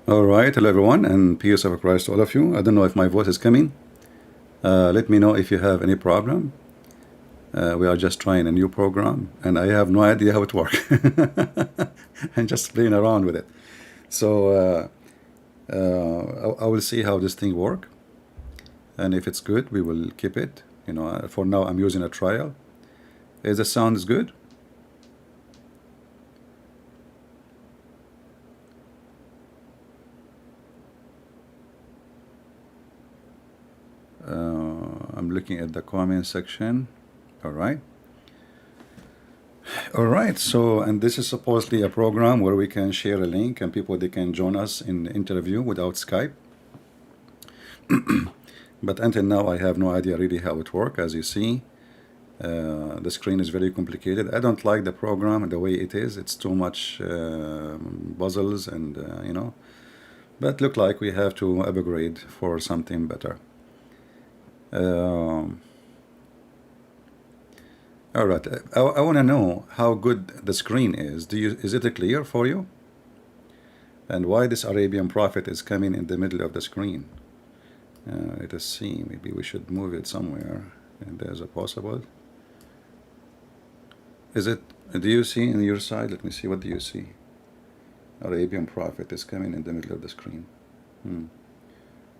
All right, hello everyone, and peace of Christ to all of you. I don't know if my voice is coming. Let me know if you have any problem. We are just trying a new program, and I have no idea how it works. And just playing around with it. So I will see how this thing work, and if it's good, we will keep it. For now, I'm using a trial. Is the sound is good? I'm looking at the comment section. All right. All right, so and this is supposedly a program where we can share a link and people they can join us in the interview without Skype. But until now, I have no idea really how it works. As you see, the screen is very complicated. I don't like the program the way it is. It's too much puzzles and. But look like we have to upgrade for something better. All right, I want to know how good the screen is. Is it clear for you? And why this Arabian Prophet is coming in the middle of the screen? Let us see. Maybe we should move it somewhere. And there's a possible. Is it? Do you see on your side? Let me see. What do you see? Arabian Prophet is coming in the middle of the screen.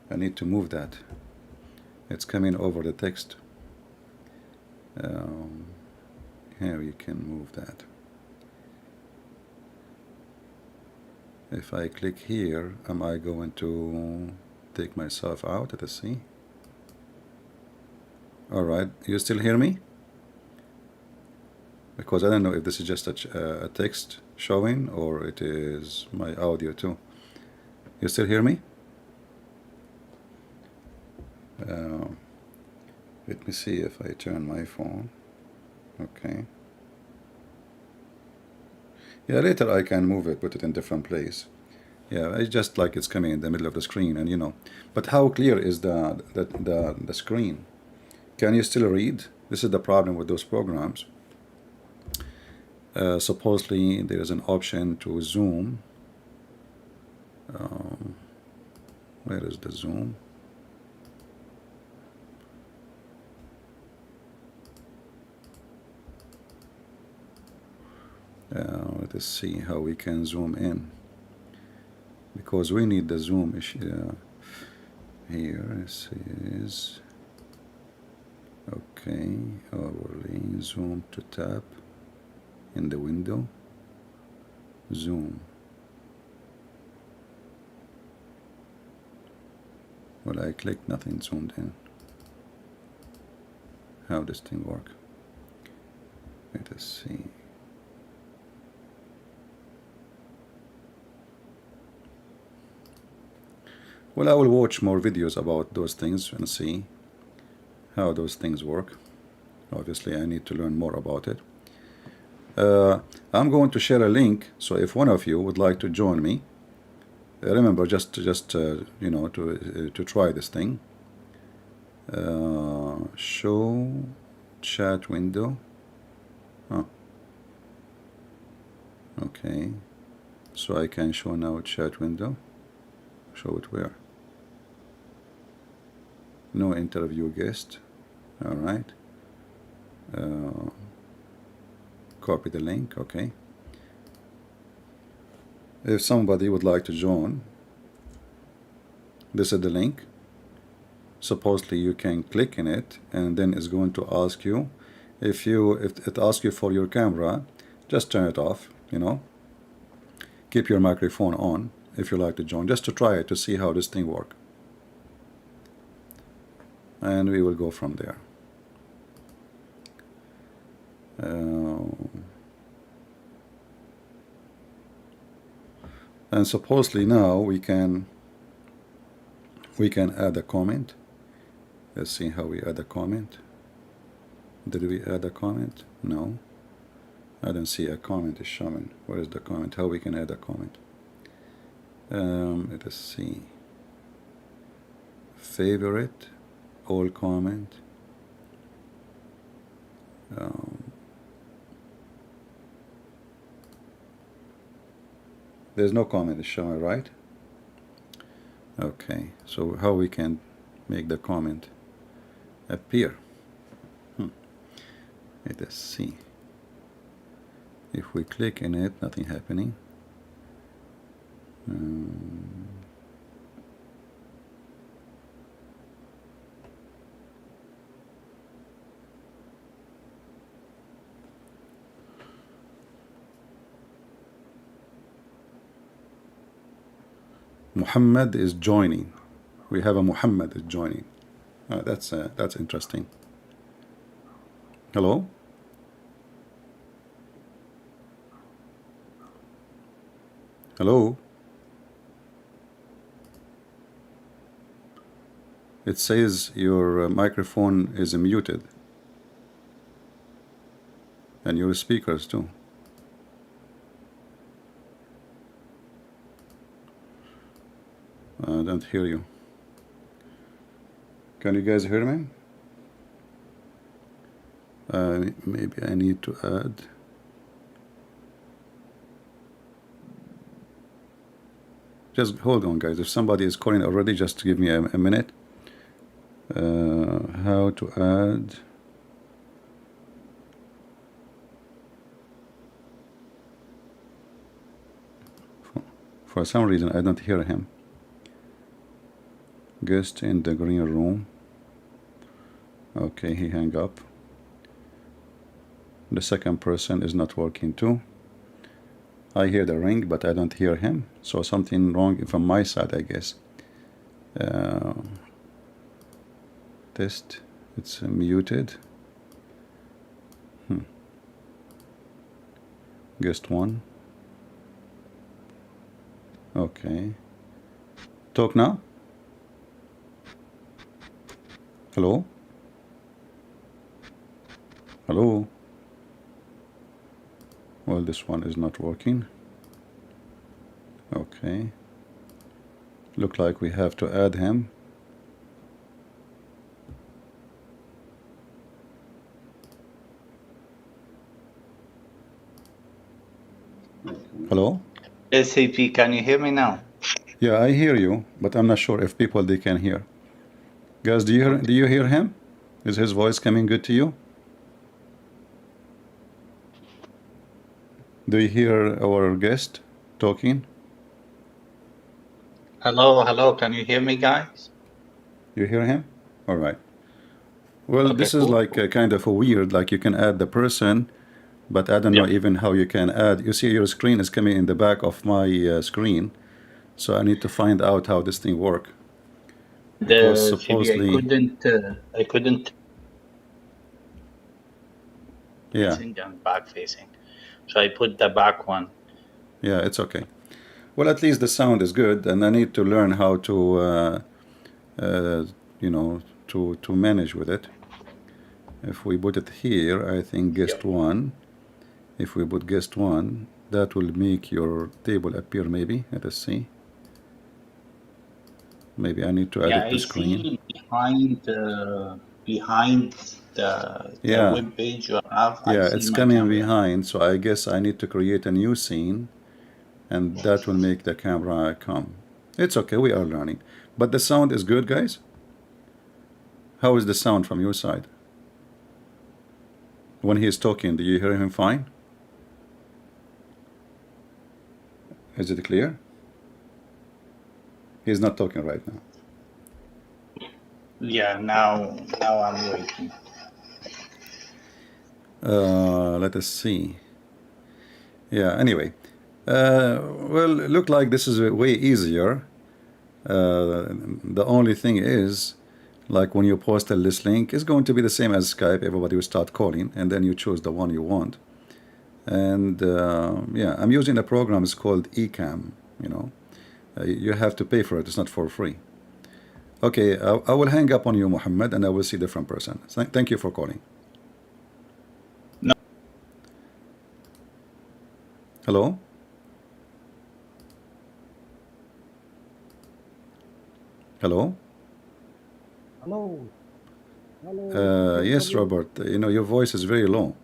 I need to move that. It's coming over the text. Here you can move that. If I click here, am I going to take myself out? Let us see. All right, you still hear me? Because I don't know if this is just a text showing or it is my audio too. You still hear me? Let me see if I turn my phone. Okay. Yeah, later I can move it, put it in different place. Yeah, it's just like it's coming in the middle of the screen, and. But how clear is the screen? Can you still read? This is the problem with those programs. Supposedly there is an option to zoom. Where is the zoom? Let us see how we can zoom in, because we need the zoom issue. Here this is okay. Overlay, zoom to tap in the window, zoom. Well, I clicked, nothing zoomed in. How does this thing work? Let us see. Well, I will watch more videos about those things and see how those things work. Obviously, I need to learn more about it. I'm going to share a link, so if one of you would like to join me, remember just to try this thing. Show chat window. Oh. Okay, so I can show now chat window. Show it where? No interview guest. All right. Copy the link. Okay. If somebody would like to join, this is the link. Supposedly you can click in it, and then it's going to ask you if it asks you for your camera, just turn it off. Keep your microphone on if you like to join, just to try it to see how this thing works. And we will go from there. And supposedly now we can add a comment. Let's see how we add a comment. Did we add a comment? No. I don't see a comment is showing. Where is the comment? How we can add a comment? Let us see. Favorite, all comment. There's no comment is showing, right? Okay, so how we can make the comment appear? Let us see. If we click in it, nothing happening. Muhammad is joining. We have a Muhammad is joining. That's interesting. Hello? Hello? It says your microphone is muted. And your speakers too. I don't hear you. Can you guys hear me? Maybe I need to add. Just hold on, guys. If somebody is calling already, just give me a minute. How to add. For some reason, I don't hear him. Guest in the green room. Okay, he hung up. The second person is not working too. I hear the ring, but I don't hear him. So something wrong from my side, I guess. Test. It's muted. Guest one. Okay. Talk now. Hello? Hello? Well, this one is not working. Okay. Look like we have to add him. Hello? SAP, can you hear me now? Yeah, I hear you, but I'm not sure if people they can hear. Guys, do you hear him? Is his voice coming good to you? Do you hear our guest talking? Hello, can you hear me, guys? You hear him? All right. Well, Okay, this is cool. like kind of a weird, like you can add the person, but I don't know even how you can add. You see your screen is coming in the back of my screen, so I need to find out how this thing works. Because The supposedly, I couldn't yeah, facing and back facing. So I put the back one. yeah, it's okay. Well, at least the sound is good, and I need to learn how to, you know, to manage with it. If we put it here, I think guest one. If we put guest one, that will make your table appear maybe. Let us see. Maybe I need to edit the screen. See behind the web page you have. Yeah, I see it's my coming camera. behind, so I guess I need to create a new scene, and that will make the camera come. It's okay, we are learning. But the sound is good, guys? How is the sound from your side? When he is talking, do you hear him fine? Is it clear? He's not talking right now. Yeah, now I'm waiting. Let us see. Yeah, anyway. Well, it looked like this is way easier. The only thing is, like when you post a list link, it's going to be the same as Skype. Everybody will start calling, and then you choose the one you want. And yeah, I'm using a program. It's called Ecamm. You know, you have to pay for it. It's not for free. Okay, I will hang up on you, Muhammad, and I will see different person. Thank you for calling. No. Hello? Hello? Hello. Hello. Yes, Robert. You know, your voice is very low.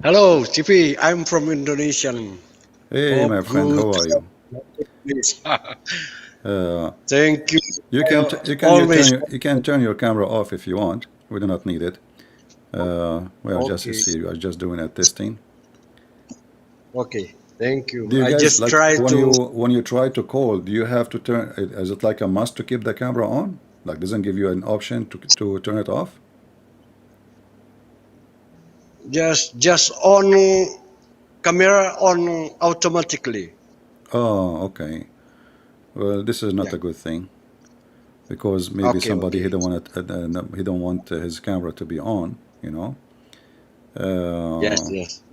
Hello, GP. I'm from Indonesia. Hey, Hope my friend, how good. are you? please. Uh, Thank you. you can t- Always. you can turn your camera off if you want. We do not need it. We are just Okay. see. We are just doing a testing. Okay. Thank you. Do you I guys just like try to. when you try to call? Do you have to turn? Is it like a must to keep the camera on? Like doesn't give you an option to turn it off? Just on camera on automatically. Oh, okay. Well, this is not Yeah. a good thing because maybe Okay. somebody Okay. he don't want his camera to be on. You know. Yes. Uh, Yes.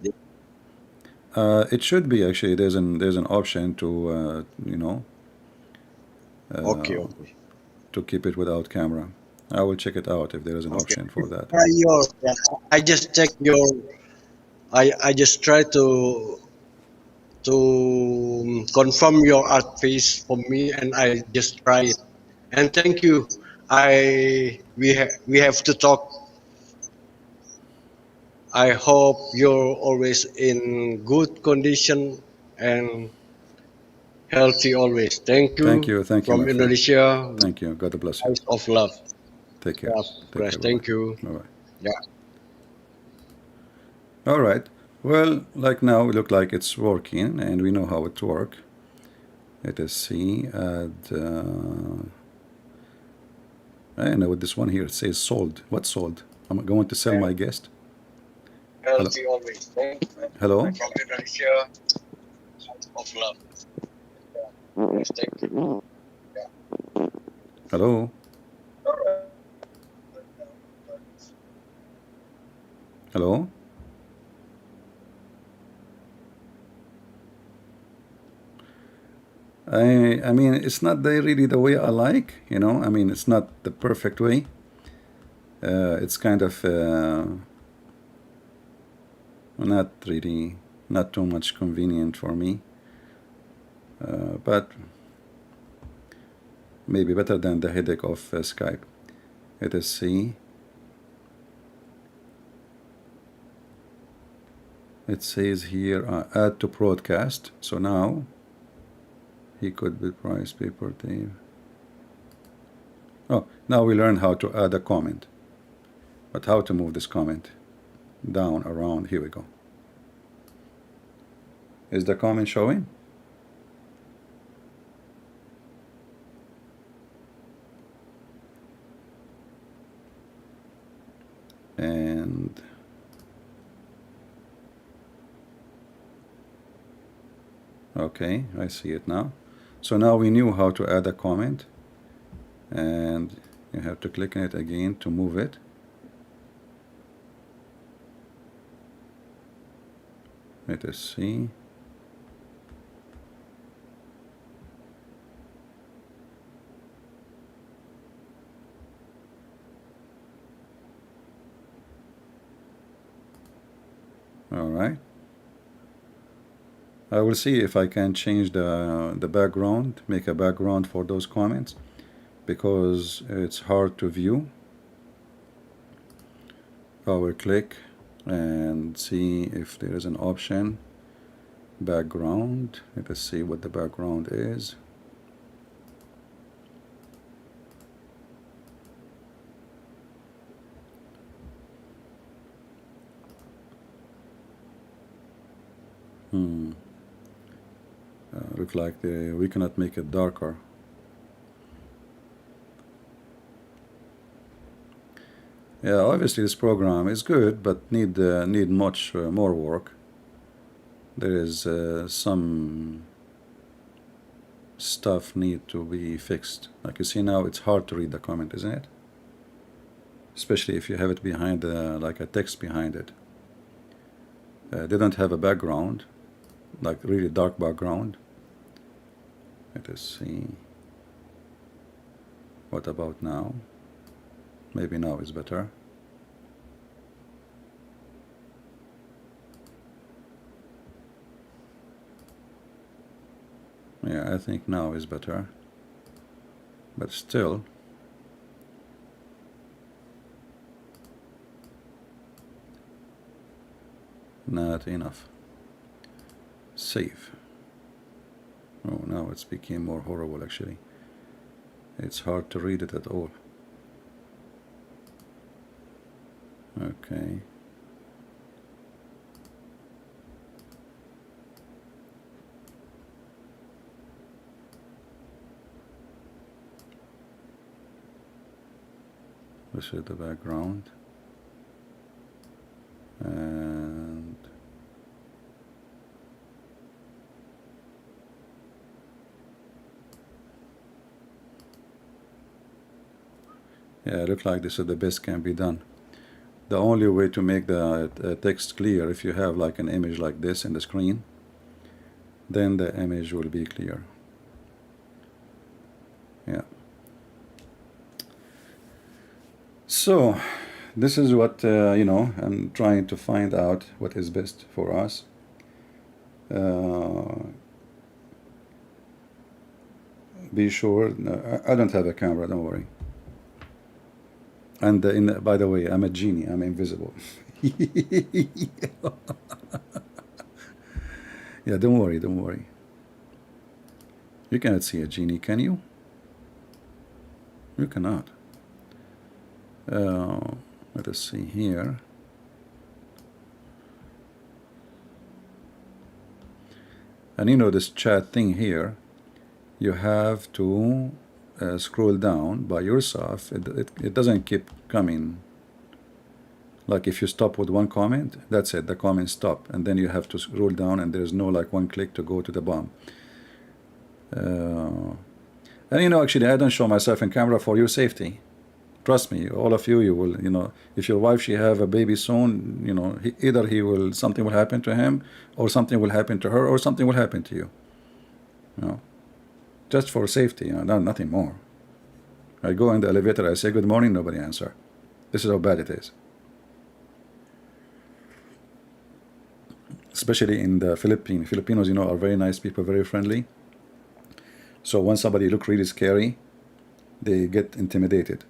it should be actually. There's an option to Okay. uh, Okay. to keep it without camera. I will check it out if there is an Okay. option for that. Try your. Yeah, I just check your. I just try to confirm your art piece for me, and I just try it. And thank you. We have to talk. I hope you're always in good condition and healthy always. Thank you Thank you, my from friend. Indonesia, Thank you. God bless you. House of Love. Take care. Love, Take care. Christ. Bye bye. Thank you. Bye bye. Yeah. All right. Well, like now, it look like it's working, and we know how it work. Let us see. Add. I know with this one here. It says sold. What sold? I'm going to sell my guest. Hello. Healthy always. Thank you. Hello. From Indonesia, House of Love. Christ. Thank you. Hello. Hello. I mean, it's not really the way I like. You know. I mean, it's not the perfect way. It's kind of not too much convenient for me. But maybe better than the headache of Skype. Let us see. It says here add to broadcast. So now he could be price paper Dave. Oh, now we learn how to add a comment. But how to move this comment down, around, here we go. Is the comment showing? And okay, I see it now. So now we knew how to add a comment, and you have to click on it again to move it. Let us see. All right. I will see if I can change the background, make a background for those comments, because it's hard to view. I will click and see if there is an option, background. Let us see what the background is. Look like we cannot make it darker. Yeah, obviously this program is good, but need much more work. There is some stuff need to be fixed. Like you see now, it's hard to read the comment, isn't it? Especially if you have it behind like a text behind it. They don't have a background, like really dark background. Let us see. What about now? Maybe now is better. Yeah, I think now is better. But still, not enough. Save. Oh, now it's became more horrible actually. It's hard to read it at all. Okay. This is the background. And yeah, it looks like this is the best can be done. The only way to make the text clear, if you have like an image like this in the screen, then the image will be clear. Yeah. So this is what you know, I'm trying to find out what is best for us. Be sure, no, I don't have a camera, don't worry. And by the way, I'm a genie, I'm invisible. Yeah, don't worry, don't worry. You cannot see a genie, can you? You cannot. Let us see here. And you know this chat thing here, you have to scroll down by yourself. It doesn't keep coming. Like if you stop with one comment, that's it, the comment stop, and then you have to scroll down, and there's no like one click to go to the bottom. And you know, actually I don't show myself in camera for your safety. Trust me, all of you, you will, you know, if your wife, she have a baby soon, you know, either something will happen to him, or something will happen to her, or something will happen to you. You know, just for safety, you know, nothing more. I go in the elevator, I say good morning, nobody answer. This is how bad it is. Especially in the Philippines. Filipinos, you know, are very nice people, very friendly. So when somebody look really scary, they get intimidated.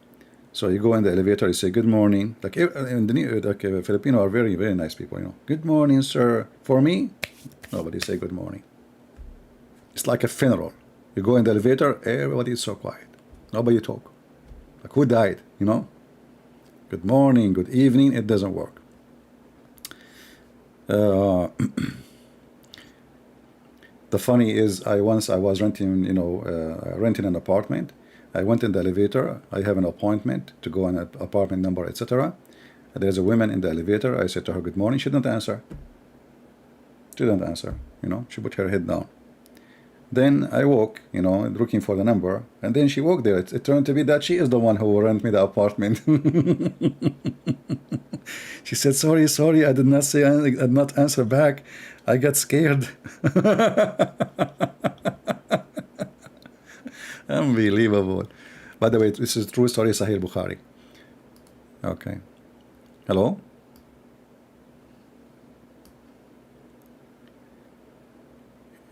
So you go in the elevator, you say good morning. Like Filipino are very, very nice people, you know. Good morning, sir. For me, nobody say good morning. It's like a funeral. You go in the elevator, everybody is so quiet. Nobody talk. Like who died, you know? Good morning, good evening, it doesn't work. The funny is, once I was renting, you know, renting an apartment. I went in the elevator. I have an appointment to go on an apartment number, etc. There's a woman in the elevator. I said to her, good morning. She didn't answer. She didn't answer. You know, she put her head down. Then I walk, you know, looking for the number, and then she walked there. It turned to be that she is the one who will rent me the apartment. She said, sorry, I did not say anything, I did not answer back. I got scared. Unbelievable. By the way, this is a true story, Sahih Bukhari. Okay. Hello?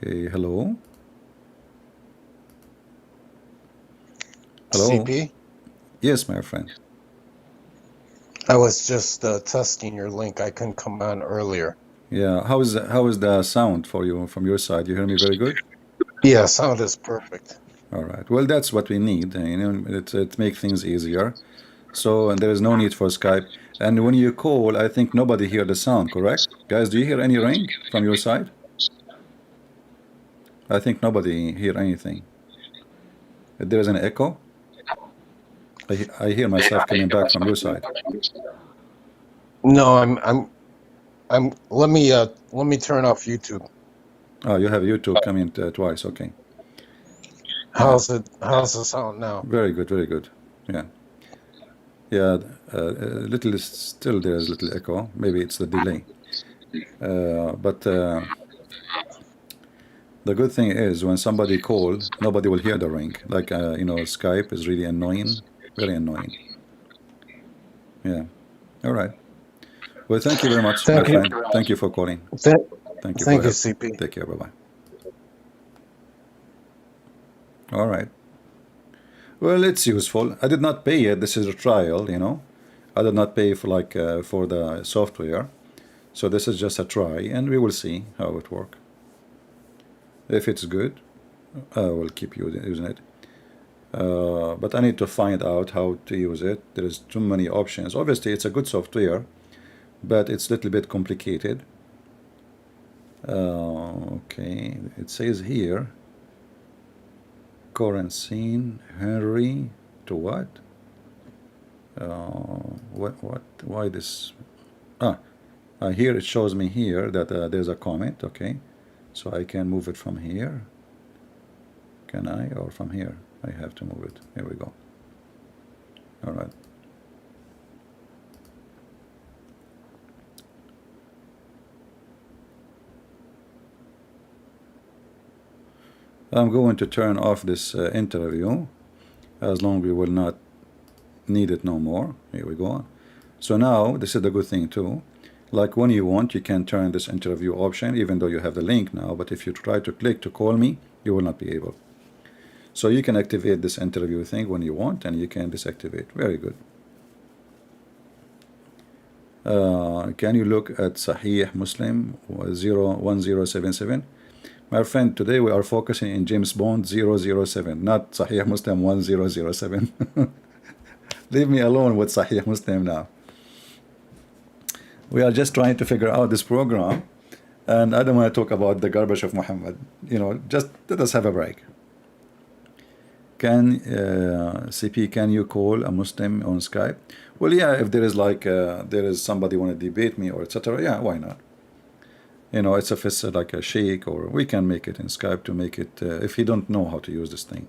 Hey, hello? Hello? CP? Yes, my friend. I was just testing your link. I couldn't come on earlier. Yeah, how is the sound for you from your side? You hear me very good? Yeah, sound is perfect. All right. Well, that's what we need. You know, it makes things easier. So, and there is no need for Skype. And when you call, I think nobody hear the sound, correct? Guys, do you hear any ring from your side? I think nobody hear anything. There is an echo. I hear myself coming back from your side. No, I'm. Let me turn off YouTube. Oh, you have YouTube coming twice. Okay. How's the sound now? Very good, very good. Yeah. Yeah, little still there's little echo. Maybe it's the delay. But the good thing is when somebody calls, nobody will hear the ring. Like you know, Skype is really annoying, very annoying. Yeah. All right. Well, thank you very much, my friend. Thank you for calling. Thank you. Thank you, CP. Take care. Bye bye. All right. Well, it's useful. I did not pay it. This is a trial, you know. I did not pay for like for the software, so this is just a try, and we will see how it works. If it's good, I will keep using it. But I need to find out how to use it. There is too many options. Obviously, it's a good software, but it's a little bit complicated. Okay, it says here, Corancine Henry to what? Why this? Here it shows me here that there's a comment. Okay, so I can move it from here. Can I? Or from here? I have to move it. Here we go. All right. I'm going to turn off this interview as long as we will not need it no more. Here we go. So now this is the good thing too. Like when you want, you can turn this interview option even though you have the link now, but if you try to click to call me, you will not be able. So you can activate this interview thing when you want, and you can disactivate. Very good. Can you look at Sahih Muslim 1077? My friend, today we are focusing in James Bond 007, not Sahih Muslim 1007. Leave me alone with Sahih Muslim now. We are just trying to figure out this program, and I don't want to talk about the garbage of Muhammad. You know, just let us have a break. Can CP, can you call a Muslim on Skype? Well, yeah, if there is like there is somebody want to debate me or etc. Yeah, why not? You know, if it's like a sheikh, or we can make it in Skype to make it if you don't know how to use this thing.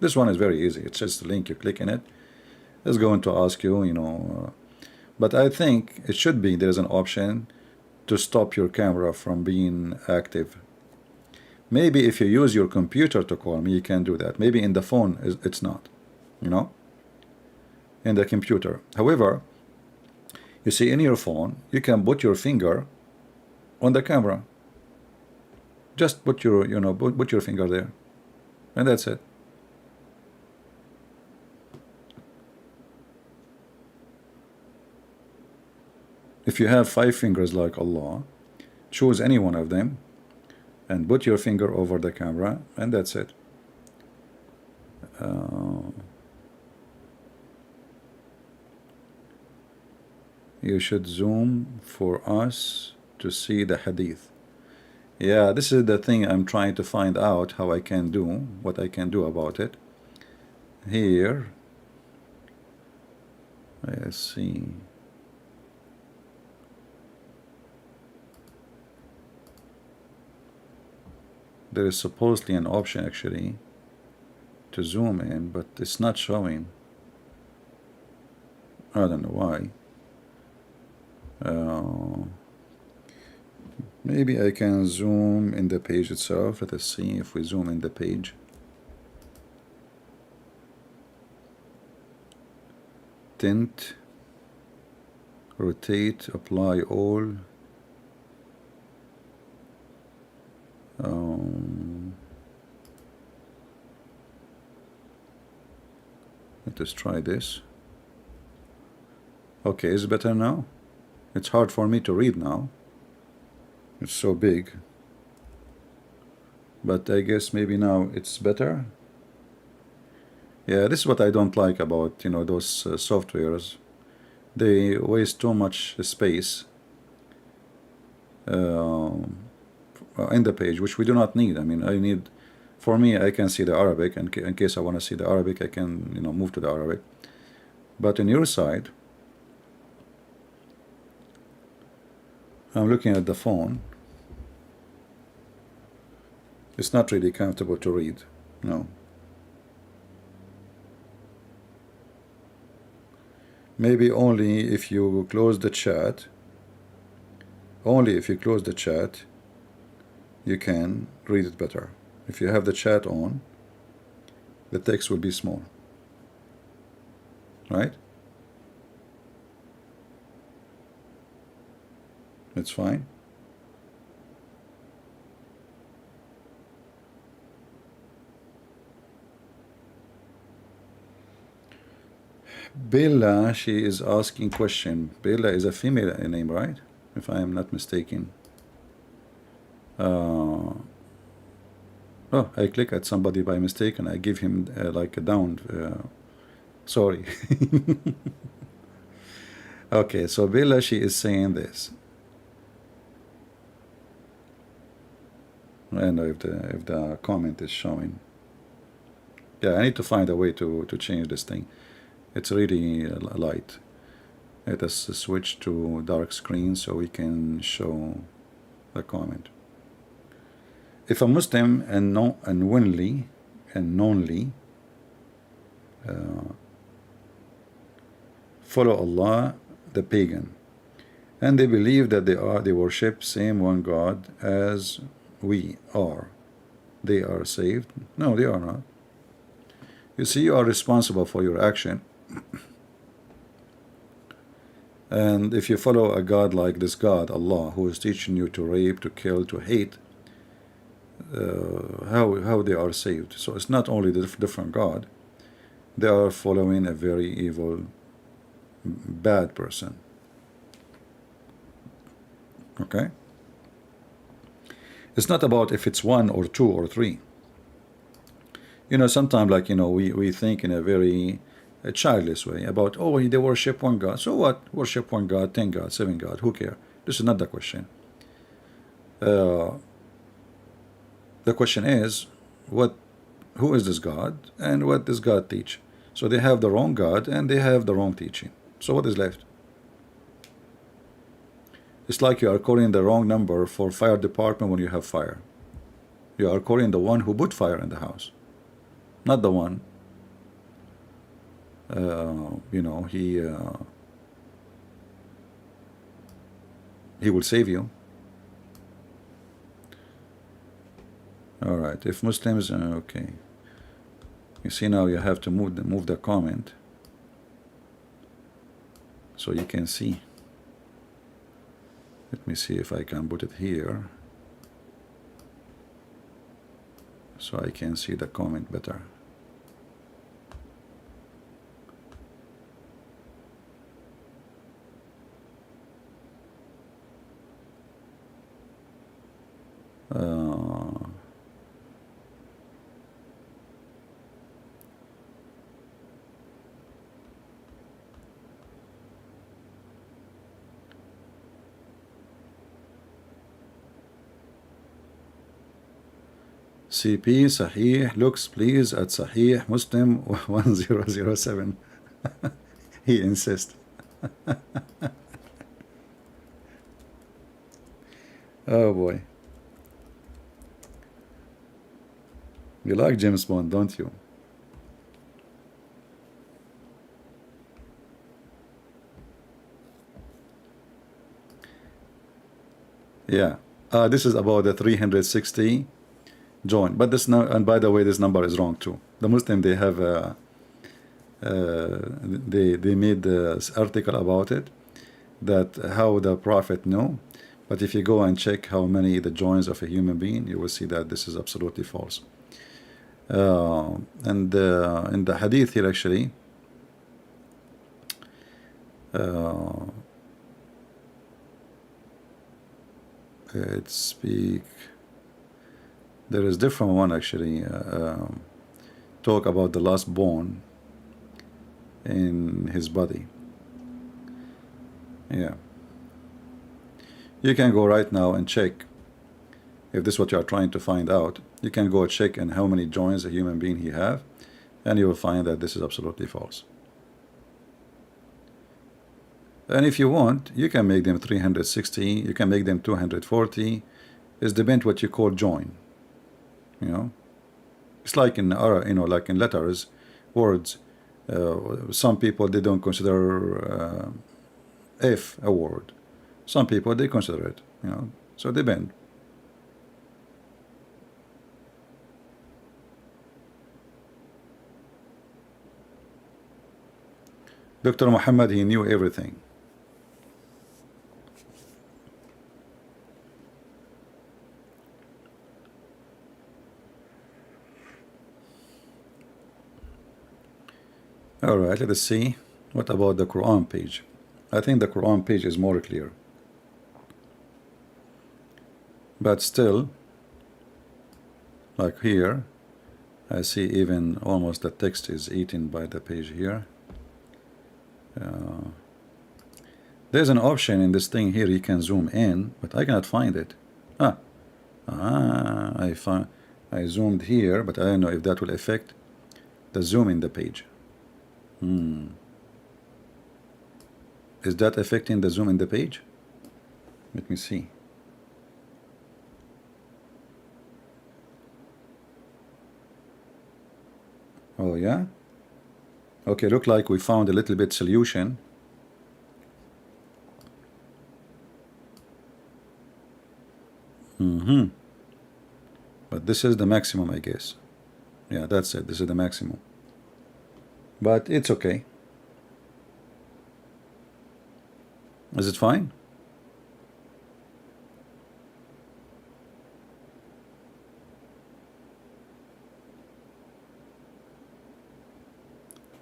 This one is very easy. It's just a link, you click in it. It's going to ask you, you know, but I think it should be there's an option to stop your camera from being active. Maybe if you use your computer to call me, you can do that. Maybe in the phone it's not, you know, in the computer. However, you see, in your phone you can put your finger on the camera. Just put your, you know, put your finger there, and that's it. If you have 5 fingers like Allah, choose any one of them and put your finger over the camera, and that's it. You should zoom for us to see the hadith. Yeah, this is the thing I'm trying to find out how I can do, what I can do about it. Here, let's see. There is supposedly an option actually to zoom in, but it's not showing. I don't know why. Maybe I can zoom in the page itself. Let us see if we zoom in the page. Tint, rotate, apply all. Let us try this. Okay, is it better now? It's hard for me to read now. It's so big. But I guess maybe now it's better. Yeah, this is what I don't like about, you know, those softwares. They waste too much space in the page, which we do not need. I mean, I need, for me, I can see the Arabic, and in case I want to see the Arabic, I can, you know, move to the Arabic. But on your side, I'm looking at the phone. It's not really comfortable to read. No. Maybe only if you close the chat. Only if you close the chat, you can read it better. If you have the chat on, the text will be small. Right? It's fine. Bella, she is asking question. Bella is a female name, right? If I am not mistaken. Oh, I click at somebody by mistake and I give him like a down. Sorry. Okay, so Bella, she is saying this. I don't know if the comment is showing. Yeah, I need to find a way to change this thing. It's really light. Let us switch to dark screen so we can show the comment. If a Muslim knowingly follow Allah, the pagan, and they believe that they worship same one God as we are, they are saved? No, they are not. You see, you are responsible for your action. And if you follow a God like this God, Allah, who is teaching you to rape, to kill, to hate, how they are saved? So it's not only the different God, they are following a very evil, bad person. Okay? It's not about if it's one or two or three. You know, sometimes, like, you know, we think in a very childless way about, oh, they worship one God. So what? Worship one God, 10 God, 7 God, who cares? This is not the question. The question is, who is this God and what does God teach? So they have the wrong God and they have the wrong teaching. So what is left? It's like you are calling the wrong number for fire department when you have fire. You are calling the one who put fire in the house, not the one. You know, he will save you. All right. If Muslims, okay. You see, now you have to move the comment so you can see. Let me see if I can put it here so I can see the comment better. CP Sahih looks please at Sahih Muslim 1007. He insists. Oh boy. You like James Bond, don't you? Yeah. This is about the 360 join, but this now, and by the way, this number is wrong too. The Muslim, they have they made this article about it, that how the Prophet knew. But if you go and check how many the joins of a human being, you will see that this is absolutely false. And in the hadith here, actually, it speak. There is different one actually. Talk about the last bone in his body. Yeah. You can go right now and check if this is what you are trying to find out. You can go check and how many joints a human being he have, and you will find that this is absolutely false. And if you want, you can make them 360, you can make them 240. It depends what you call join. You know, it's like in you know, like in letters, words. Some people, they don't consider F a word. Some people, they consider it. You know, so they bend. Dr. Muhammad, he knew everything. All right, let us see. What about the Quran page? I think the Quran page is more clear. But still, Like here, I see even almost the text is eaten by the page here. There's an option in this thing here, you can zoom in, but I cannot find it. I zoomed here, but I don't know if that will affect the zoom in the page. Is that affecting the zoom in the page? Let me see. Oh yeah? Okay, look like we found a little bit solution. But this is the maximum, I guess. Yeah, that's it. This is the maximum. But it's okay. Is it fine?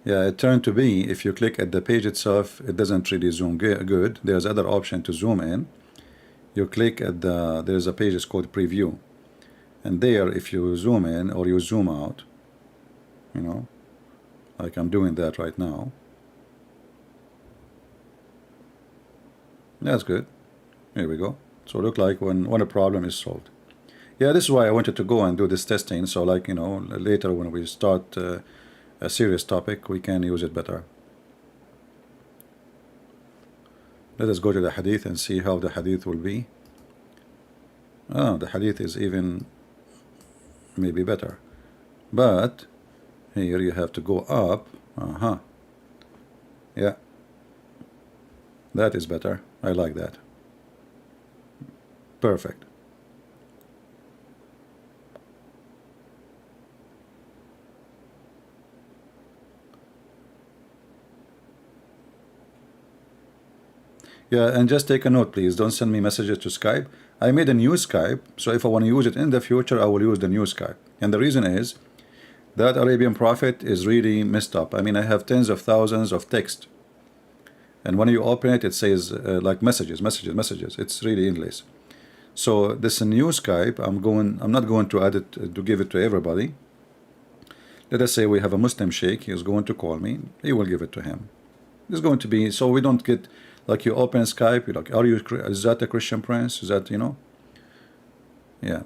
Yeah, it turned to be, if you click at the page itself, it doesn't really zoom good. There's other option to zoom in. You click at there's a page, it's called preview. And there, if you zoom in or you zoom out, you know, like I'm doing that right now. That's good. Here we go. So look like when a problem is solved. Yeah, this is why I wanted to go and do this testing. So like, you know, later when we start a serious topic, we can use it better. Let us go to the hadith and see how the hadith will be. Oh, the hadith is even maybe better. But here you have to go up. Yeah. That is better. I like that. Perfect. Yeah, and just take a note, please. Don't send me messages to Skype. I made a new Skype, so if I want to use it in the future, I will use the new Skype. And the reason is that Arabian Prophet is really messed up. I mean, I have tens of thousands of text. And when you open it, it says like messages. It's really endless. So this new Skype, I'm not going to add it to give it to everybody. Let us say we have a Muslim sheikh. He is going to call me. He will give it to him. It's going to be, so we don't get, like you open Skype, you're like, is that a Christian prince? Is that, you know? Yeah.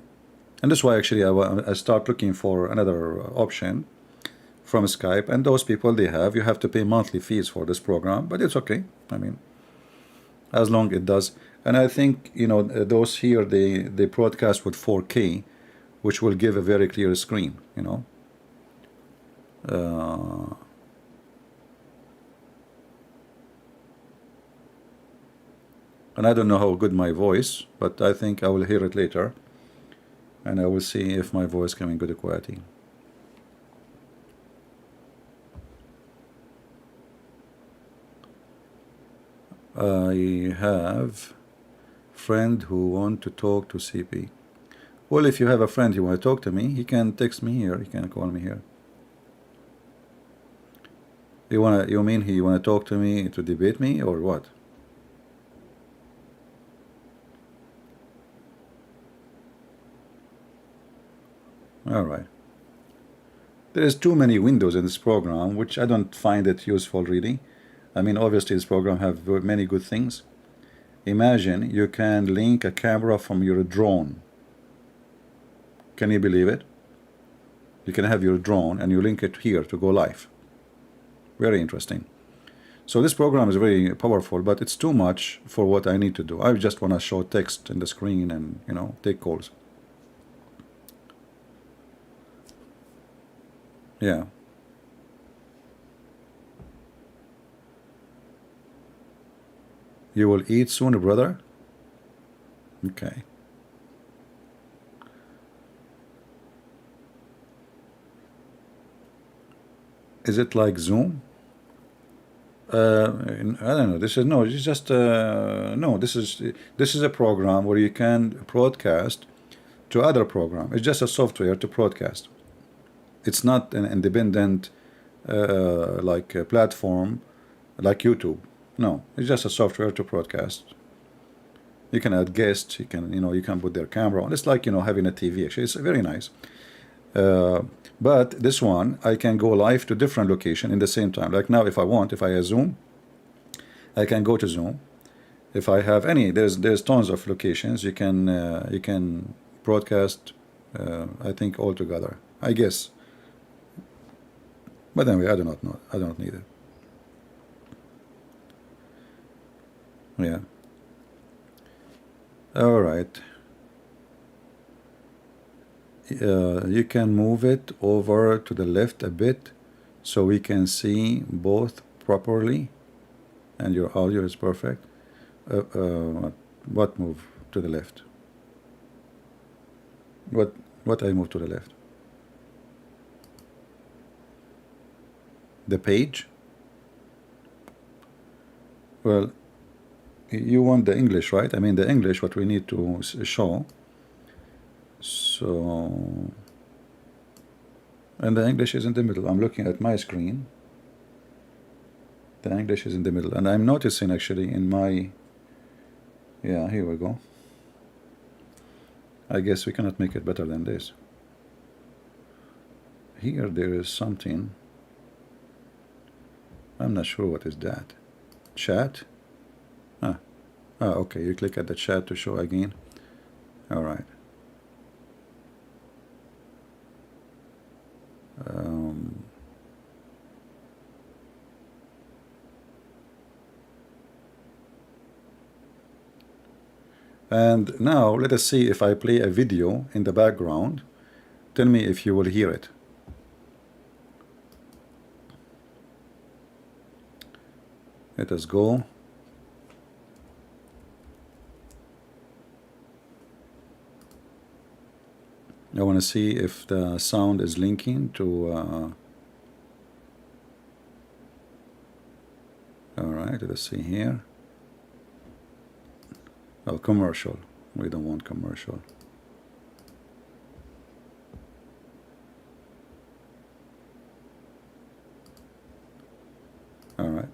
And that's why actually I start looking for another option from Skype, and those people you have to pay monthly fees for this program, but it's okay. I mean, as long it does. And I think, you know, those here, they broadcast with 4K, which will give a very clear screen, you know. And I don't know how good my voice, but I think I will hear it later, and I will see if my voice coming good quality. I have friend who want to talk to CP. Well, if you have a friend who want to talk to me, he can text me here. He can call me here. You mean he want to talk to me to debate me or what? All right. There is too many windows in this program, which I don't find it useful really. I mean, obviously this program have many good things. Imagine you can link a camera from your drone. Can you believe it? You can have your drone and you link it here to go live. Very interesting. So this program is very powerful, but it's too much for what I need to do. I just want to show text in the screen and, you know, take calls. Yeah. You will eat soon, brother? Okay. Is it like Zoom? I don't know. This is no. It's just no. This is a program where you can broadcast to other program. It's just a software to broadcast. It's not an independent like a platform like YouTube. No, it's just a software to broadcast. You can add guests. You can, you know, you can put their camera on. It's like, you know, having a TV. Actually, it's very nice. But this one, I can go live to different location in the same time. Like now, if I want, if I have Zoom, I can go to Zoom. If I have any, there's tons of locations you can broadcast. I think all together, I guess. But anyway, I do not know. I don't need it. Yeah. All right. You can move it over to the left a bit so we can see both properly, and your audio is perfect. What move to the left? What I move to the left? The page? Well, you want the English, right? I mean the English, what we need to show. So, and the English is in the middle. I'm looking at my screen. The English is in the middle, and I'm noticing actually in my, yeah, here we go. I guess we cannot make it better than this. Here there is something. I'm not sure what is that. Chat? Okay, you click at the chat to show again. All right. And now let us see if I play a video in the background. Tell me if you will hear it. Let us go. I want to see if the sound is linking to all right, let's see here. Oh, commercial. We don't want commercial. All right.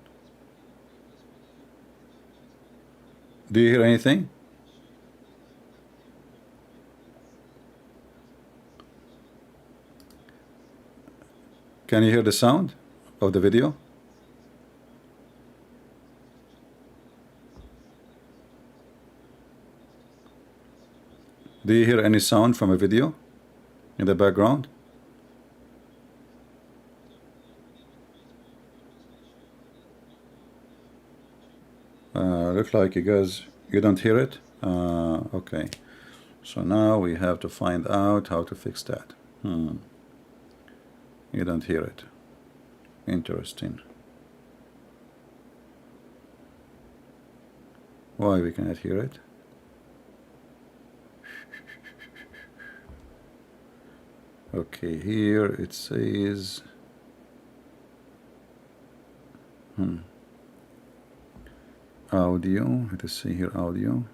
Do you hear anything? Can you hear the sound of the video? Do you hear any sound from a video in the background? Looks like you guys, you don't hear it? Okay. So now we have to find out how to fix that. You don't hear it. Interesting. Why we cannot hear it? Okay, here it says audio. Let us see here, audio.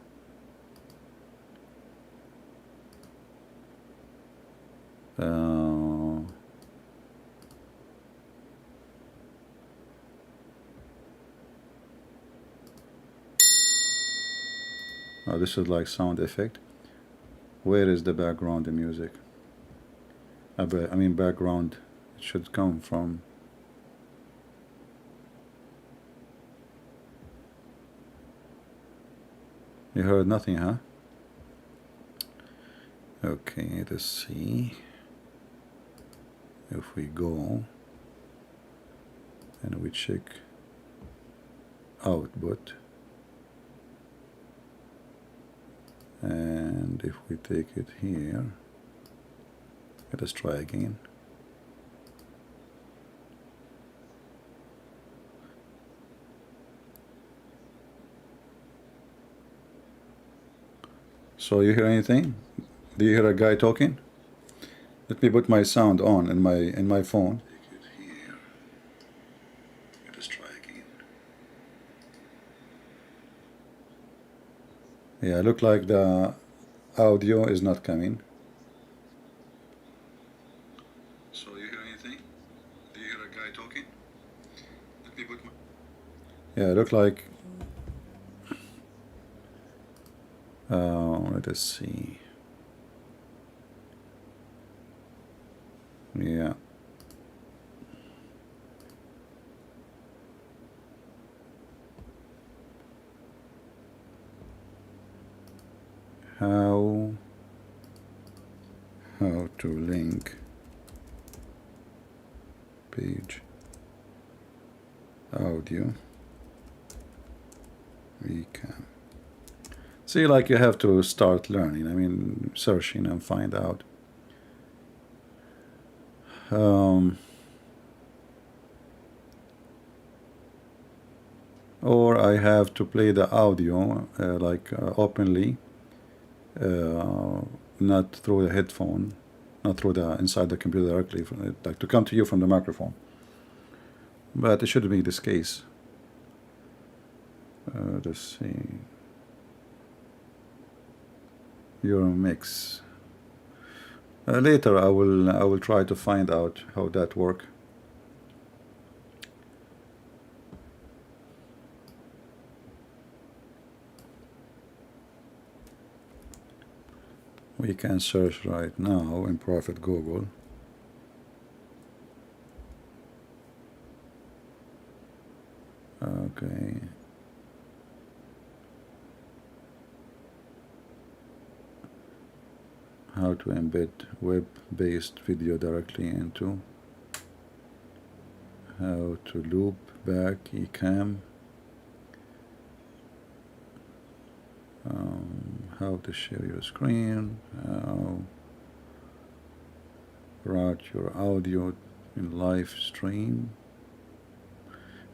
Oh, this is like sound effect. Where is the background, the music? I mean background, it should come from. You heard nothing, huh? Okay, let's see. If we go and we check output, and if we take it here, let us try again. So you hear anything? Do you hear a guy talking? Let me put my sound on in my phone. Take it here. Let us try again. Yeah, look like the audio is not coming. So you hear anything? Do you hear a guy talking? Let me put my. Yeah, look like. Let us see. Yeah. How to link page audio Ecamm. See, like you have to start learning. I mean, searching and find out. Or I have to play the audio openly, not through the headphone, not through the inside the computer directly, like to come to you from the microphone. But it shouldn't be this case. Let's see. Your mix. Later I will try to find out how that works. We can search right now in Prophet Google. Okay. How to embed web-based video directly into. How to loop back Ecamm. How to share your screen. How route your audio in live stream.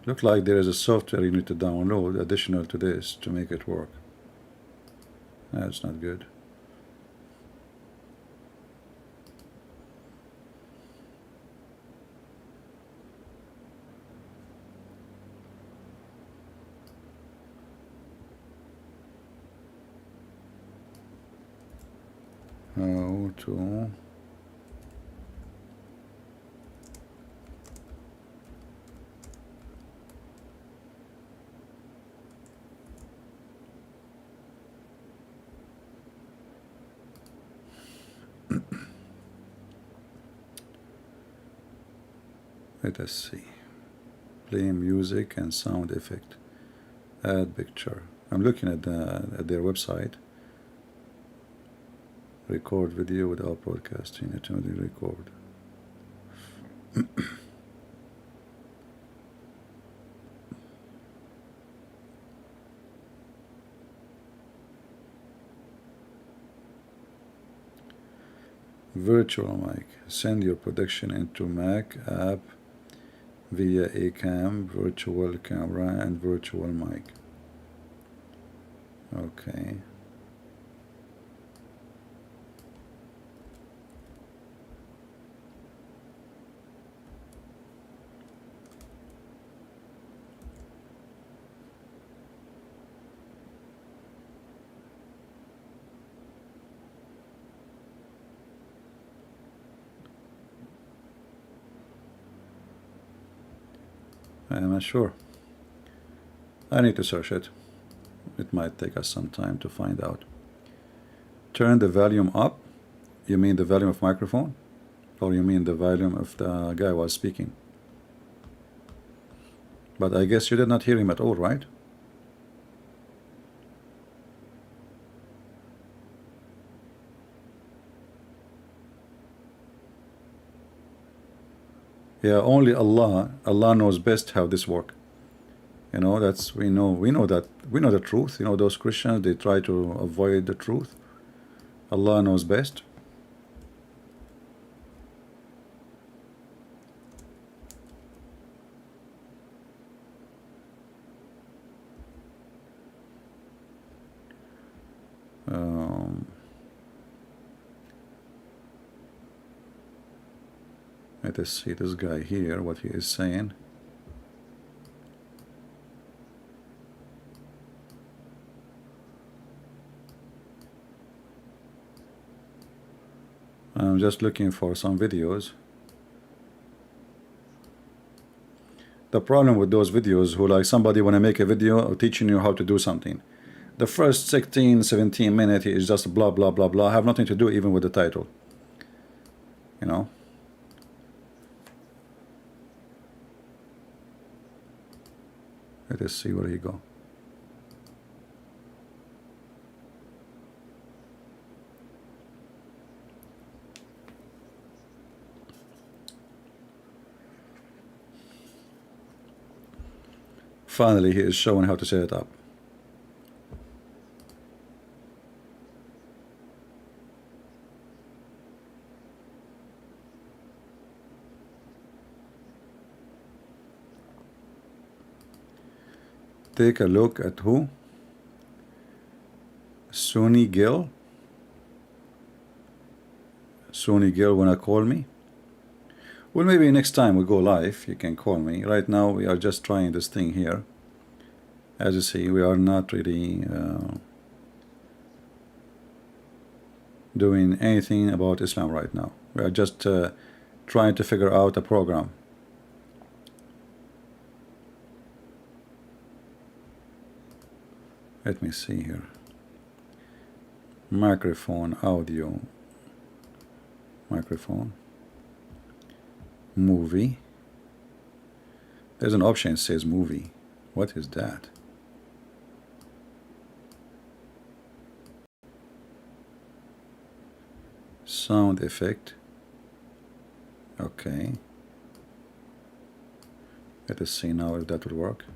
Looks like there is a software you need to download additional to this to make it work. That's not good. How to let us see. Play music and sound effect. Add picture. I'm looking at their website. Record video without broadcasting. Automatically record. Virtual mic. Send your production into Mac app via Ecamm, virtual camera, and virtual mic. Okay. I'm not sure. I need to search it. It might take us some time to find out. Turn the volume up. You mean the volume of microphone? Or you mean the volume of the guy who was speaking? But I guess you did not hear him at all, right? Yeah, only Allah knows best how this works. You know, that's we know the truth. You know, those Christians, they try to avoid the truth. Allah knows best. Let us see this guy here, what he is saying. I'm just looking for some videos. The problem with those videos, who like somebody want to make a video teaching you how to do something. The first 16, 17 minutes is just blah, blah, blah, blah. Have nothing to do even with the title. You know? Let us see where he go. Finally, he is showing how to set it up. Take a look at who? Sony Gill. Sony Gill wanna call me? Well, maybe next time we go live, you can call me. Right now, we are just trying this thing here. As you see, we are not really doing anything about Islam right now. We are just trying to figure out a program. Let me see here. Microphone, audio, microphone, movie. There's an option that says movie. What is that? Sound effect. Okay. Let us see now if that will work.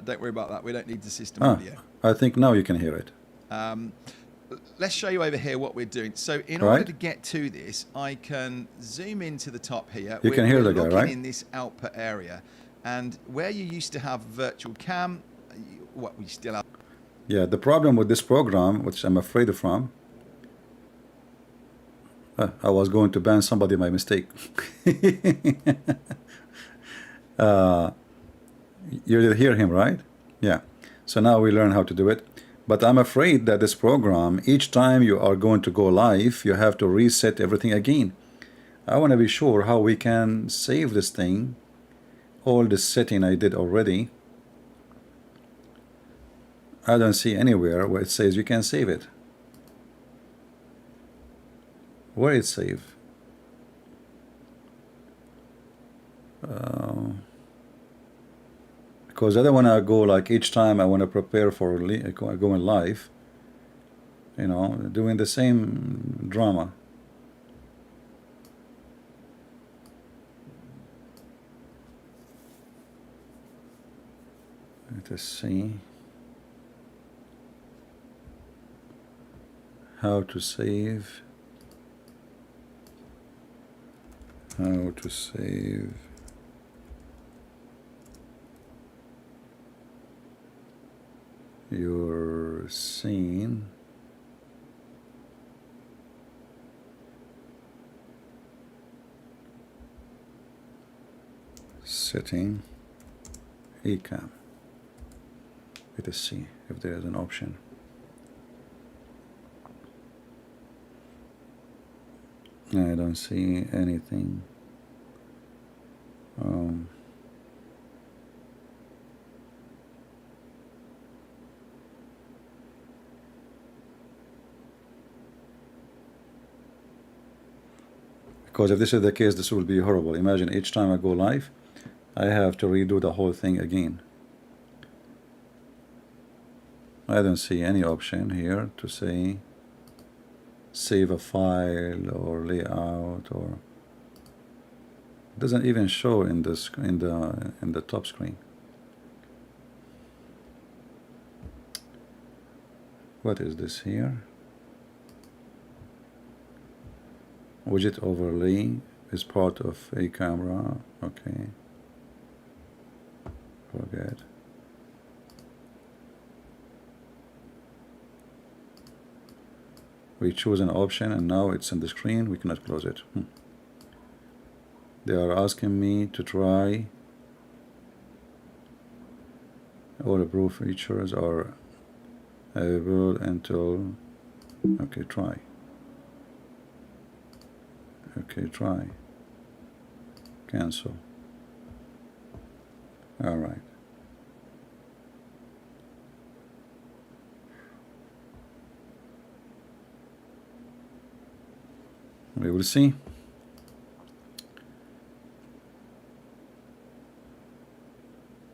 Don't worry about that. We don't need the system audio. I think now you can hear it. Let's show you over here what we're doing. So in Right. order to get to this, I can zoom into the top here. You can hear the guy, looking right? in this output area. And where you used to have virtual cam, what we still have. Yeah, the problem with this program, which I'm afraid from, I was going to ban somebody by mistake. You did hear him, right? Yeah. So now we learn how to do it. But I'm afraid that this program, each time you are going to go live, you have to reset everything again. I want to be sure how we can save this thing. All the setting I did already. I don't see anywhere where it says you can save it. Where is save? Because I don't want to go like each time I want to prepare for going live, you know, doing the same drama. Let us see how to save. How to save your scene. Setting Ecamm. Let us see if there is an option. I don't see anything. Because if this is the case, this will be horrible. Imagine each time I go live, I have to redo the whole thing again. I don't see any option here to say save a file or layout, or it doesn't even show in this in the top screen. What is this here? Widget overlay is part of a camera. Okay. Forget. We choose an option and now it's on the screen. We cannot close it. They are asking me to try. All approved features are available until. Okay, try. Okay, try. Cancel. All right. We will see.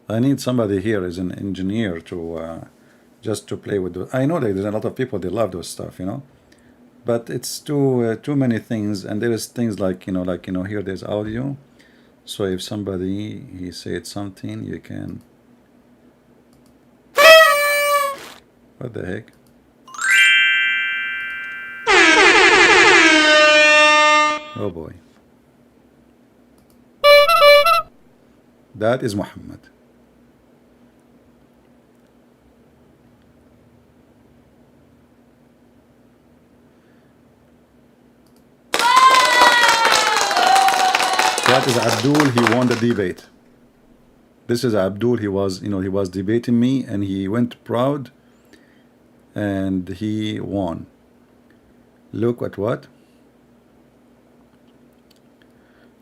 I need somebody here as an engineer to just to play with. I know that there's a lot of people they love those stuff, you know, but it's too many things, and there is things like here there's audio. So if somebody he said something, you can. What the heck? Oh boy. That is Muhammad. That is Abdul. He won the debate. This is Abdul. He was debating me, and he went proud, and he won. Look at what?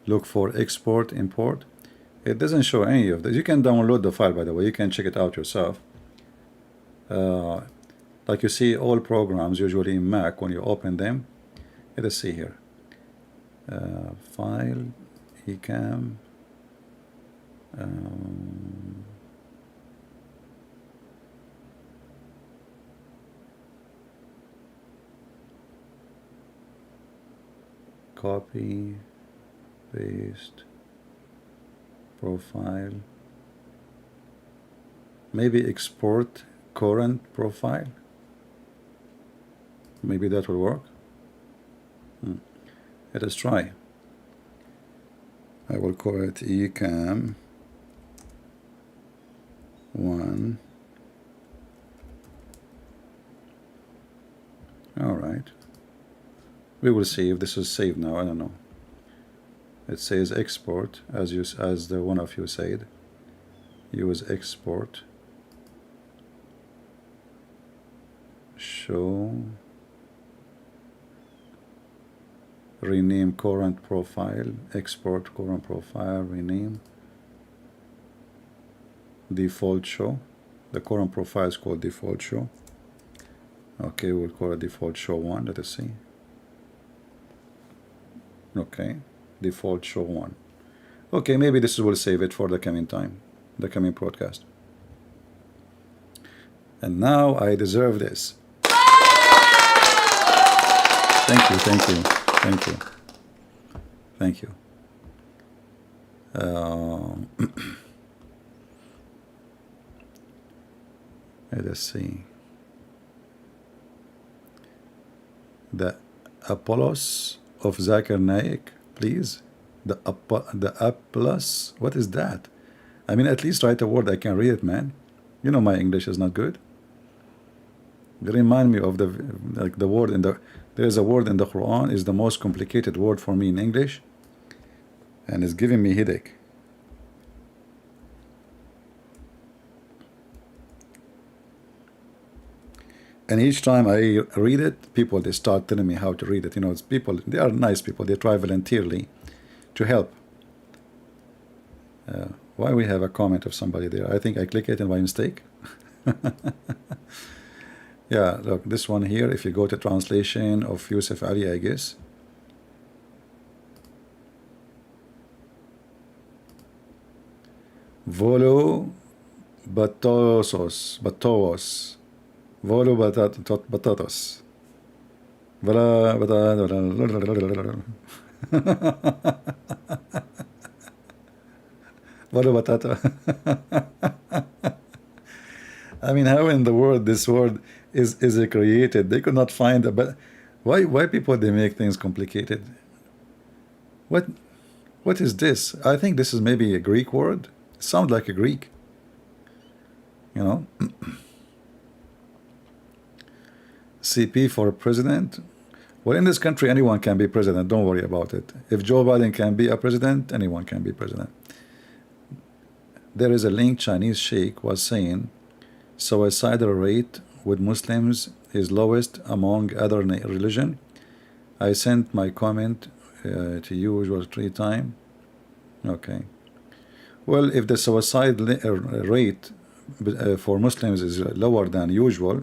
Look for export, import. It doesn't show any of this. You can download the file, by the way. You can check it out yourself. Like you see all programs usually in Mac when you open them. Let us see here. File, Ecamm. Copy, paste, profile. Maybe export current profile. Maybe that will work. Let us try. I will call it Ecamm 1. All right. We will see if this is saved now. I don't know. It says export, as the one of you said. Use export. Show. Rename current profile. Export current profile. Rename. Default show. The current profile is called default show. Okay, we'll call it default show 1. Let us see. Okay, default show 1. Okay, maybe this will save it for the coming time, the coming broadcast. And now I deserve this. Thank you, thank you, thank you, thank you. Let us see. The Apollos of Zakir Naik, please. The Apollos. What is that? I mean, at least write a word I can read it, man. You know my English is not good. They remind me of the word in the. There is a word in the Quran is the most complicated word for me in English, and it's giving me headache. And each time I read it, people, they start telling me how to read it. You know, it's people, they are nice people. They try voluntarily to help. Why we have a comment of somebody there? I think I click it by mistake. Yeah, look, this one here, if you go to translation of Yusuf Ali, I guess. Volo Batos. Volo batatos. Volo batata. I mean, how in the world this word is created? They could not find a but why people they make things complicated? What is this? I think this is maybe a Greek word. It sounds like a Greek. You know? CP for president. Well, in this country, anyone can be president. Don't worry about it. If Joe Biden can be a president, anyone can be president. There is a link. Chinese sheikh was saying suicidal rate with Muslims is lowest among other religion. I sent my comment to you. It was 3 times. Okay. Well, if the suicide rate for Muslims is lower than usual,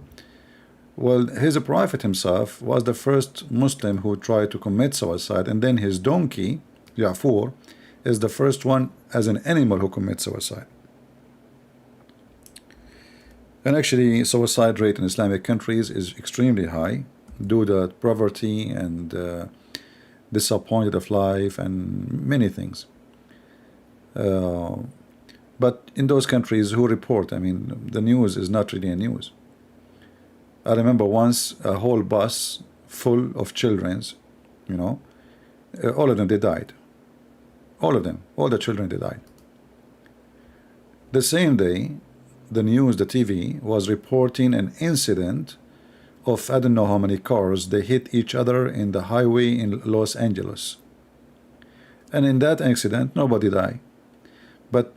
well, his prophet himself was the first Muslim who tried to commit suicide, and then his donkey, Ya'fur, is the first one as an animal who commits suicide. And actually, suicide rate in Islamic countries is extremely high due to poverty and disappointed of life and many things. But in those countries, who report? I mean, the news is not really a news. I remember once a whole bus full of children's, you know, all of them, they died. All of them, all the children, they died. The same day, the news, the TV, was reporting an incident of I don't know how many cars, they hit each other in the highway in Los Angeles. And in that accident, nobody died. But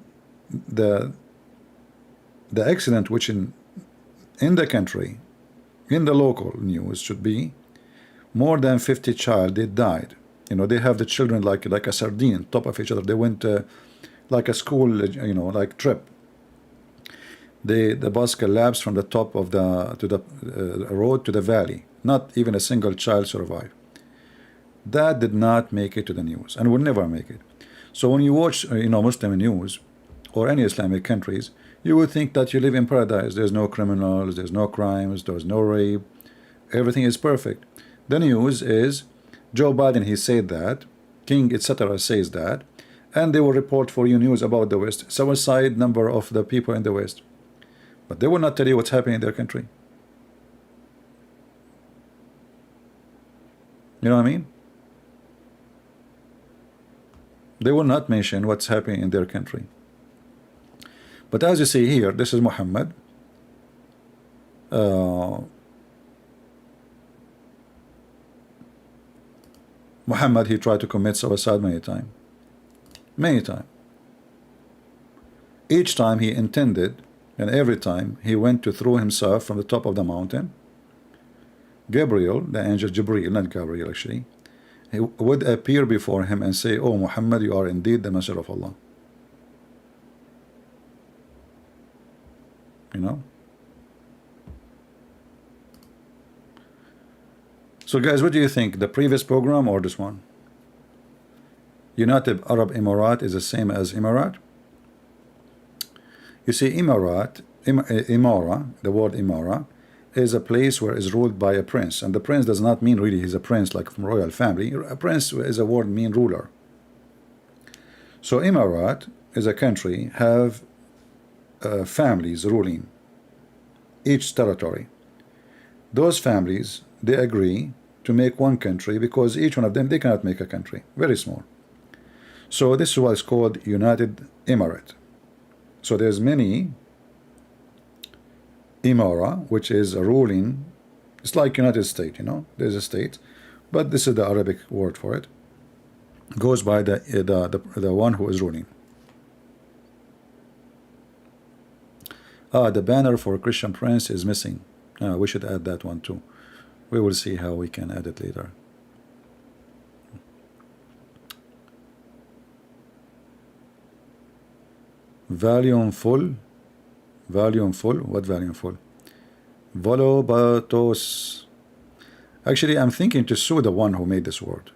the accident which in the country, in the local news, should be more than 50 child, they died. You know, they have the children like a sardine, top of each other. They went like a school, you know, like trip. The bus collapsed from the top of the road to the valley. Not even a single child survived. That did not make it to the news and will never make it. So when you watch, you know, Muslim news or any Islamic countries, you would think that you live in paradise. There's no criminals, there's no crimes, there's no rape, everything is perfect. The news is Joe Biden, he said that, King, etc. says that, and they will report for you news about the West, suicide number of the people in the West, but they will not tell you what's happening in their country. You know what I mean? They will not mention what's happening in their country. But as you see here, this is Muhammad. Muhammad, he tried to commit suicide many times. Many times. Each time he intended, and every time he went to throw himself from the top of the mountain. Gabriel, the angel Jibreel, not Gabriel actually, he would appear before him and say, "Oh Muhammad, you are indeed the Messenger of Allah." You know? So guys, what do you think? The previous program or this one? United Arab Emirates is the same as Emirat? You see, Emirat, Imara, the word Imara, is a place where is ruled by a prince, and the prince does not mean really he's a prince like from royal family. A prince is a word mean ruler. So Emirat is a country have families ruling each territory. Those families, they agree to make one country because each one of them, they cannot make a country, very small. So this is what's called United Emirate. So there's many Imara, which is a ruling. It's like United States, you know, there's a state, but this is the Arabic word for it. Goes by the one who is ruling. The banner for Christian Prince is missing. We should add that one too. We will see how we can add it later. Volume full. Volume full. What volume full? Volobatos. Actually, I'm thinking to sue the one who made this word.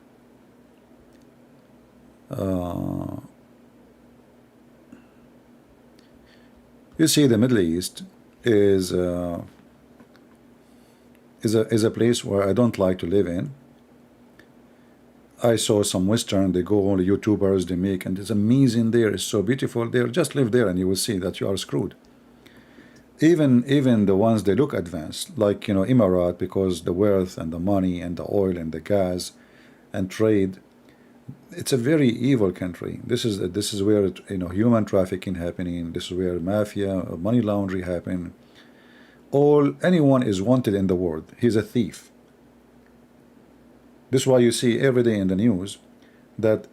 You see, the Middle East is a place where I don't like to live in. I saw some Western, they go only YouTubers, they make, and it's amazing there, it's so beautiful there. Just live there and you will see that you are screwed. Even the ones they look advanced, like, you know, Emirat, because the wealth and the money and the oil and the gas and trade, it's a very evil country. This is where, you know, human trafficking happening. This is where mafia, money laundering happen. Anyone is wanted in the world. He's a thief. This is why you see every day in the news that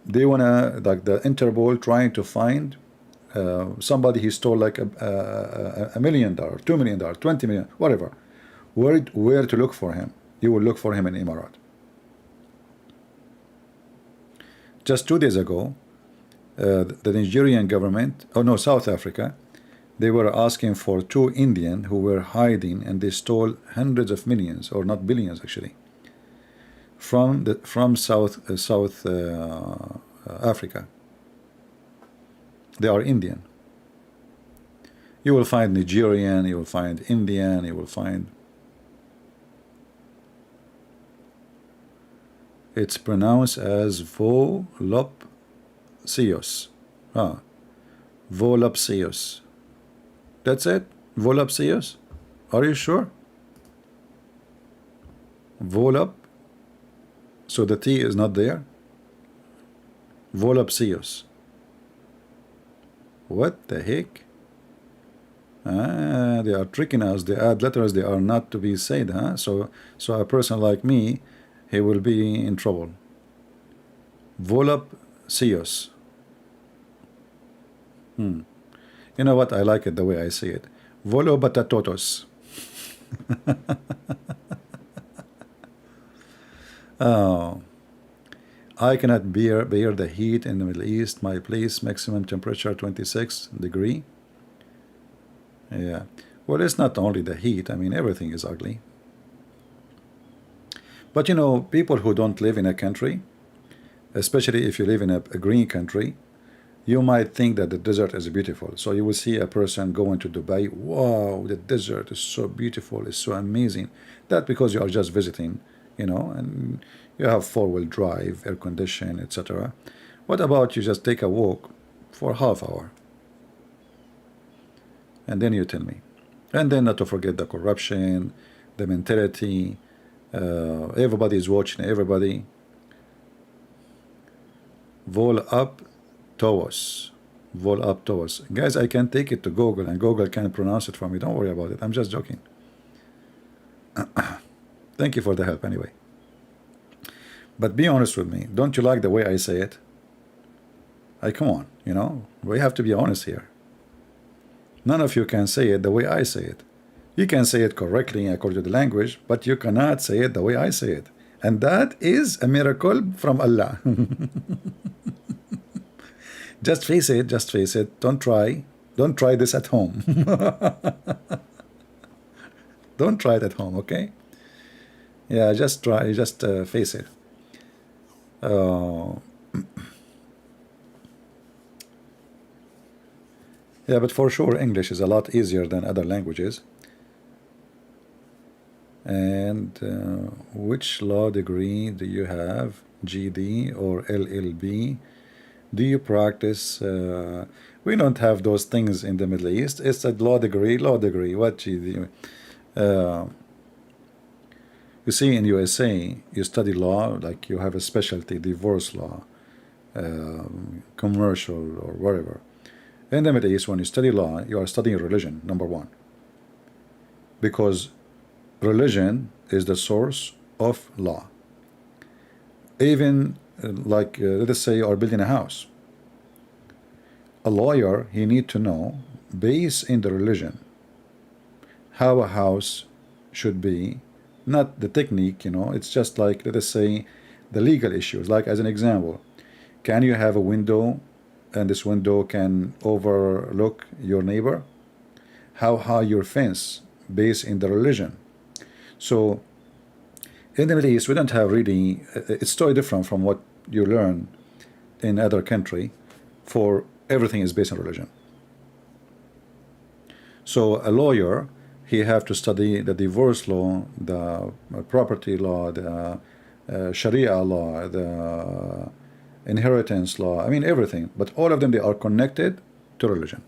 they wanna, like the Interpol trying to find somebody he stole like $1 million, $2 million, 20 million, whatever. Where to look for him? You will look for him in Emirat. Just 2 days ago, the Nigerian government, South Africa, they were asking for 2 Indian who were hiding, and they stole hundreds of millions, or not billions actually, from South Africa. They are Indian. You will find Nigerian, you will find Indian, you will find. It's pronounced as Volopsios. Ah, Volopsios. That's it? Volopsios? Are you sure? Volop. So the T is not there? Volopsios. What the heck? Ah, they are tricking us. They add letters they are not to be said, huh? So a person like me, he will be in trouble. Volopsios. You know what? I like it the way I say it. Volobatatos. Oh, I cannot bear the heat in the Middle East. My place maximum temperature 26 degree. Yeah. Well, it's not only the heat. I mean, everything is ugly. But you know, people who don't live in a country, especially if you live in a green country, you might think that the desert is beautiful. So you will see a person going to Dubai. Wow, the desert is so beautiful. It's so amazing. That because you are just visiting, you know, and you have four-wheel drive, air condition, etc. What about you just take a walk for half hour? And then you tell me. And then not to forget the corruption, the mentality. Everybody is watching everybody. Vol up towards. Vol up towards. Guys, I can take it to Google and Google can pronounce it for me. Don't worry about it. I'm just joking. Thank you for the help anyway. But be honest with me. Don't you like the way I say it? Come on, you know, we have to be honest here. None of you can say it the way I say it. You can say it correctly according to the language, but you cannot say it the way I say it. And that is a miracle from Allah. Just face it, just face it. Don't try this at home. Don't try it at home, okay? Yeah, just try, just face it. Yeah, but for sure English is a lot easier than other languages. And which law degree do you have? GD or LLB? Do you practice? We don't have those things in the Middle East. It's a law degree. What GD? You see, in USA, you study law, like you have a specialty, divorce law, commercial or whatever. In the Middle East, when you study law, you are studying religion, number one. Because religion is the source of law. Even like, let us say you are building a house. A lawyer, he need to know, based in the religion, how a house should be, not the technique, you know, it's just like, let us say, the legal issues. Like as an example, can you have a window and this window can overlook your neighbor? How high your fence based in the religion? So in the Middle East, we don't have really, it's totally different from what you learn in other country, for everything is based on religion. So a lawyer, he have to study the divorce law, the property law, the Sharia law, the inheritance law, I mean everything, but all of them, they are connected to religion.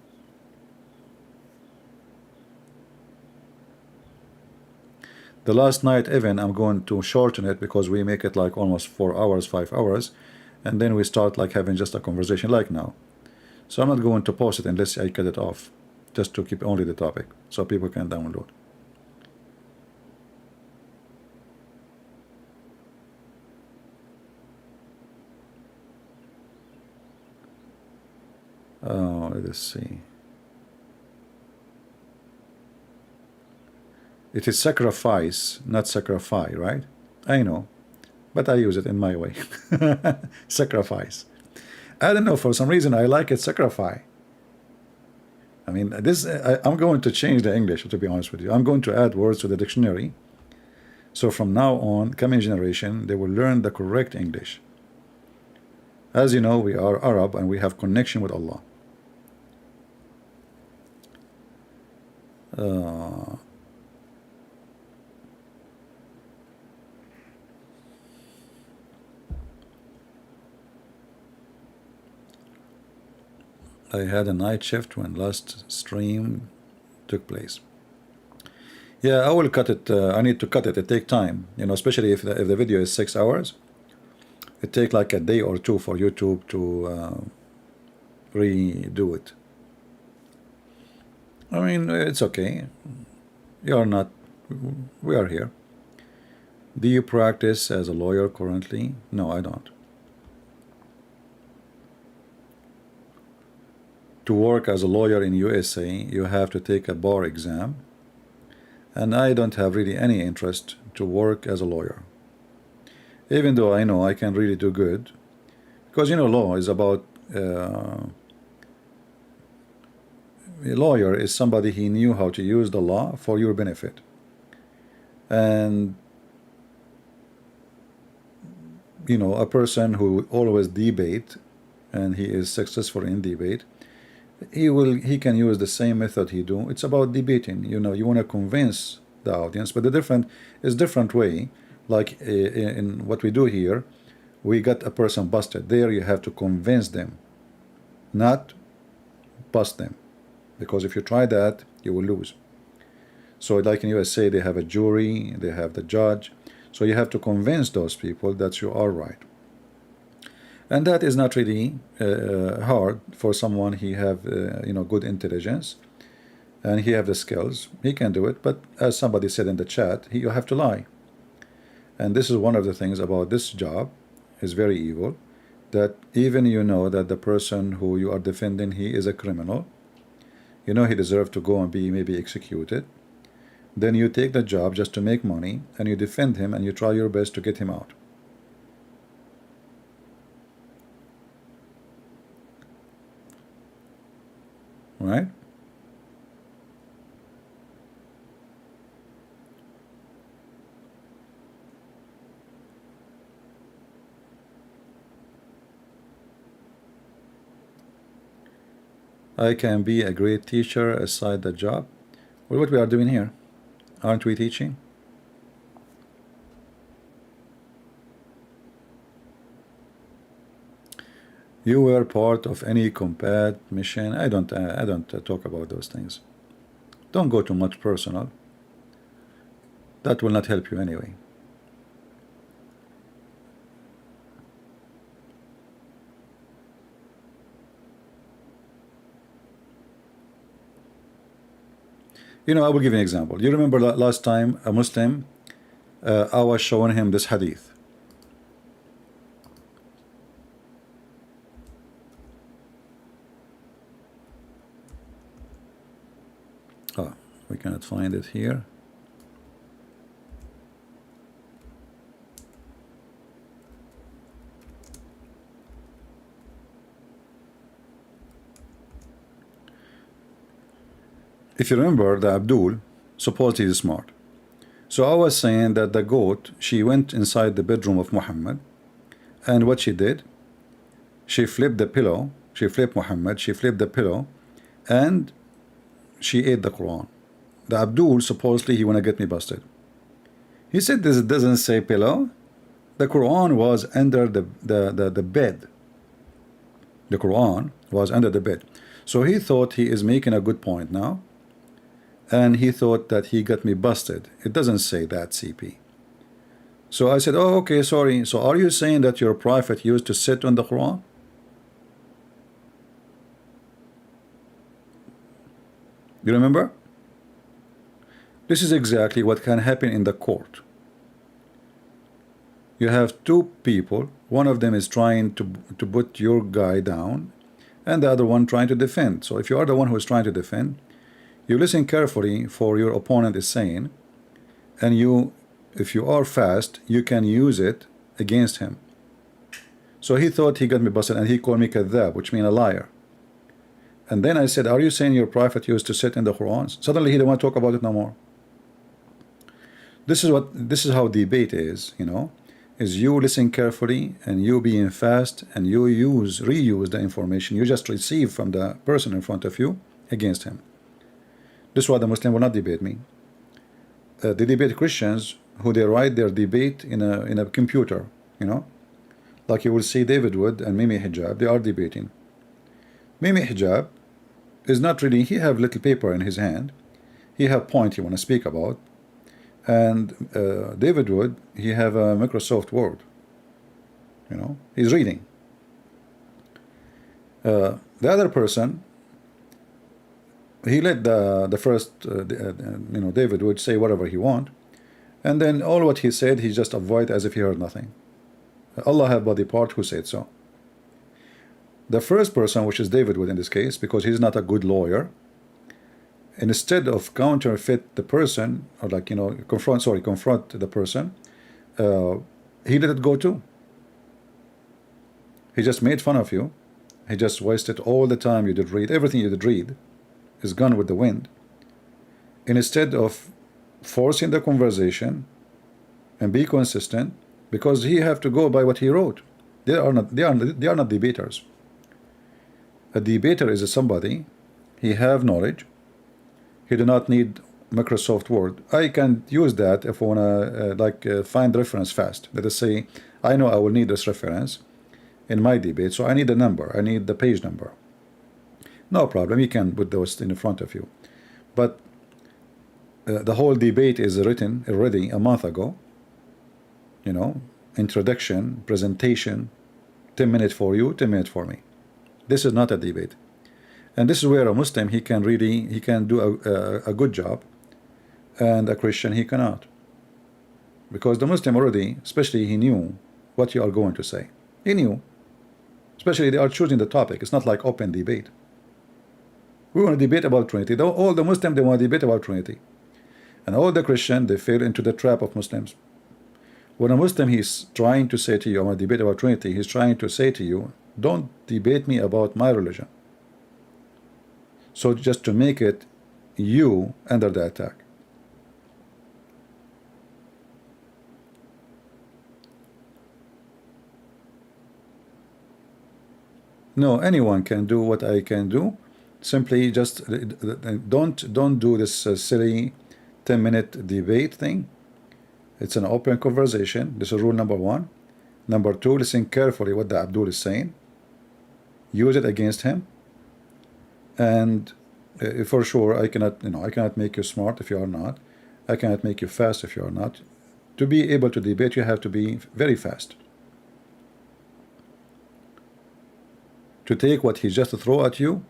The last night even, I'm going to shorten it because we make it like almost 4 hours, 5 hours, and then we start like having just a conversation like now. So I'm not going to post it unless I cut it off, just to keep only the topic so people can download. Oh, let us see. It is sacrifice, not sacrifice, right? I know, but I use it in my way. Sacrifice. I don't know, for some reason I like it, sacrifice. I mean, this, I'm going to change the English, to be honest with you. I'm going to add words to the dictionary. So from now on, coming generation, they will learn the correct English. As you know, we are Arab and we have connection with Allah. I had a night shift when last stream took place. Yeah, I will cut it. I need to cut it. It takes time, you know, especially if the video is 6 hours. It takes like a day or two for YouTube to redo it. I mean, it's okay. You're not. We are here. Do you practice as a lawyer currently? No, I don't. To work as a lawyer in USA, you have to take a bar exam, and I don't have really any interest to work as a lawyer, even though I know I can really do good, because you know law is about a lawyer is somebody he knew how to use the law for your benefit, and you know, a person who always debate and he is successful in debate, he can use the same method he do. It's about debating, you know, you want to convince the audience, but the different way. Like in what we do here, we got a person busted. There you have to convince them, not bust them, because if you try that, you will lose. So like in USA, they have a jury, they have the judge, so you have to convince those people that you are right. And that is not really hard for someone. He have you know, good intelligence, and he have the skills. He can do it. But as somebody said in the chat, you have to lie. And this is one of the things about this job is very evil. That even you know that the person who you are defending, he is a criminal. You know he deserves to go and be maybe executed. Then you take the job just to make money, and you defend him, and you try your best to get him out. Right? I can be a great teacher aside the job. Well, what we are doing here, aren't we teaching? You were part of any combat mission? I don't talk about those things. Don't go too much personal. That will not help you anyway. You know, I will give you an example. You remember last time a Muslim, I was showing him this hadith. Oh, we cannot find it here. If you remember, the Abdul, supposedly he's smart. So I was saying that the goat, she went inside the bedroom of Muhammad, and what she did, she flipped the pillow, she flipped Muhammad, she flipped the pillow, and she ate the Quran. The Abdul, supposedly he wanna get me busted. He said this doesn't say pillow. The Quran was under the bed. The Quran was under the bed. So he thought he is making a good point now, and he thought that he got me busted. It doesn't say that, CP. So I said, oh, okay, sorry. So are you saying that your prophet used to sit on the Quran? You remember? This is exactly what can happen in the court. You have two people. One of them is trying to put your guy down, and the other one trying to defend. So if you are the one who is trying to defend, you listen carefully for your opponent is saying, and you, if you are fast, you can use it against him. So he thought he got me busted, and he called me kadhab, which means a liar. And then I said, are you saying your prophet used to sit in the Quran? Suddenly he didn't want to talk about it no more. This is how debate is, you know, is you listen carefully, and you being fast, and you reuse the information you just receive from the person in front of you against him. This is why the Muslim will not debate me. They debate Christians who they write their debate in a computer, you know, like you will see David Wood and Mimi Hijab, they are debating. Mimi Hijab is not really, he have little paper in his hand, he have point he want to speak about, and David Wood, he have a Microsoft Word, you know, he's reading. The other person, he let the first you know, David Wood say whatever he want, and then all what he said he just avoid as if he heard nothing. Allah have body part who said so. The first person, which is David Wood in this case, because he's not a good lawyer, and instead of counterfeit the person, or like, you know, confront the person, he let it go too. He just made fun of you. He just wasted all the time you did read. Everything you did read is gone with the wind. And instead of forcing the conversation and be consistent, because he have to go by what he wrote. They are not debaters. A debater is somebody, he have knowledge, he do not need Microsoft Word. I can use that if I wanna find reference fast. Let us say I know I will need this reference in my debate, so I need the number, I need the page number. No problem, you can put those in front of you. But the whole debate is written already a month ago. You know, introduction, presentation, 10 minutes for you, 10 minutes for me. This is not a debate. And this is where a Muslim, he can do a good job, and a Christian, he cannot. Because the Muslim already, especially, he knew what you are going to say. He knew. Especially they are choosing the topic. It's not like open debate. We want to debate about Trinity. All the Muslims, they want to debate about Trinity. And all the Christian, they fell into the trap of Muslims. When a Muslim, he's trying to say to you, I want to debate about Trinity, he's trying to say to you, don't debate me about my religion. So just to make it you under the attack. No, anyone can do what I can do. Simply just don't do this silly 10-minute debate thing. It's an open conversation. This is rule number 1. Number 2, listen carefully what the Abdul is saying. Use it against him. And for sure, I cannot make you smart if you are not. I cannot make you fast if you are not. To be able to debate, you have to be very fast. To take what he just throw at you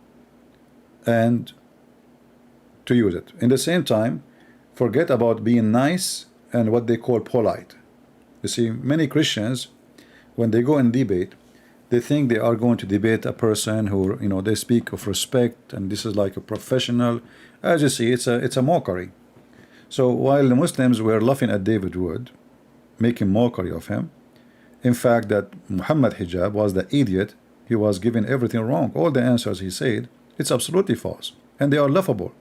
and to use it. In the same time, forget about being nice and what they call polite. You see, many Christians, when they go in debate, they think they are going to debate a person who, you know, they speak of respect, and this is like a professional. As you see, it's a mockery. So while the Muslims were laughing at David Wood, making mockery of him, in fact, that Muhammad Hijab was the idiot. He was giving everything wrong. All the answers he said, it's absolutely false, and they are laughable.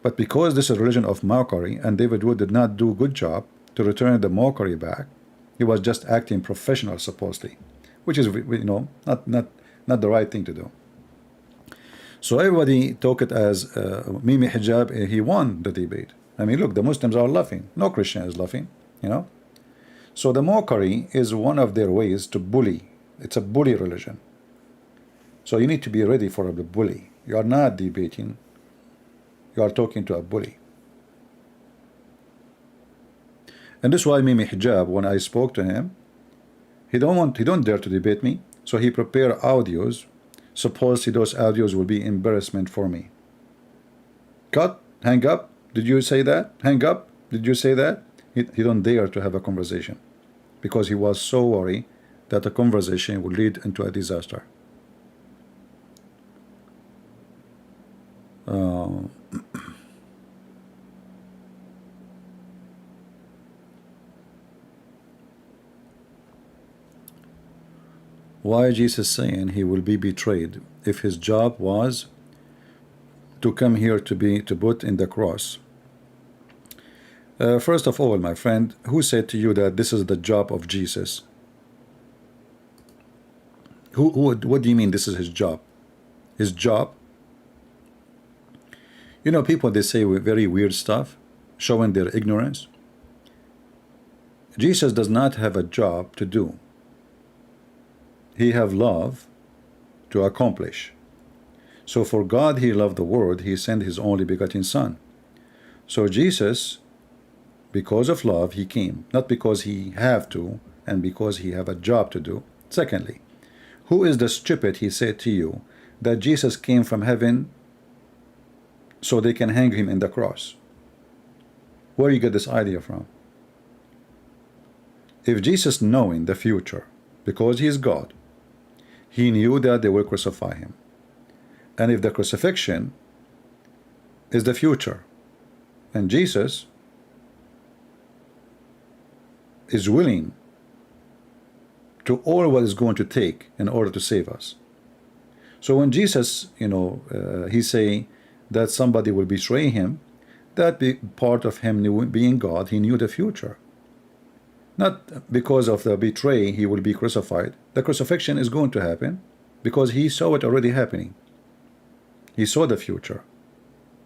But because this is a religion of mockery, and David Wood did not do a good job to return the mockery back, he was just acting professional, supposedly, which is, you know, not the right thing to do. So everybody took it as Mimi Hijab, he won the debate. I mean, look, the Muslims are laughing. No Christian is laughing, you know. So the mockery is one of their ways to bully. It's a bully religion. So you need to be ready for a bully. You are not debating. You are talking to a bully. And this is why Mimi Hijab, when I spoke to him, he don't dare to debate me. So he prepared audios. Supposedly those audios will be embarrassment for me. Cut, hang up. Did you say that? Hang up. Did you say that? He don't dare to have a conversation, because he was so worried that the conversation will lead into a disaster. Why Jesus saying he will be betrayed if his job was to come here to put in the cross? First of all, my friend, who said to you that this is the job of Jesus? What do you mean this is his job? His job? You know, people, they say very weird stuff, showing their ignorance. Jesus does not have a job to do. He have love to accomplish. So for God he loved the world, he sent his only begotten Son. So Jesus, because of love, he came, not because he have to and because he have a job to do. Secondly, who is the stupid, he said to you, that Jesus came from heaven so they can hang him in the cross? Where you get this idea from? If Jesus, knowing the future, because he is God, he knew that they will crucify him, and if the crucifixion is the future, and Jesus is willing to all what is going to take in order to save us. So when Jesus, you know, he say that somebody will betray him, that be part of him being God, he knew the future. Not because of the betray he will be crucified. The crucifixion is going to happen because he saw it already happening. He saw the future.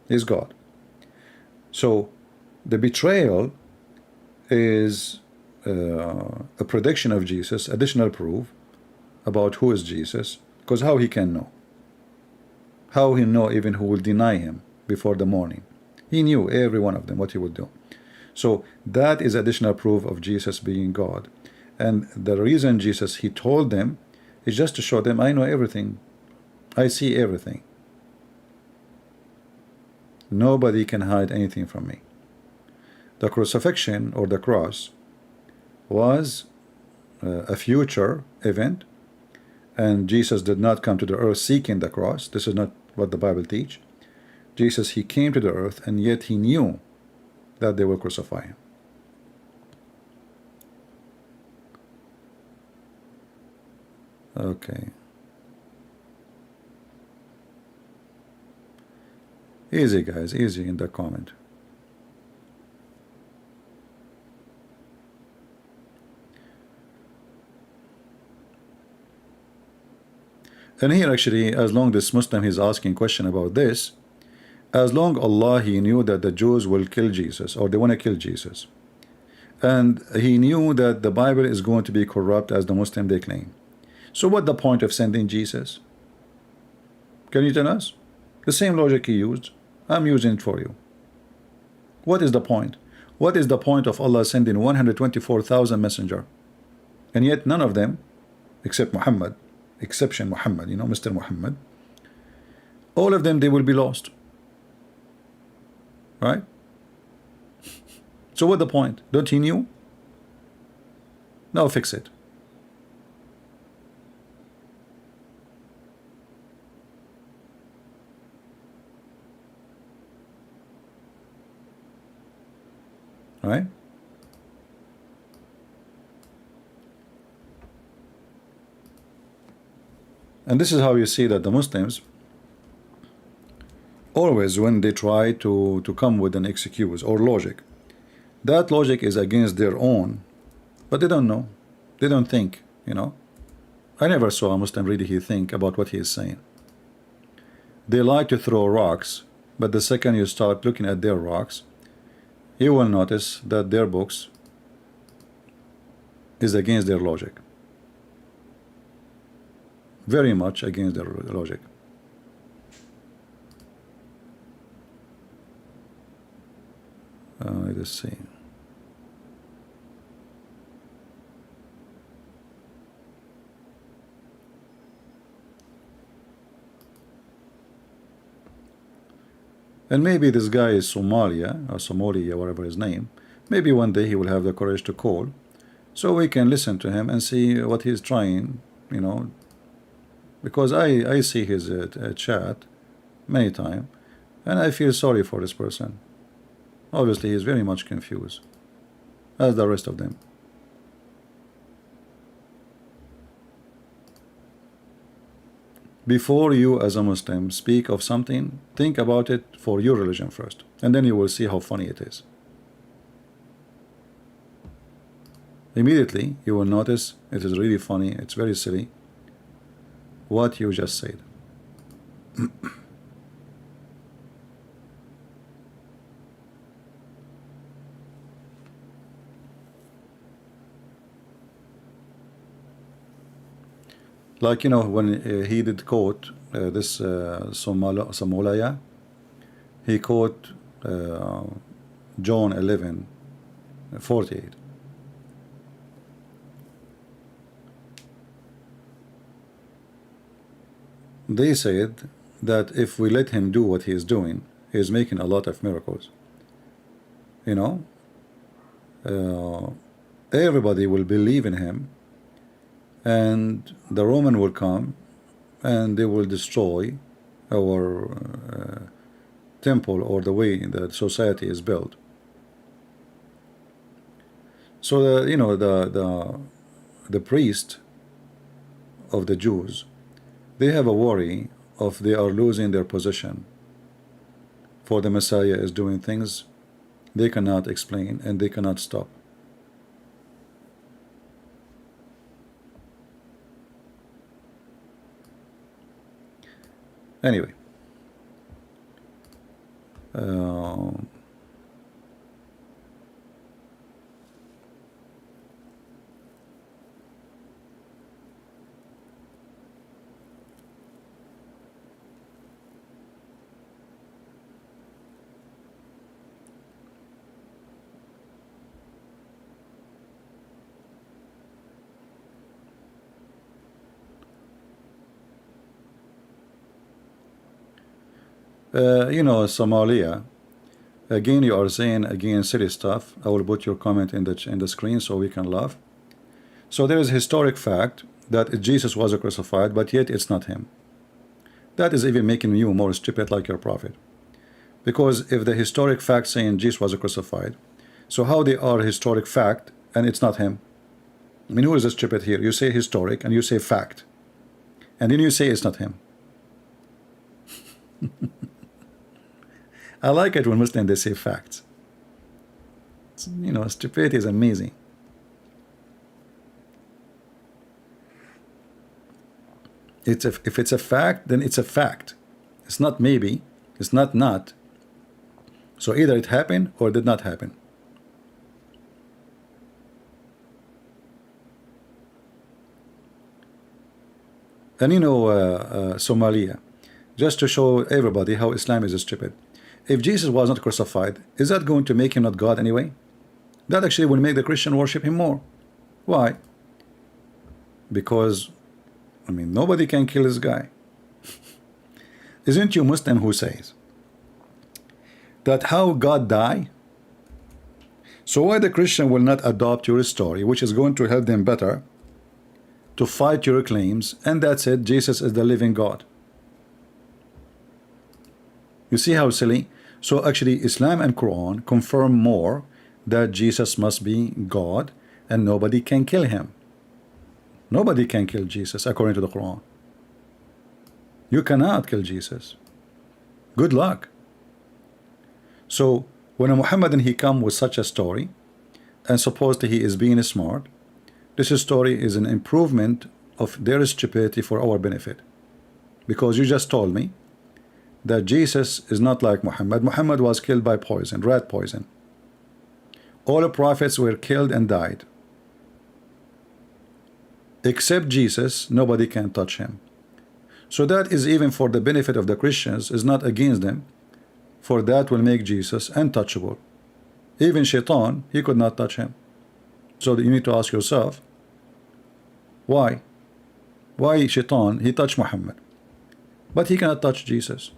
He's God. So the betrayal is a prediction of Jesus, additional proof about who is Jesus, because how he can know? How he know even who will deny him before the morning? He knew every one of them what he would do. So that is additional proof of Jesus being God. And the reason Jesus, he told them, is just to show them, I know everything. I see everything. Nobody can hide anything from me. The crucifixion or the cross was a future event, and Jesus did not come to the earth seeking the cross. This is not what the Bible teach. Jesus, he came to the earth, and yet he knew that they will crucify him. Okay. Easy, guys, easy in the comment. And here actually, as long this Muslim is asking question about this, as long Allah, he knew that the Jews will kill Jesus, or they want to kill Jesus, and he knew that the Bible is going to be corrupt as the Muslim they claim. So what the point of sending Jesus? Can you tell us? The same logic he used, I'm using it for you. What is the point? What is the point of Allah sending 124,000 messenger, and yet none of them, except Muhammad, exception Muhammad, you know, Mr. Muhammad, all of them, they will be lost, right? So what the point? Don't he knew? Now fix it. Right? And this is how you see that the Muslims always, when they try to come with an excuse or logic, that logic is against their own, but they don't know, they don't think, you know. I never saw a Muslim really think about what he is saying. They like to throw rocks, but the second you start looking at their rocks, you will notice that their books is against their logic, very much against their logic. Let's see. And maybe this guy is Somalia or Somalia, whatever his name. Maybe one day he will have the courage to call, so we can listen to him and see what he's trying, you know. Because I see his chat many times, and I feel sorry for this person. Obviously, he is very much confused, as the rest of them. Before you, as a Muslim, speak of something, think about it for your religion first, and then you will see how funny it is. Immediately, you will notice it is really funny, it's very silly, what you just said. Like, you know, when he did quote this Somalaya, he quote John 11:48. They said that if we let him do what he is doing, he is making a lot of miracles. You know, everybody will believe in him, and the Roman will come and they will destroy our temple or the way that society is built. So you know, the priest of the Jews, they have a worry of they are losing their position, for the Messiah is doing things they cannot explain and they cannot stop. Anyway, you know, Somalia, again you are saying again silly stuff. I will put your comment in the screen so we can laugh. So there is a historic fact that Jesus was crucified, but yet it's not him. That is even making you more stupid like your prophet. Because if the historic fact saying Jesus was crucified, so how they are historic fact and it's not him? I mean, who is the stupid here? You say historic and you say fact, and then you say it's not him. I like it when Muslims they say facts. You know, stupidity is amazing. If it's a fact, then it's a fact. It's not maybe. It's not. So either it happened or it did not happen. And you know, Somalia, just to show everybody how Islam is stupid. If Jesus was not crucified, is that going to make him not God anyway? That actually will make the Christian worship him more. Why? Because, I mean, nobody can kill this guy. Isn't you Muslim who says that how God died? So why the Christian will not adopt your story, which is going to help them better to fight your claims, and that's it, Jesus is the living God? You see how silly? So actually Islam and Quran confirm more that Jesus must be God and nobody can kill him. Nobody can kill Jesus according to the Quran. You cannot kill Jesus. Good luck. So when a Muhammadan he come with such a story and supposed he is being smart, this story is an improvement of their stupidity for our benefit. Because you just told me that Jesus is not like Muhammad. Muhammad was killed by poison, rat poison. All the prophets were killed and died. Except Jesus, nobody can touch him. So that is even for the benefit of the Christians, is not against them, for that will make Jesus untouchable. Even Shaitan, he could not touch him. So you need to ask yourself, why? Why Shaitan, he touched Muhammad, but he cannot touch Jesus?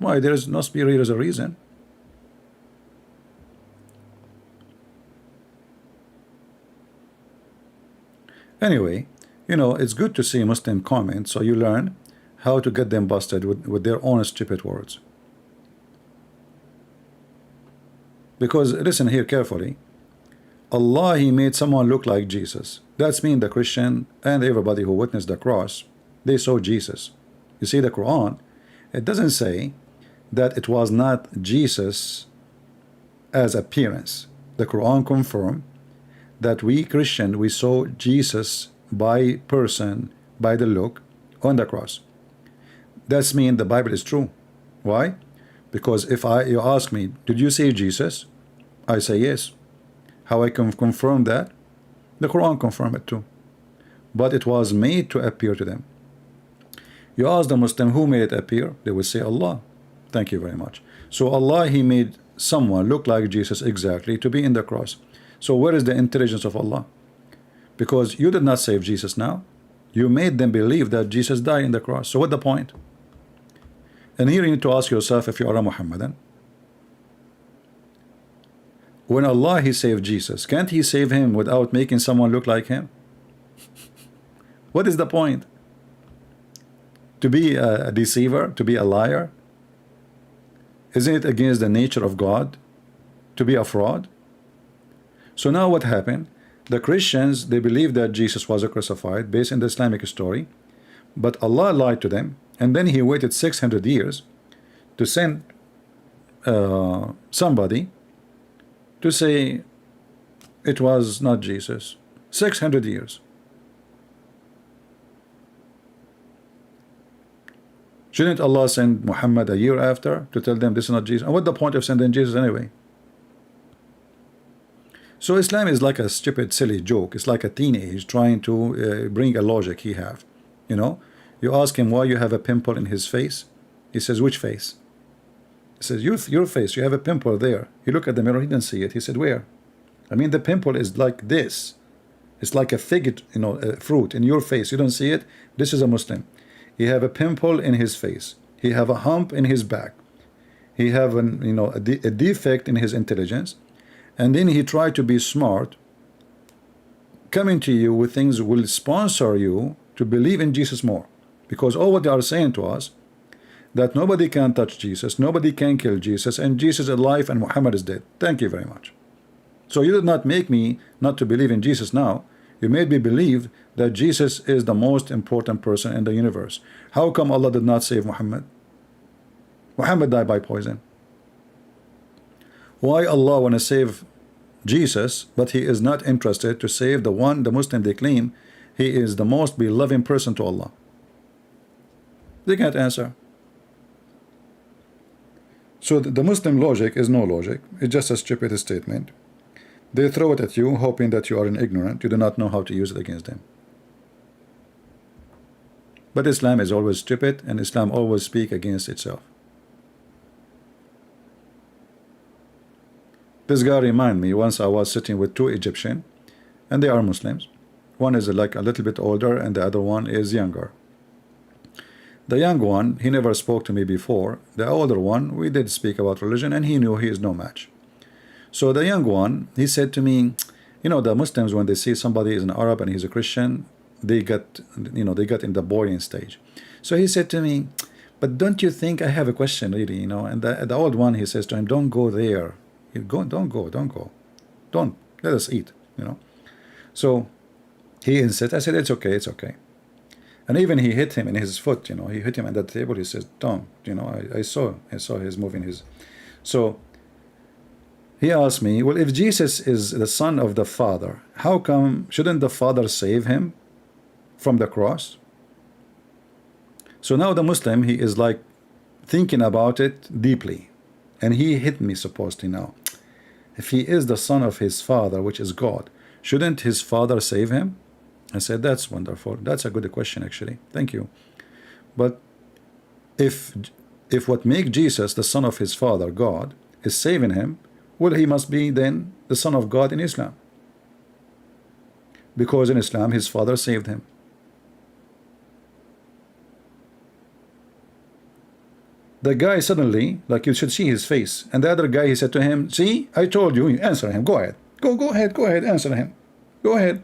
Why? There must be a reason. Anyway, you know, it's good to see Muslim comments, so you learn how to get them busted with their own stupid words. Because listen here carefully, Allah, he made someone look like Jesus. That's mean the Christian and everybody who witnessed the cross, they saw Jesus. You see, the Quran, it doesn't say that it was not Jesus as appearance. The Quran confirmed that we Christian, we saw Jesus by person, by the look on the cross. That's mean the Bible is true. Why? Because if you ask me, did you see Jesus? I say yes. How I can confirm that? The Quran confirm it too. but it was made to appear to them. You ask the Muslim who made it appear, they will say Allah. Thank you very much. So Allah, He made someone look like Jesus exactly to be in the cross. So where is the intelligence of Allah? Because you did not save Jesus now. You made them believe that Jesus died in the cross. So what the point? And here you need to ask yourself, if you are a Muhammadan, when Allah, He saved Jesus, can't He save him without making someone look like him? What is the point? To be a deceiver, to be a liar? Isn't it against the nature of God to be a fraud? So now what happened? The Christians, they believed that Jesus was crucified based on the Islamic story, but Allah lied to them, and then He waited 600 years to send somebody to say it was not Jesus. 600 years. Shouldn't Allah send Muhammad a year after to tell them this is not Jesus? And what's the point of sending Jesus anyway? So Islam is like a stupid, silly joke. It's like a teenage trying to bring a logic he have. You know, you ask him why you have a pimple in his face. He says, which face? He says, your face, you have a pimple there. You look at the mirror, he didn't see it. He said, where? I mean, the pimple is like this. It's like a fig, you know, a fruit in your face. You don't see it. This is a Muslim. He have a pimple in his face. He have a hump in his back. He have an, you know, a defect in his intelligence. And then he tried to be smart, coming to you with things will sponsor you to believe in Jesus more. Because all what they are saying to us, that nobody can touch Jesus, nobody can kill Jesus, and Jesus is alive and Muhammad is dead. Thank you very much. So you did not make me not to believe in Jesus now. You made me believe that Jesus is the most important person in the universe. How come Allah did not save Muhammad? Muhammad died by poison. Why Allah want to save Jesus, but He is not interested to save the Muslim they claim he is the most beloved person to Allah? They can't answer. So the Muslim logic is no logic. It's just a stupid statement. They throw it at you, hoping that you are ignorant. You do not know how to use it against them. But Islam is always stupid, and Islam always speaks against itself. This guy reminded me, once I was sitting with two Egyptians, and they are Muslims. One is like a little bit older, and the other one is younger. The young one, he never spoke to me before. The older one, we did speak about religion, and he knew he is no match. So the young one, he said to me, you know, the Muslims, when they see somebody is an Arab and he's a Christian, they get, you know, they get in the boring stage. So he said to me, but don't you think, I have a question really, you know? And the old one, he says to him, don't go there. Don't go. Don't let us eat, you know. So he insisted. I said, it's okay. And even he hit him in his foot, you know. He hit him at the table. He says, don't, you know. I saw his moving his. So he asked me, well, if Jesus is the son of the Father, how come shouldn't the Father save him from the cross? So now the Muslim, he is like thinking about it deeply, and he hit me supposedly now. If he is the son of his Father, which is God, shouldn't his Father save him? I said, that's wonderful. That's a good question, actually. Thank you. But if what makes Jesus the son of his Father, God, is saving him, well, he must be then the son of God in Islam. Because in Islam, his father saved him. The guy suddenly, like you should see his face, and the other guy, he said to him, see, I told you, answer him, go ahead. Go ahead, answer him. Go ahead.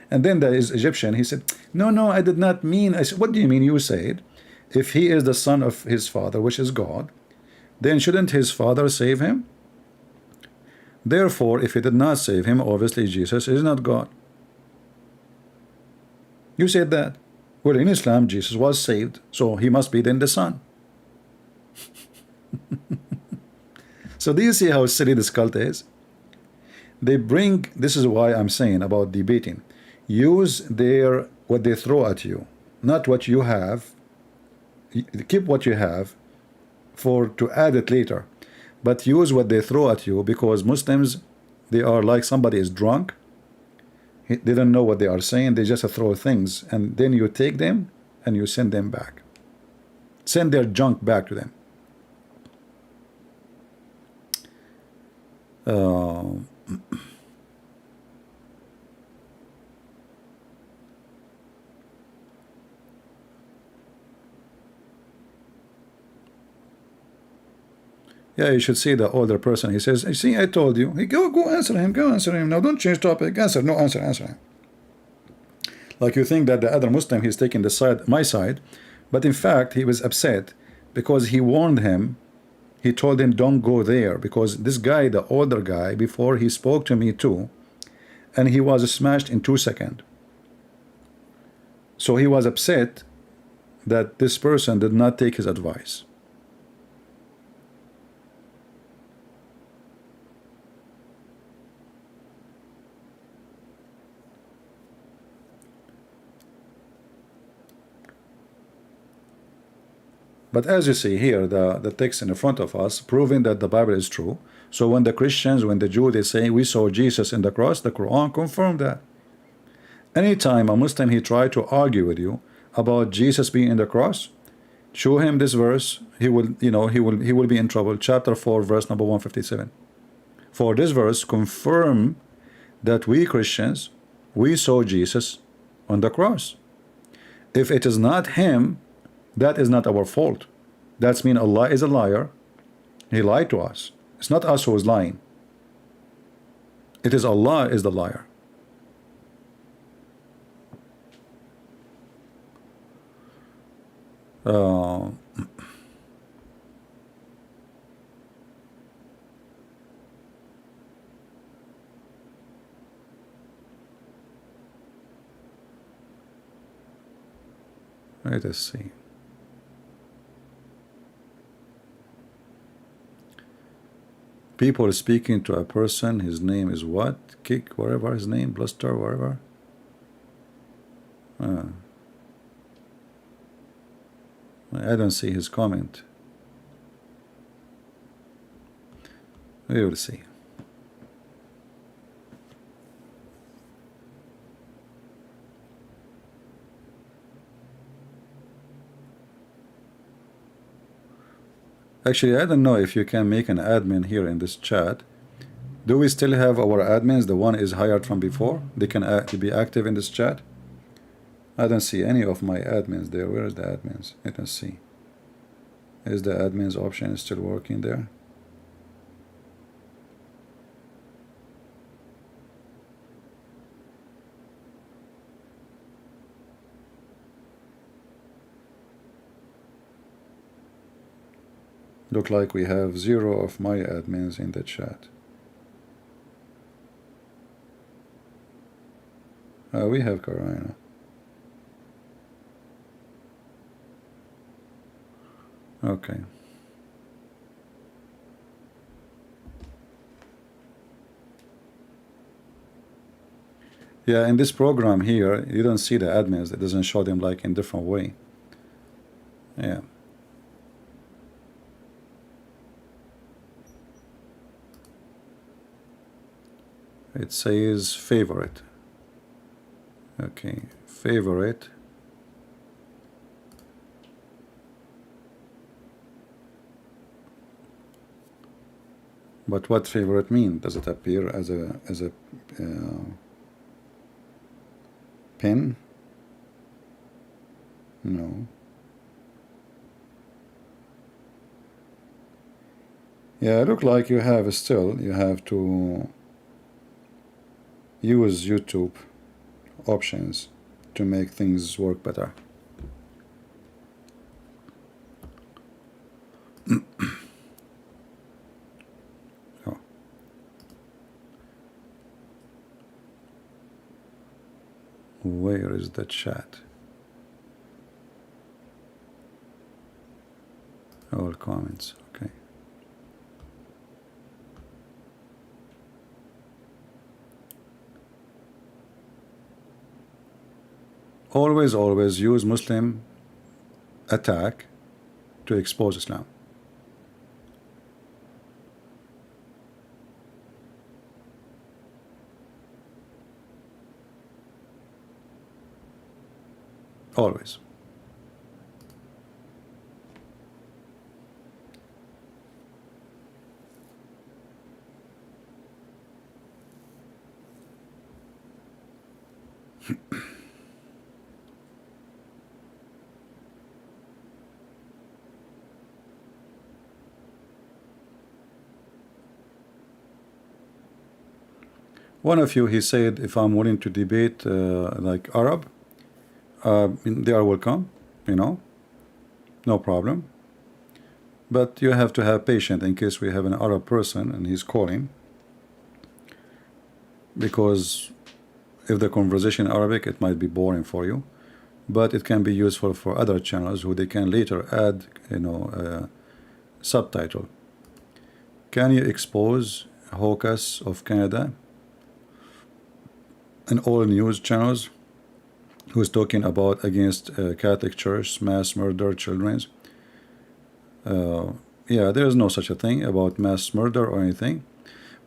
And then there is Egyptian, he said, no, I did not mean. I said, what do you mean? You said, if he is the son of his father, which is God, then shouldn't his father save him? Therefore, if he did not save him, obviously Jesus is not God. You said that. Well, in Islam, Jesus was saved, so he must be then the son. So do you see how silly this cult is? They bring, this is why I'm saying about debating, use what they throw at you, not what you have. Keep what you have to add it later, but use what they throw at you, because Muslims, they are like somebody is drunk They don't know what they are saying. They just throw things, and then you take them and you send them back. Send their junk back to them. Yeah, you should see the older person. He says, "You see, I told you." He go answer him. Go answer him. Now don't change topic. Answer. No answer. Answer him. Like you think that the other Muslim, he's taking the side, my side, but in fact he was upset because he warned him. He told him, don't go there, because this guy, the older guy, before he spoke to me too, and he was smashed in 2 seconds. So he was upset that this person did not take his advice. But as you see here, the text in front of us proving that the Bible is true. So when the Christians, when the Jews, they say we saw Jesus in the cross, the Quran confirmed that. Anytime a Muslim he try to argue with you about Jesus being in the cross, show him this verse, he will, you know, he will be in trouble. Chapter 4, verse number 157. For this verse confirm that we Christians, we saw Jesus on the cross. If it is not him, that is not our fault. That's mean Allah is a liar. He lied to us. It's not us who is lying. It is Allah is the liar. Let us see. People speaking to a person, his name is what? Kick, whatever his name, Bluster, whatever. I don't see his comment. We will see. Actually, I don't know if you can make an admin here in this chat. Do we still have our admins? The one is hired from before. They can be active in this chat. I don't see any of my admins there. Where is the admins? Let us see. Is the admins option still working there? Look like we have 0 of my admins in the chat. We have Carolina. Okay. Yeah, in this program here, you don't see the admins. It doesn't show them like in different way. Yeah. It says favorite. Okay, favorite. But what favorite mean? Does it appear as a pin? No. Yeah, look like you have still. You have to use YouTube options to make things work better. Oh. Where is the chat? All comments. Okay. Always use Muslim attack to expose Islam. always. One of you, he said, if I'm willing to debate like Arab, they are welcome, you know, no problem. But you have to have patience in case we have an Arab person and he's calling, because if the conversation in Arabic, it might be boring for you, but it can be useful for other channels who they can later add, you know, subtitle. Can you expose Hawkes of Canada and all news channels who's talking about against Catholic Church mass murder children's? Yeah, there is no such a thing about mass murder or anything.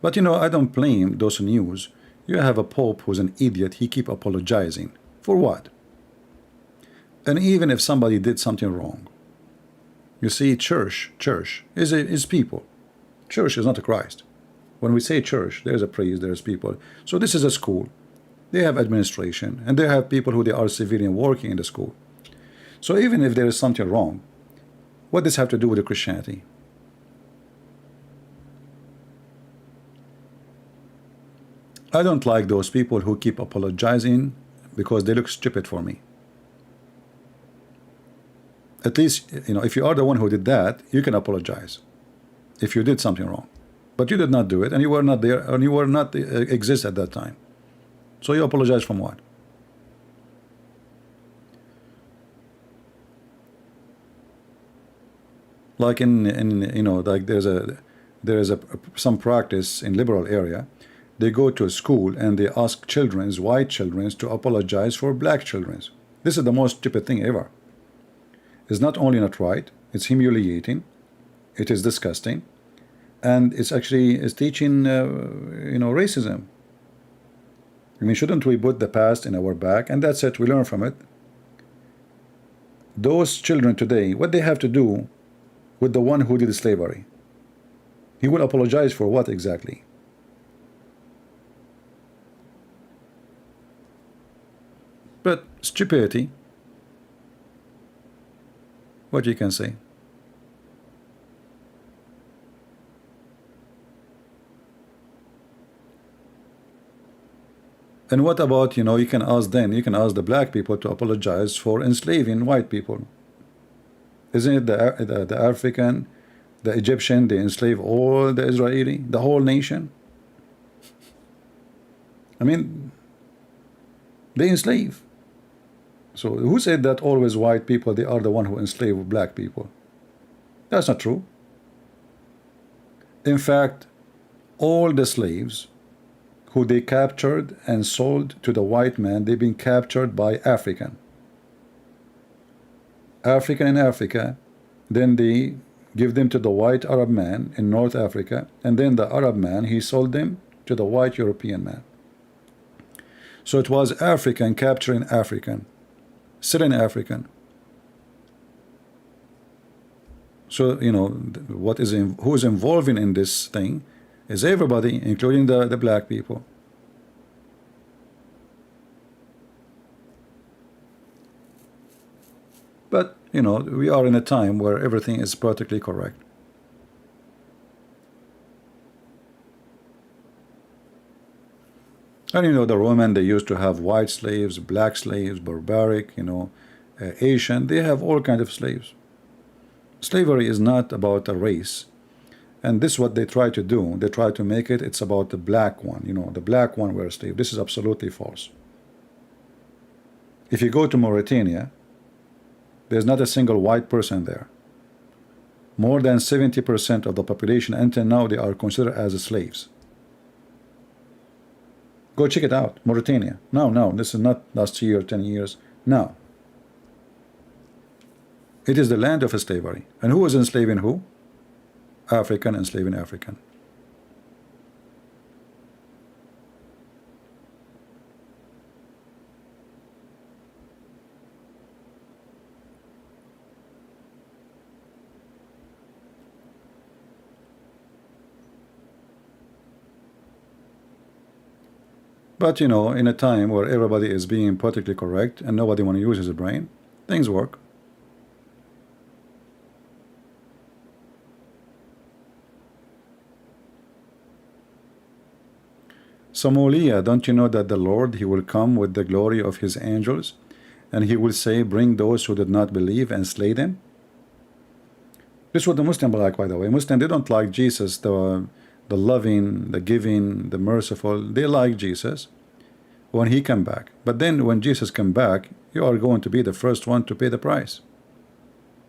But you know, I don't blame those news. You have a Pope who's an idiot. He keep apologizing for what? And even if somebody did something wrong, you see, church is people. Church is not a Christ. When we say church, there's a priest, there's people. So this is a school. They have administration, and they have people who they are civilian working in the school. So even if there is something wrong, what does this have to do with the Christianity? I don't like those people who keep apologizing because they look stupid for me. At least, you know, if you are the one who did that, you can apologize if you did something wrong. But you did not do it, and you were not there, and you were not exist at that time. So you apologize from what? Like in you know, like there is some practice in liberal area. They go to a school and they ask children's, white children's, to apologize for black children's. This is the most stupid thing ever. It's not only not right, it's humiliating, it is disgusting, and it's actually teaching you know, racism. I mean, shouldn't we put the past in our back, and that's it, we learn from it? Those children today, what they have to do with the one who did slavery? He will apologize for what exactly? But stupidity, what you can say. And what about, you know, you can ask the black people to apologize for enslaving white people. Isn't it the African, the Egyptian, they enslave all the Israeli, the whole nation? I mean, they enslave. So who said that always white people, they are the one who enslave black people? That's not true. In fact, all the slaves who they captured and sold to the white man, they've been captured by African in Africa, then they give them to the white Arab man in North Africa, and then the Arab man, he sold them to the white European man. So it was African capturing African, selling African. So, you know, who is involving in this thing is everybody, including the black people. But, you know, we are in a time where everything is politically correct. And, you know, the Roman, they used to have white slaves, black slaves, barbaric, you know, Asian. They have all kinds of slaves. Slavery is not about a race. And this is what they try to do. They try to make it, it's about the black one. You know, the black one were a slave. This is absolutely false. If you go to Mauritania, there's not a single white person there. More than 70% of the population until now, they are considered as slaves. Go check it out, Mauritania. No, this is not last year, 10 years. No. It is the land of slavery. And who is enslaving who? African enslaving African. But you know, in a time where everybody is being politically correct and nobody want to use his brain, things work. Somalia, don't you know that the Lord, he will come with the glory of his angels, and he will say, bring those who did not believe and slay them? This is what the Muslims like, by the way. Muslims, they don't like Jesus, the loving, the giving, the merciful. They like Jesus when he come back. But then when Jesus come back, you are going to be the first one to pay the price,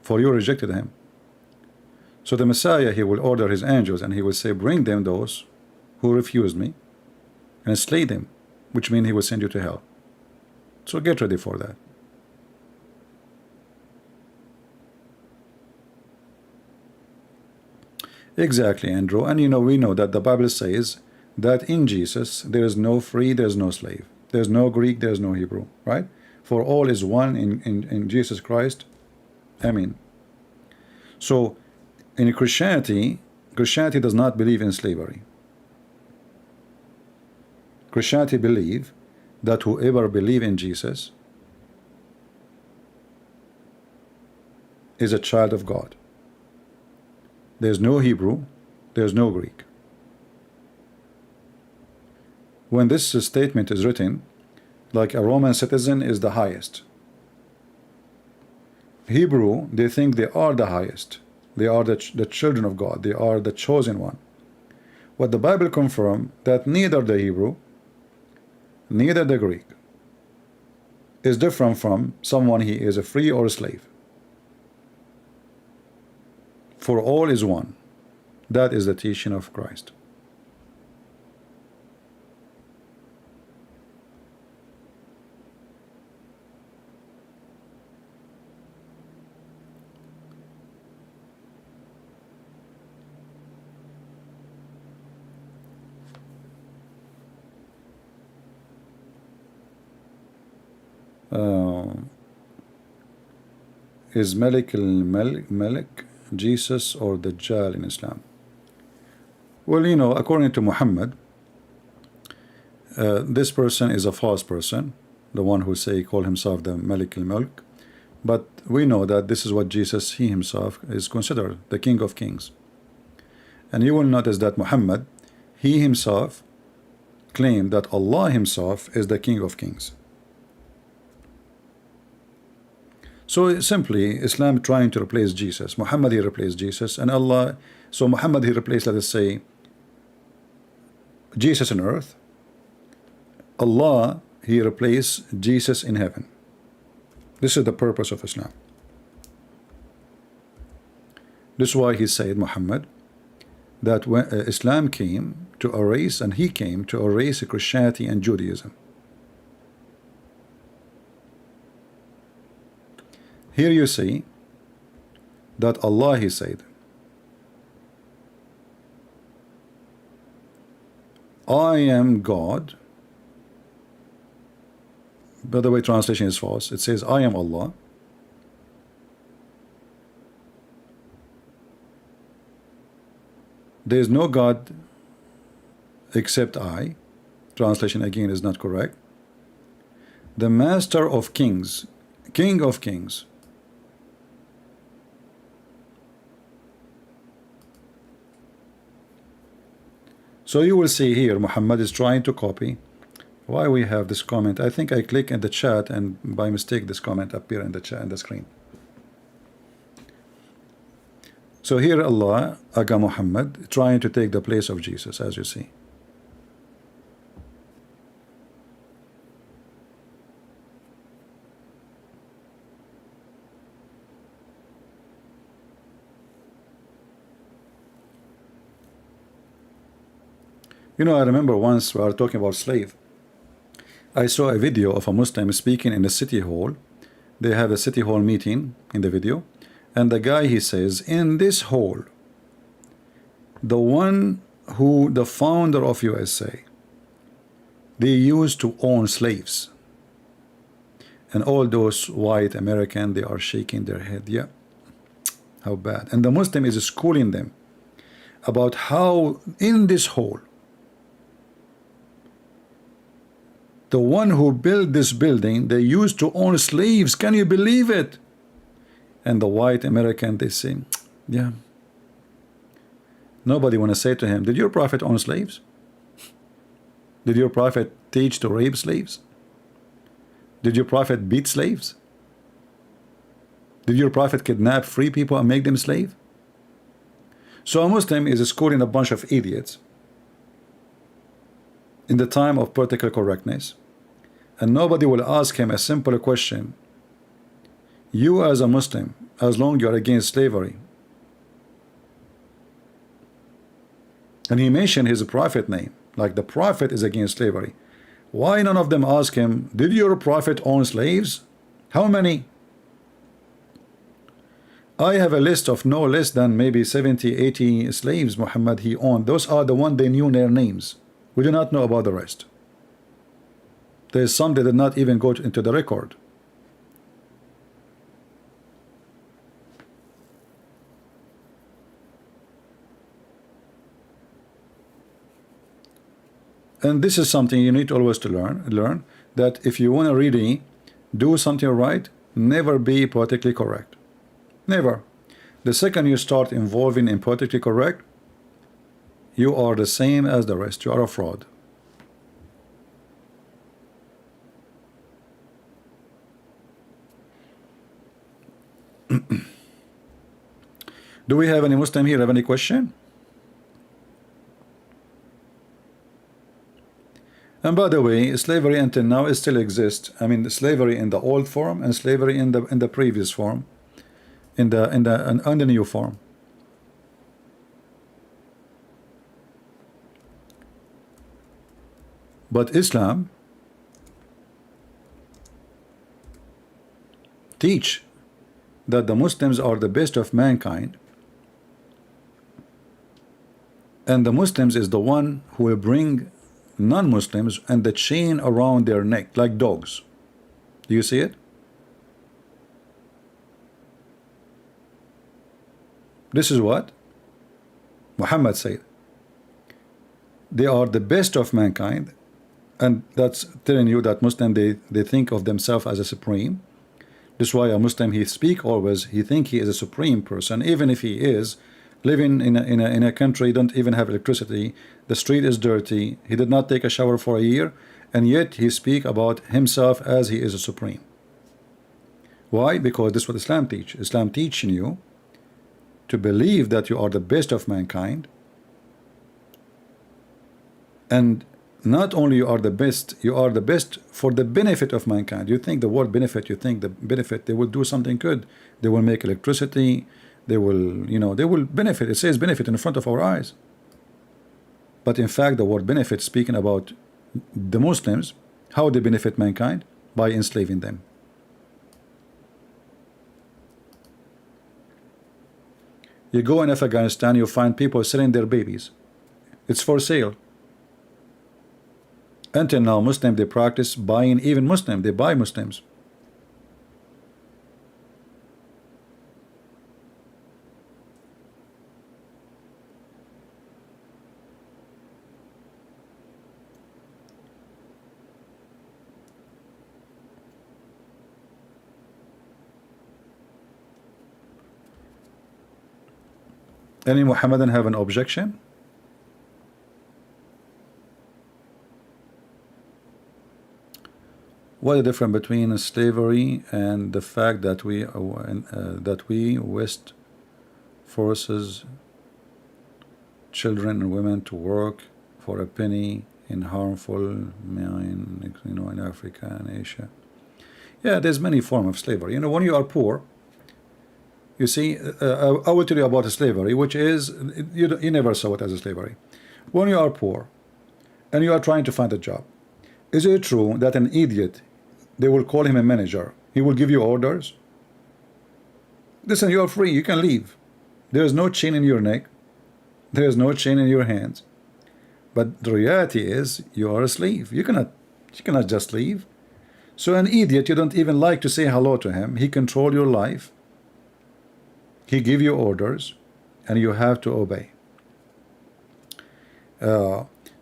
for you rejected him. So the Messiah, he will order his angels and he will say, bring them those who refused me and slay them, which means he will send you to hell. So get ready for that. Exactly, Andrew. And you know, we know that the Bible says that in Jesus there is no free, there is no slave, there is no Greek, there is no Hebrew, right? For all is one in Jesus Christ. Amen. So in Christianity does not believe in slavery. Christianity believe that whoever believe in Jesus is a child of God. There's no Hebrew, there's no Greek. When this statement is written, like a Roman citizen is the highest. Hebrew, they think they are the highest. They are the children of God. They are the chosen one. What the Bible confirms, that neither the Hebrew, neither the Greek is different from someone he is a free or a slave. For all is one. That is the teaching of Christ. Is Malik al-Malik Jesus or Dajjal in Islam? Well, you know, according to Muhammad, this person is a false person, the one who call himself the Malik al-Mulk. But we know that this is what Jesus, he himself, is considered the King of Kings. And you will notice that Muhammad, he himself claimed that Allah himself is the King of Kings. So simply Islam trying to replace Jesus. Muhammad, he replaced Jesus, and Allah, so Muhammad, he replaced, let us say, Jesus on earth. Allah, he replaced Jesus in heaven. This is the purpose of Islam. This is why he said, Muhammad, that when Islam came to erase, and he came to erase Christianity and Judaism. Here you see that Allah, he said, I am God. By the way, translation is false. It says I am Allah. There is no God except I. Translation again is not correct. The Master of Kings, King of Kings. So you will see here Muhammad is trying to copy. Why we have this comment? I think I click in the chat and by mistake this comment appear in the chat, in the screen. So here Allah, Aga Muhammad, trying to take the place of Jesus, as you see. You know, I remember once we were talking about slave. I saw a video of a Muslim speaking in the city hall. They have a city hall meeting in the video, and the guy, he says, in this hall, the one who the founder of USA, they used to own slaves, and all those white American, they are shaking their head. Yeah, how bad. And the Muslim is schooling them about how in this hall The one who built this building, they used to own slaves. Can you believe it? And the white American, they say, yeah. Nobody want to say to him, did your prophet own slaves? Did your prophet teach to rape slaves? Did your prophet beat slaves? Did your prophet kidnap free people and make them slave? So a Muslim is schooling a bunch of idiots in the time of political correctness, and nobody will ask him a simple question. You as a Muslim, as long as you are against slavery, and he mentioned his prophet name, like the prophet is against slavery, why none of them ask him, did your prophet own slaves? How many? I have a list of no less than maybe 70, 80 slaves Muhammad he owned. Those are the ones they knew their names. We do not know about the rest. There is some that did not even go into the record. And this is something you need always to learn that if you want to really do something right, never be politically correct. Never. The second you start involving in politically correct, you are the same as the rest. You are a fraud. Do we have any Muslim here? Have any question? And by the way, slavery until now it still exists. I mean, slavery in the old form and slavery in the previous form, in the new form. But Islam teach that the Muslims are the best of mankind, and the Muslims is the one who will bring non-Muslims and the chain around their neck like dogs. Do you see it? This is what Muhammad said. They are the best of mankind, and that's telling you that Muslim they think of themselves as a supreme. This is why a Muslim, he speak always, he think he is a supreme person, even if he is living in a country don't even have electricity, the street is dirty, he did not take a shower for a year, and yet he speak about himself as he is a supreme. Why? Because this is what Islam teach. Islam teaching you to believe that you are the best of mankind, and not only you are the best for the benefit of mankind. You think the word benefit, you think the benefit, they will do something good, they will make electricity, they will, they will benefit. It says benefit in front of our eyes. But in fact, the word benefit speaking about the Muslims, how they benefit mankind by enslaving them. You go in Afghanistan, you find people selling their babies. It's for sale. Until now, Muslims, they practice buying, even Muslims, they buy Muslims. Any Muhammadan have an objection? What is the difference between slavery and the fact that we West forces children and women to work for a penny in harmful mine, in Africa and Asia? Yeah, there's many forms of slavery. When you are poor, you see, I will tell you about slavery, which is, you never saw it as a slavery. When you are poor and you are trying to find a job, is it true that an idiot, they will call him a manager, he will give you orders? Listen, you are free, you can leave. There is no chain in your neck, there is no chain in your hands. But the reality is, you are a slave. You cannot just leave. So an idiot, you don't even like to say hello to him. He control your life. He give you orders, and you have to obey.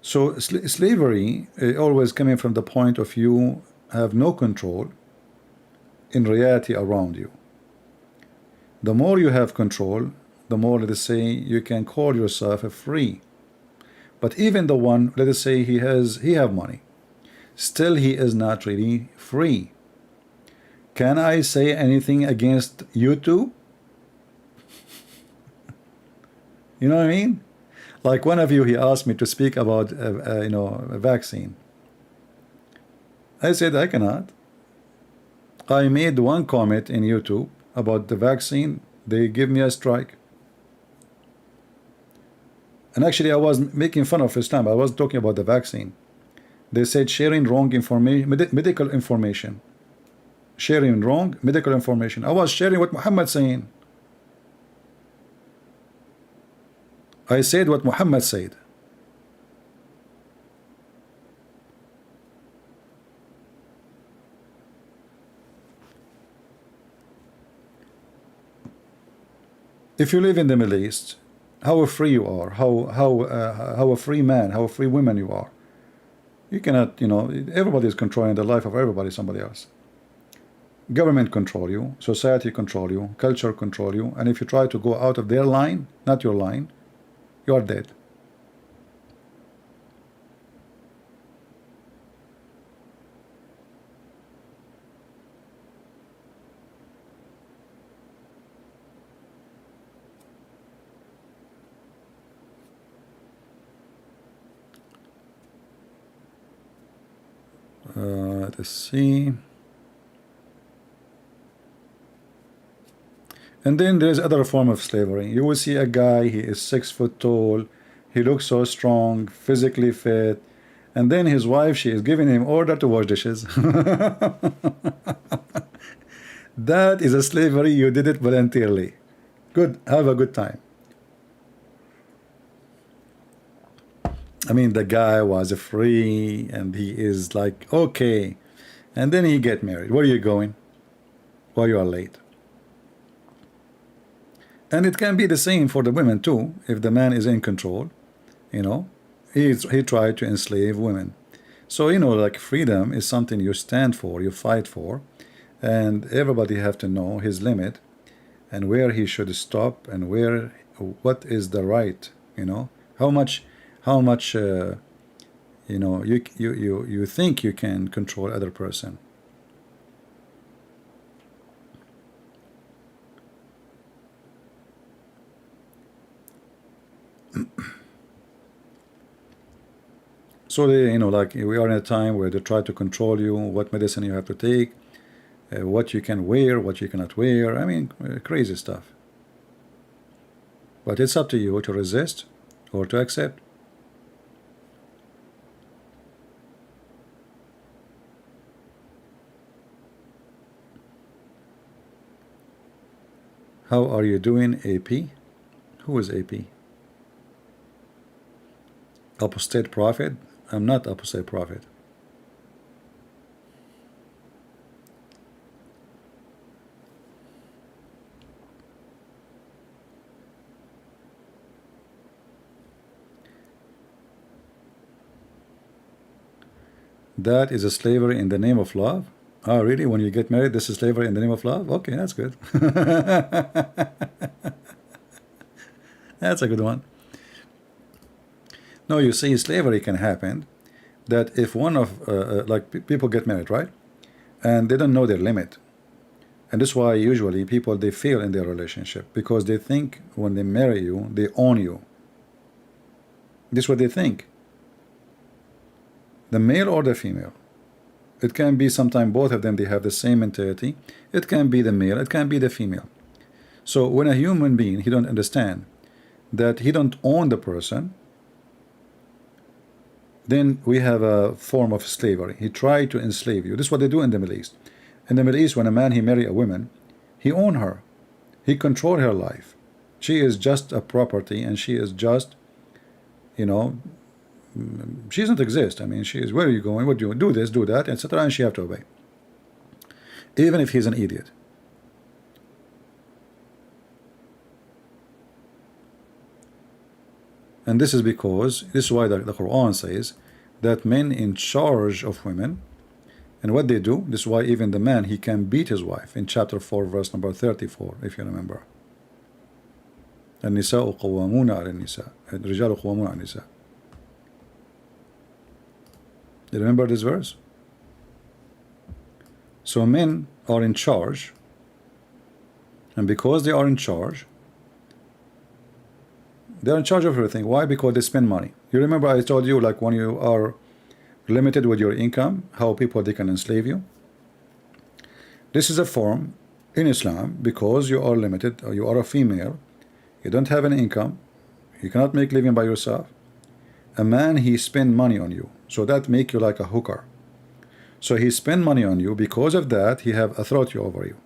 So slavery always coming from the point of you have no control in reality around you. The more you have control, the more, let us say, you can call yourself a free. But even the one, let us say, he have money, still he is not really free. Can I say anything against YouTube? You know what I mean? Like one of you, he asked me to speak about a vaccine. I said I cannot. I made one comment in YouTube about the vaccine, they give me a strike. And actually I was making fun of Islam. I was talking about the vaccine. They said sharing wrong information, medical information. Sharing wrong medical information. I was sharing what Muhammad saying. I said what Muhammad said. If you live in the Middle East, how free you are, how a free man, how a free woman you are. You cannot, everybody is controlling the life of everybody, somebody else. Government control you, society control you, culture control you, and if you try to go out of their line, not your line, you are dead. Let's see. And then there's other form of slavery. You will see a guy, he is 6 foot tall, he looks so strong, physically fit, and then his wife, she is giving him order to wash dishes. That is a slavery. You did it voluntarily. Good, have a good time. I mean, the guy was free and he is like, okay. And then he get married. Where are you going? Why you are late? And it can be the same for the women too. If the man is in control, he tried to enslave women. So, like freedom is something you stand for, you fight for. And everybody have to know his limit and where he should stop and what is the right, how much you think you can control other person. So they, like we are in a time where they try to control you, what medicine you have to take, what you can wear, what you cannot wear. I mean, crazy stuff. But it's up to you to resist or to accept. How are you doing, AP? Who is AP? Apostate prophet? I'm not apostate prophet. That is a slavery in the name of love. Oh, really? When you get married, this is slavery in the name of love? Okay, that's good. That's a good one. No, you see, slavery can happen that if one of, like people get married, right? And they don't know their limit. And that's why usually people, they fail in their relationship because they think when they marry you, they own you. This is what they think. The male or the female. It can be sometimes both of them, they have the same mentality. It can be the male, it can be the female. So when a human being, he don't understand that he don't own the person, then we have a form of slavery. He tried to enslave you. This is what they do in the Middle East. In the Middle East, when a man, he marry a woman, he own her. He control her life. She is just a property and she is just, she doesn't exist. I mean, she is, where are you going? What do you do? This, do that, etc. And she have to obey. Even if he's an idiot. And this is because, this is why the Quran says that men in charge of women, and what they do, this is why even the man, he can beat his wife in chapter 4 verse number 34, if you remember. النساء قوامون على النساء الرجال قوامون على النساء. You remember this verse? So men are in charge, and because they are in charge, they are in charge of everything. Why? Because they spend money. You remember I told you, like, when you are limited with your income, how people, they can enslave you. This is a form in Islam, because you are limited, or you are a female, you don't have an income, you cannot make living by yourself. A man, he spend money on you, so that make you like a hooker. So he spend money on you. Because of that, he have authority over you,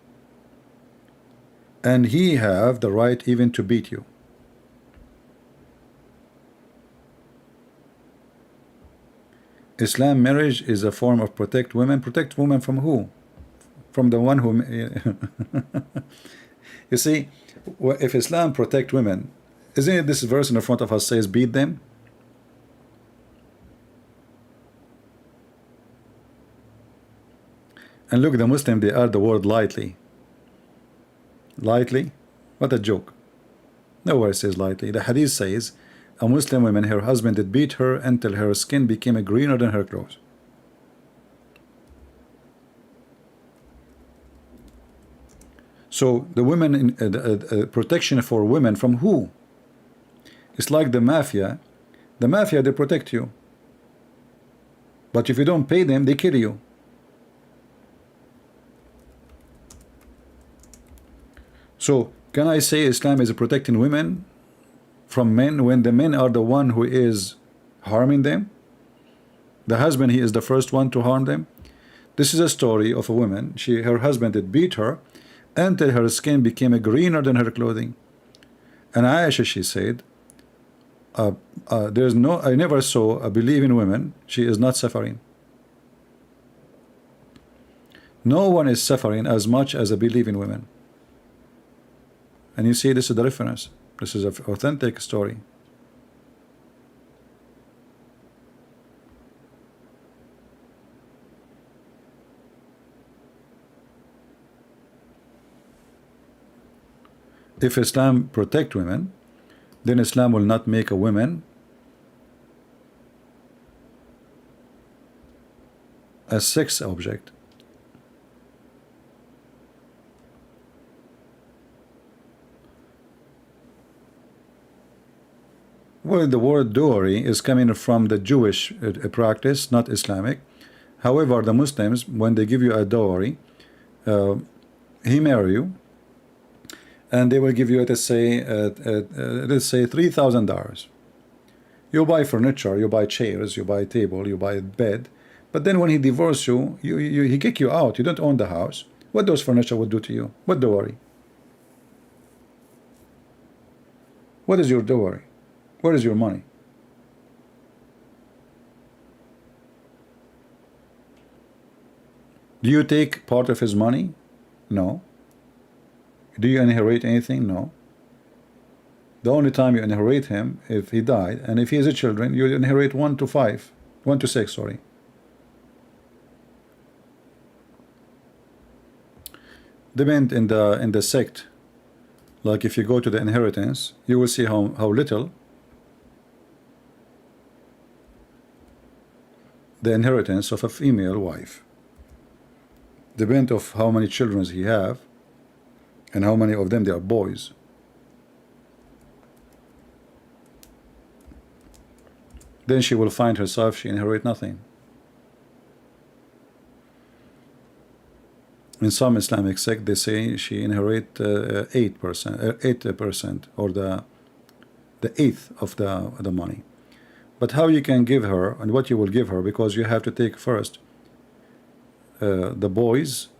and he have the right even to beat you. Islam marriage is a form of protect women. Protect women from who? From the one who you see, if Islam protect women, isn't it this verse in the front of us says beat them? And look, the Muslim, they add the word lightly. Lightly? What a joke. Nowhere it says lightly. The hadith says a Muslim woman, her husband did beat her until her skin became greener than her clothes. So the women in protection for women from who? It's like the mafia. The mafia, they protect you, but if you don't pay them, they kill you. So can I say Islam is protecting women from men when the men are the one who is harming them? The husband, he is the first one to harm them. This is a story of a woman. Her husband did beat her until her skin became greener than her clothing. And Aisha, she said, there's no, I never saw a believing woman, she is not suffering. No one is suffering as much as a believing woman. And you see, this is the reference. This is an authentic story. If Islam protect women, then Islam will not make a woman a sex object. Well, the word dowry is coming from the Jewish practice, not Islamic. However, the Muslims, when they give you a dowry, he marry you, and they will give you, let's say $3,000. You buy furniture, you buy chairs, you buy a table, you buy a bed, but then when he divorces you, he kick you out. You don't own the house. What those furniture would do to you? What dowry? What is your dowry? Where is your money? Do you take part of his money? No. Do you inherit anything? No. The only time you inherit him if he died, and if he has a children, you inherit 1 to 6, sorry. Depend in the sect. Like if you go to the inheritance, you will see how little the inheritance of a female wife. Depend of how many children he have, and how many of them they are boys. Then she will find herself, she inherit nothing. In some Islamic sect, they say she inherit 8%, or the eighth of the money. But how you can give her, and what you will give her, because you have to take first the boys,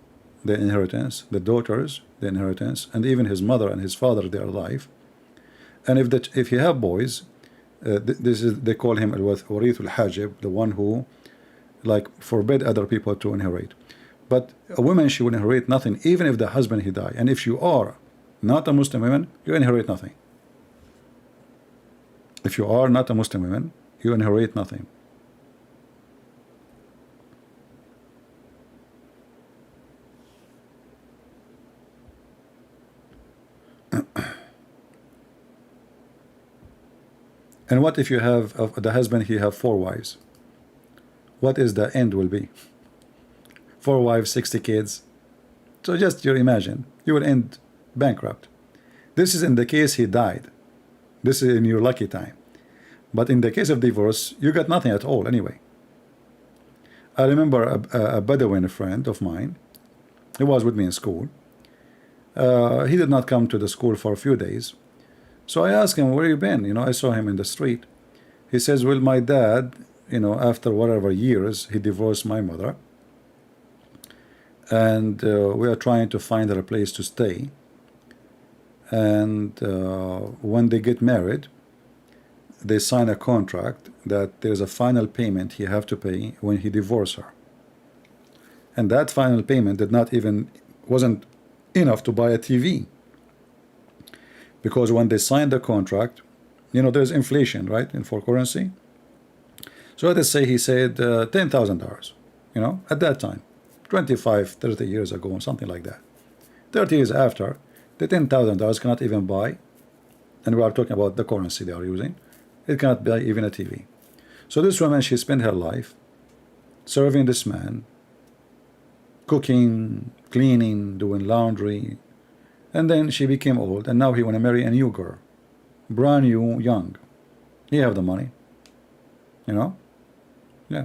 the inheritance, the daughters, the inheritance, and even his mother and his father, they are alive. And if you have boys, they call him al-warith al-hajib, the one who like forbid other people to inherit. But a woman, she will inherit nothing, even if the husband he die. And if you are not a Muslim woman, you inherit nothing. If you are not a Muslim woman, you inherit nothing. And what if you have the husband, he have 4 wives? What is the end will be? 4 wives, 60 kids. So just you imagine, you will end bankrupt. This is in the case he died. This is in your lucky time. But in the case of divorce, you got nothing at all anyway. I remember a Bedouin friend of mine. He was with me in school. He did not come to the school for a few days. So I asked him, where you been? You know, I saw him in the street. He says, well, my dad, you know, after whatever years, he divorced my mother. And we are trying to find her a place to stay. And when they get married, they sign a contract that there's a final payment he have to pay when he divorces her. And that final payment wasn't enough to buy a TV. Because when they signed the contract, you know, there's inflation, right, in foreign currency. So let us say he said $10,000, you know, at that time, 25, 30 years ago, something like that. 30 years after, the $10,000 cannot even buy, and we are talking about the currency they are using, it cannot buy even a TV. So this woman, she spent her life serving this man, cooking, cleaning, doing laundry, and then she became old, and now he want to marry a new girl, brand new, young. He have the money, you know, yeah.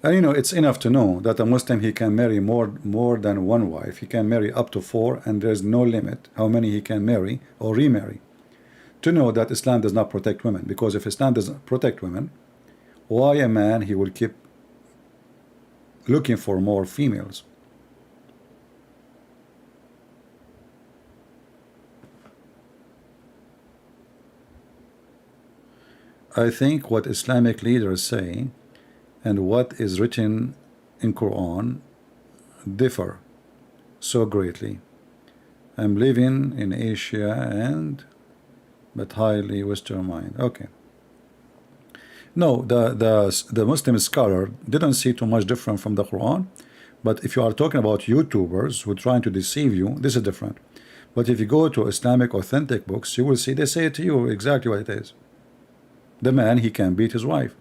And you know, it's enough to know that a Muslim, he can marry more than 1 wife. He can marry up to 4, and there's no limit how many he can marry or remarry. To know that Islam does not protect women, because if Islam doesn't protect women, why a man he will keep looking for more females? I think what Islamic leaders say and what is written in Quran differ so greatly. I'm living in Asia but highly Western mind. Okay. No, the Muslim scholar didn't see too much different from the Quran. But if you are talking about YouTubers who are trying to deceive you, this is different. But if you go to Islamic authentic books, you will see they say to you exactly what it is. The man, he can beat his wife.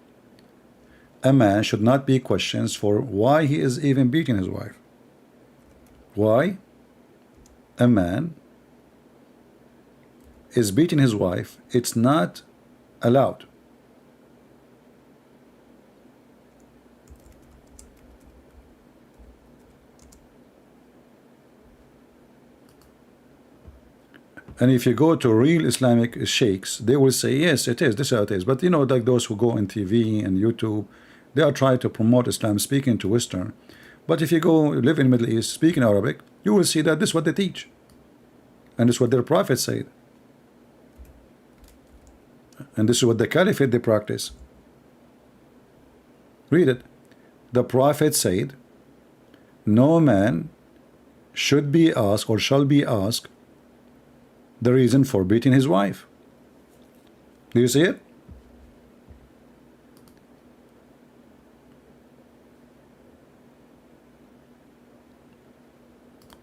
A man should not be questioned for why he is even beating his wife. Why a man is beating his wife, it's not allowed. And if you go to real Islamic sheikhs, they will say, yes, it is, this is how it is. But you know, like those who go on TV and YouTube, they are trying to promote Islam, speaking to Western. But if you go live in the Middle East, speaking Arabic, you will see that this is what they teach. And this is what their prophet said. And this is what the caliphate they practice. Read it. The prophet said, no man should be asked or shall be asked the reason for beating his wife. Do you see it?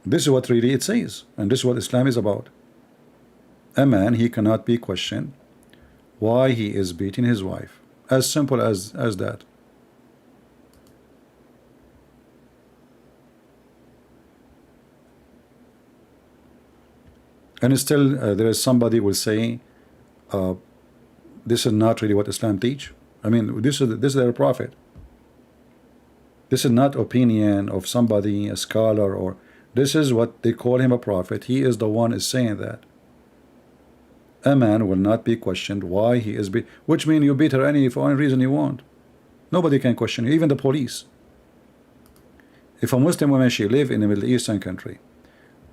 This is what really it says, and this is what Islam is about. A man, he cannot be questioned why he is beating his wife. As simple as that. And still there is somebody will say this is not really what Islam teach. I mean, this is their prophet. This is not opinion of somebody, a scholar, or this is what they call him a prophet. He is the one is saying that. A man will not be questioned why he is beat, which means you beat her for any reason you want. Nobody can question you, even the police. If a Muslim woman, she live in a Middle Eastern country,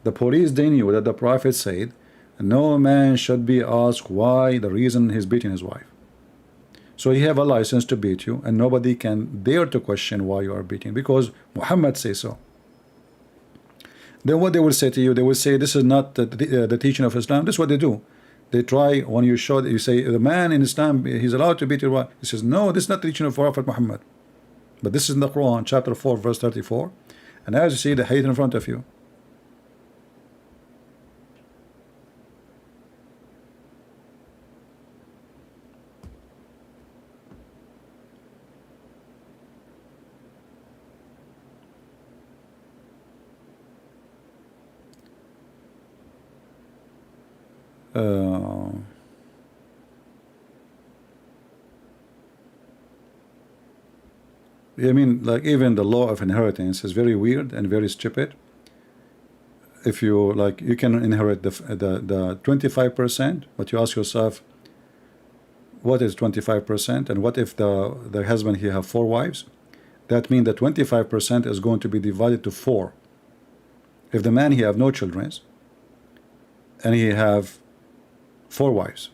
the police, they knew that the prophet said no man should be asked why, the reason he's beating his wife. So he have a license to beat you, and nobody can dare to question why you are beating, because Muhammad says so. Then what they will say to you, they will say this is not the teaching of Islam. This is what they do. They try, when you show, you say the man in Islam, he's allowed to beat your wife. He says no, this is not the teaching of Prophet Muhammad. But this is in the Quran, chapter 4, verse 34. And as you see the hadith in front of you. I mean, like, even the law of inheritance is very weird and very stupid. If you like, you can inherit the 25%, but you ask yourself, what is 25%, and what if the husband, he have 4 wives? That means that 25% is going to be divided to 4. If the man, he have no children, and he have 4 wives,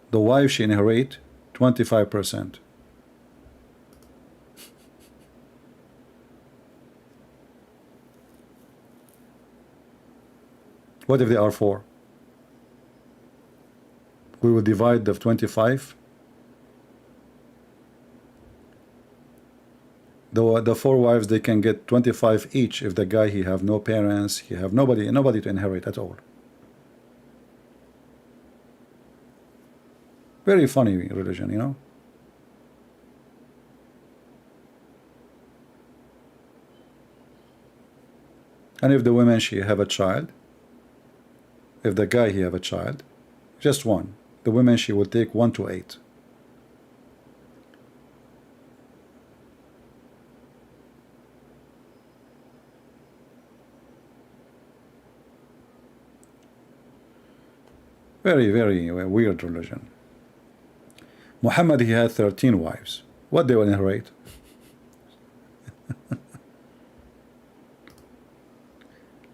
the wife, she inherit 25%. What if they are 4? We will divide the 25. The 4 wives, they can get 25 each. If the guy, he have no parents, he have nobody to inherit at all. Very funny religion, you know. And if the woman, she have a child, if the guy, he have a child, just 1, the woman, she will take 1 to 8. Very, very weird religion. Muhammad, he had 13 wives. What they will inherit?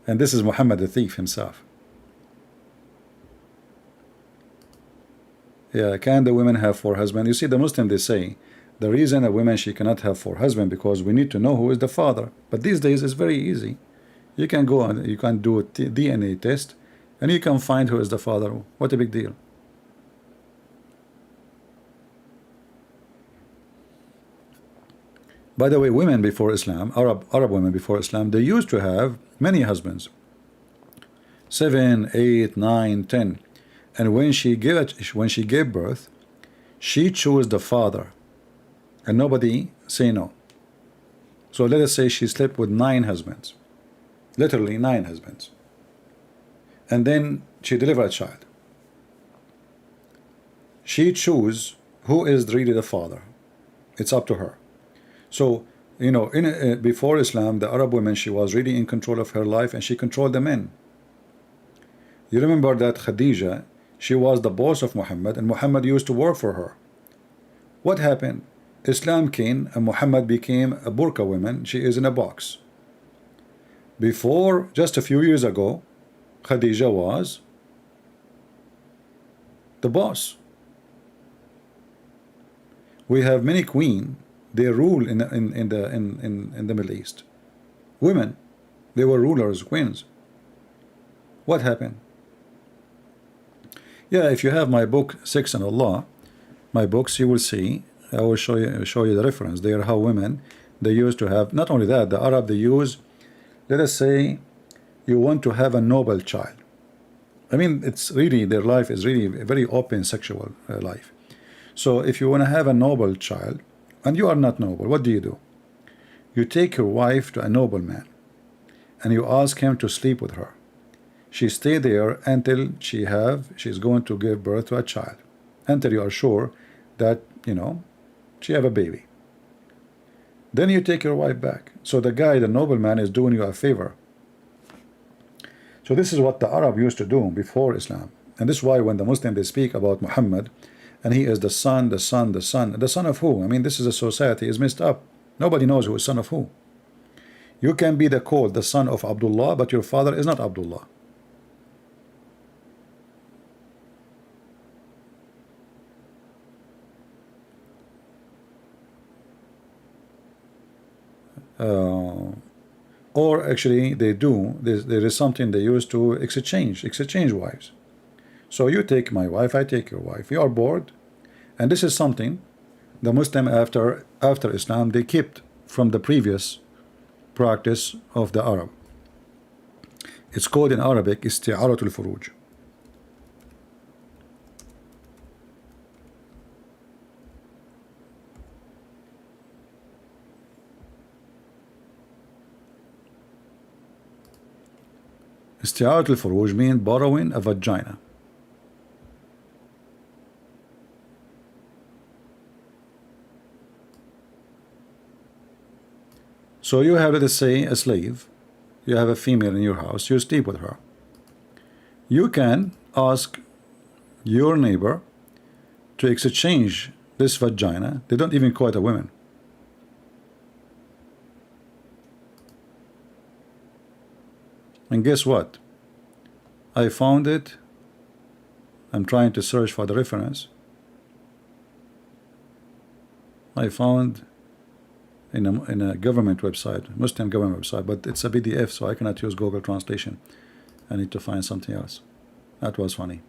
And this is Muhammad the thief himself. Yeah, can the women have 4 husbands? You see, the Muslim, they say the reason a woman, she cannot have 4 husbands, because we need to know who is the father. But these days it's very easy. You can go and you can do a DNA test, and you can find who is the father. What a big deal. By the way, women before Islam, Arab women before Islam, they used to have many husbands. 7, 8, 9, 10. And when she gave birth, she chose the father, and nobody say no. So let us say she slept with 9 husbands, literally 9 husbands, and then she delivered a child. She chose who is really the father. It's up to her. So, you know, before Islam, the Arab woman, she was really in control of her life, and she controlled the men. You remember that Khadija, she was the boss of Muhammad, and Muhammad used to work for her. What happened? Islam came, and Muhammad became a burqa woman. She is in a box. Before, just a few years ago, Khadija was the boss. We have many queens. They rule in the Middle East. Women, they were rulers, queens. What happened? Yeah, if you have my book 6 on Allah, my books, you will see. I will show you the reference there. How women, they used to have. Not only that, the Arab, they use. Let us say, you want to have a noble child. I mean, it's really, their life is really a very open sexual life. So if you want to have a noble child, and you are not noble, what do? You take your wife to a noble man, and you ask him to sleep with her. She stay there until she's going to give birth to a child, until you are sure that, you know, she have a baby. Then you take your wife back. So the guy, the nobleman, is doing you a favor. So this is what the Arab used to do before Islam. And this is why when the Muslims, they speak about Muhammad, and he is the son of who? I mean, this is a society is messed up. Nobody knows who is son of who. You can be called the son of Abdullah, but your father is not Abdullah. Or actually they do. There is something they use to exchange wives. So you take my wife, I take your wife. You are bored, and this is something the Muslim after Islam they kept from the previous practice of the Arab. It's called in Arabic isti'aratul furuj. Isti'aratul furuj means borrowing a vagina. So you have, let's say, a slave. You have a female in your house. You sleep with her. You can ask your neighbor to exchange this vagina. They don't even call it a woman. And guess what? I found it. I'm trying to search for the reference. I found in a government website, Muslim government website, but it's a PDF, so I cannot use Google Translation. I need to find something else. That was funny.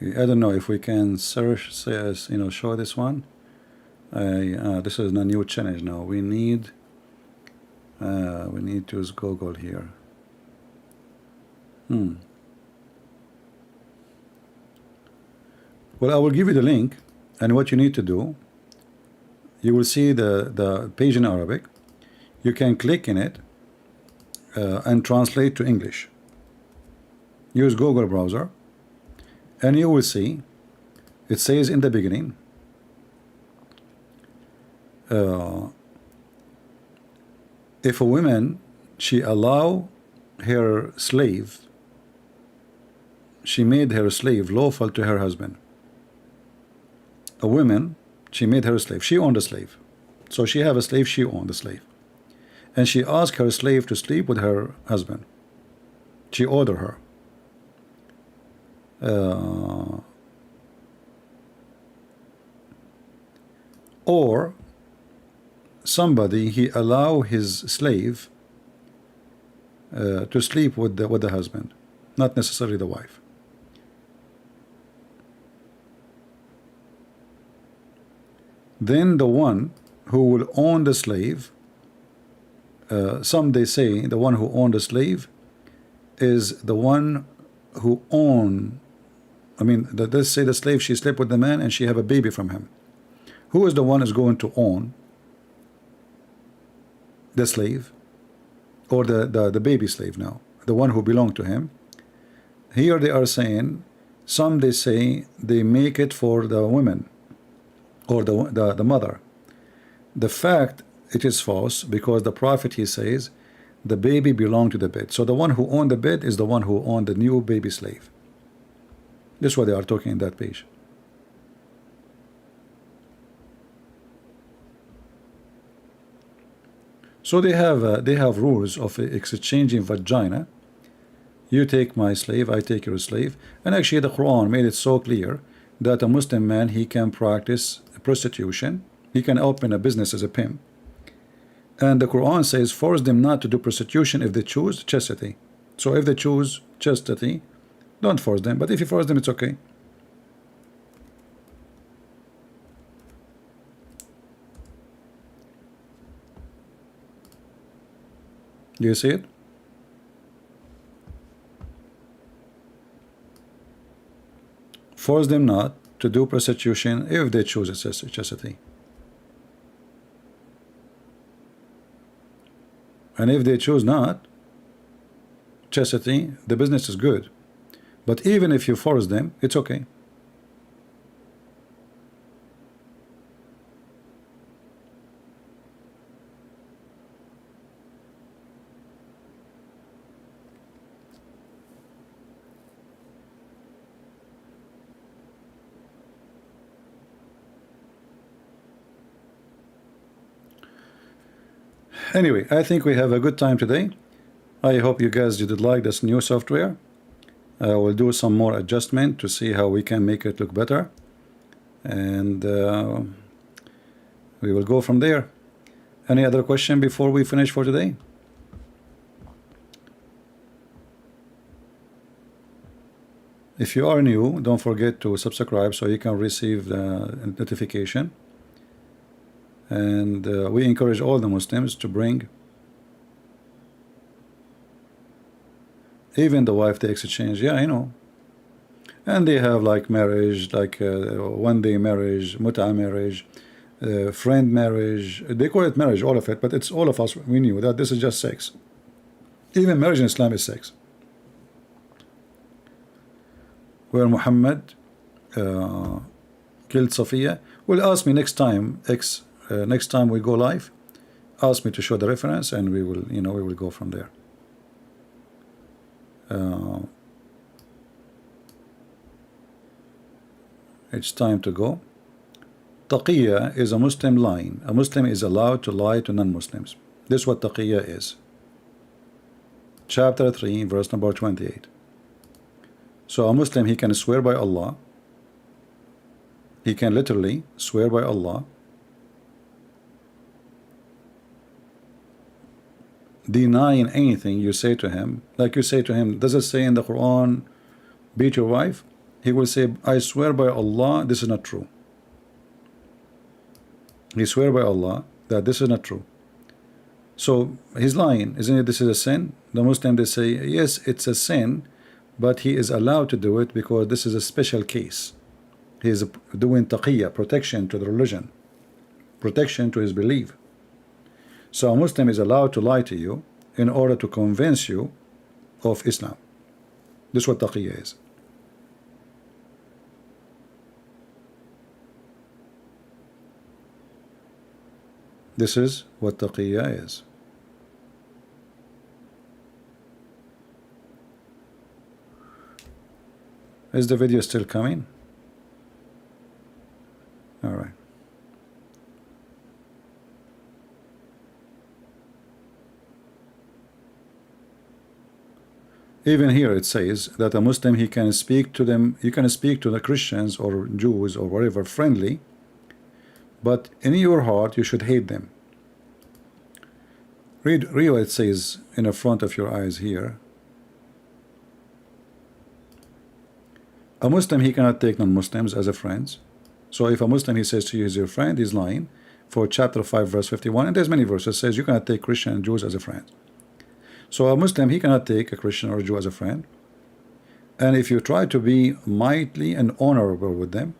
I don't know if we can search, show this one. This is a new challenge now. We need to use Google here. Well, I will give you the link, and what you need to do, you will see the page in Arabic. You can click in it and translate to English. Use Google browser. And you will see, it says in the beginning, if a woman, she allow her slave, she made her slave lawful to her husband. A woman, she made her slave, she owned a slave. So she have a slave, she owned a slave. And she asked her slave to sleep with her husband. She ordered her. Or somebody, he allow his slave to sleep with the husband, not necessarily the wife. Then the one who will own the slave, some they say the one who owned the slave is the one who let's say the slave, she slept with the man and she have a baby from him. Who is the one is going to own the slave or the baby slave now? The one who belonged to him. Here they are saying, some they say they make it for the women or the mother. The fact it is false, because the Prophet, he says the baby belonged to the bed. So the one who owned the bed is the one who owned the new baby slave. This is what they are talking in that page. So they have rules of exchanging vagina. You take my slave, I take your slave. And actually the Quran made it so clear that a Muslim man, he can practice prostitution. He can open a business as a pimp. And the Quran says, force them not to do prostitution if they choose chastity. So if they choose chastity, don't force them. But if you force them, it's okay. Do you see it? Force them not to do prostitution if they choose chastity. And if they choose not, chastity, the business is good. But even if you force them, it's okay. Anyway, I think we have a good time today. I hope you guys did like this new software. We'll do some more adjustment to see how we can make it look better, and we will go from there. Any other question before we finish for today? If you are new, don't forget to subscribe so you can receive the notification. And we encourage all the Muslims to bring even the wife they exchange. Yeah, I know. And they have like marriage, like one-day marriage, muta marriage, friend marriage. They call it marriage, all of it, but it's all of us. We knew that this is just sex. Even marriage in Islam is sex. Where Muhammad killed Safiya. Will ask me next time, next time we go live, ask me to show the reference, and we will, we will go from there. It's time to go. Taqiyya is a Muslim lying. A Muslim is allowed to lie to non-Muslims. This is what taqiyya is. Chapter 3, verse number 28. So a Muslim, he can swear by Allah. He can literally swear by Allah, denying anything you say to him. Like you say to him, does it say in the Quran, beat your wife? He will say, I swear by Allah, this is not true. He swear by Allah that this is not true. So he's lying, isn't it? This is a sin. The Muslim, they say, yes, it's a sin, but he is allowed to do it because this is a special case. He is doing taqiyya, protection to the religion, protection to his belief. So a Muslim is allowed to lie to you in order to convince you of Islam. This is what taqiyya is. This is what taqiyya is. Is the video still coming? All right. Even here it says that a Muslim, he can speak to them, you can speak to the Christians or Jews or whatever friendly, but in your heart you should hate them. Read what it says in the front of your eyes here. A Muslim, he cannot take non-Muslims as a friends. So if a Muslim, he says to you he's your friend, he's lying. For chapter 5 verse 51, and there's many verses, says you cannot take Christian and Jews as a friend. So a Muslim, he cannot take a Christian or a Jew as a friend. And if you try to be mightly and honorable with them,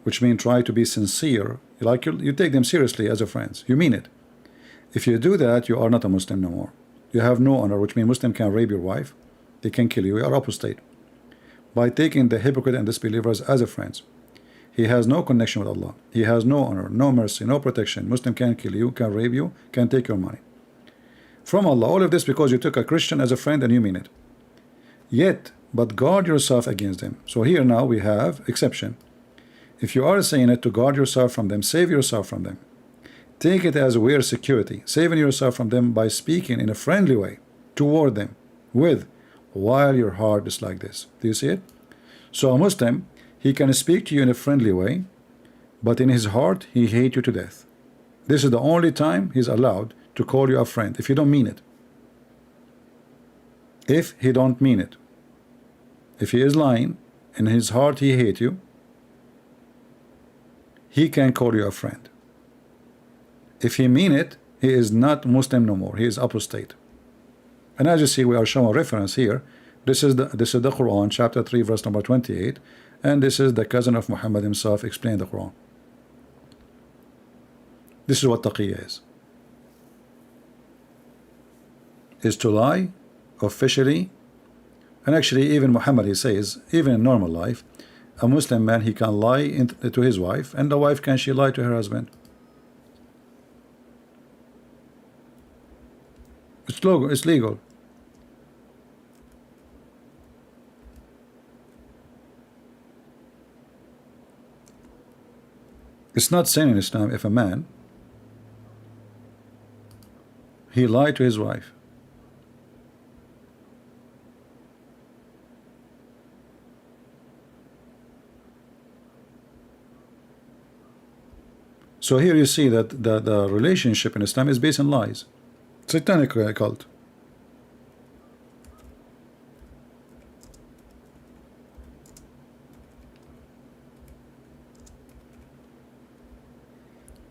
which means try to be sincere, like you take them seriously as a friends, you mean it. If you do that, you are not a Muslim no more. You have no honor, which means Muslim can rape your wife, they can kill you, you are apostate. By taking the hypocrite and disbelievers as a friends, he has no connection with Allah. He has no honor, no mercy, no protection. Muslim can kill you, can rape you, can take your money from Allah. All of this because you took a Christian as a friend and you mean it. Yet, but guard yourself against them. So here now we have exception. If you are saying it to guard yourself from them, save yourself from them. Take it as weird security, saving yourself from them by speaking in a friendly way toward them while your heart is like this. Do you see it? So a Muslim, he can speak to you in a friendly way, but in his heart he hates you to death. This is the only time he's allowed to call you a friend, if you don't mean it. If he don't mean it. If he is lying, in his heart he hates you, he can call you a friend. If he mean it, he is not Muslim no more, he is apostate. And as you see, we are showing reference here. This is the Quran, chapter 3 verse number 28, and this is the cousin of Muhammad himself explained the Quran. This is what taqiyya is. is to lie officially. And actually, even Muhammad, he says, even in normal life, a Muslim man, he can lie to his wife, and the wife can she lie to her husband. It's legal. It's not sin in Islam if a man he lied to his wife. So here you see that the relationship in Islam is based on lies. Satanic cult.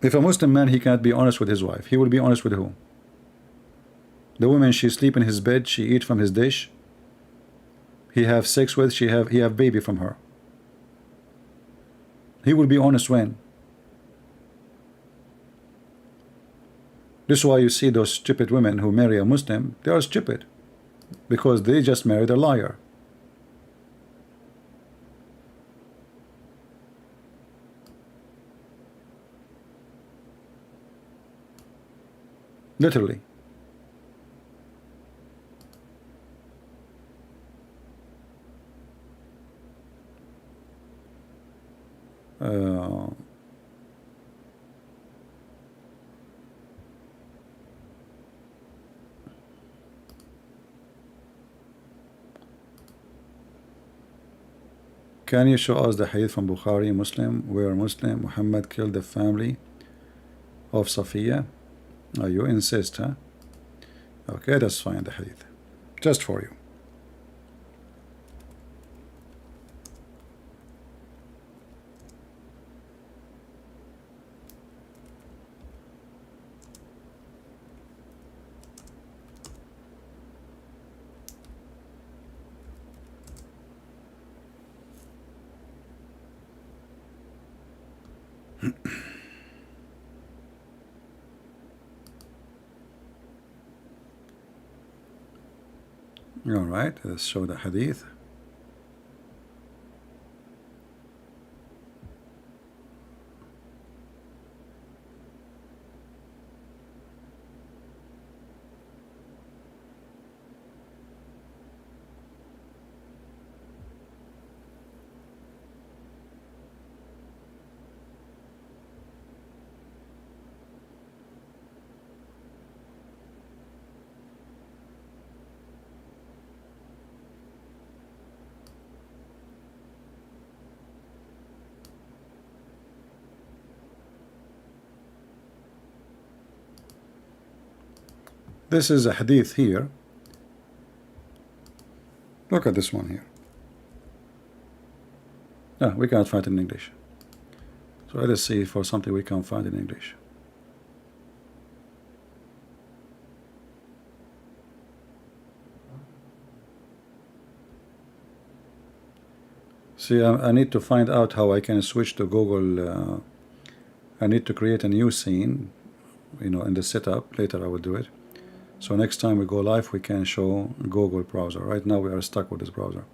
If a Muslim man, he can't be honest with his wife, he will be honest with who? The woman she sleep in his bed, she eat from his dish, he have sex with, he have baby from her. He will be honest when? This is why you see those stupid women who marry a Muslim, they are stupid because they just married a liar. Literally. Can you show us the hadith from Bukhari Muslim where Muslim Muhammad killed the family of Safiya? Oh, you insist, huh? Okay, that's fine, the hadith. Just for you. All right, let's show the hadith. This is a hadith here. Look at this one here. Ah, we can't find it in English. So let us see for something we can't find in English. See, I need to find out how I can switch to Google. I need to create a new scene, you know, in the setup. Later I will do it. So next time we go live, we can show Google browser. Right now we are stuck with this browser.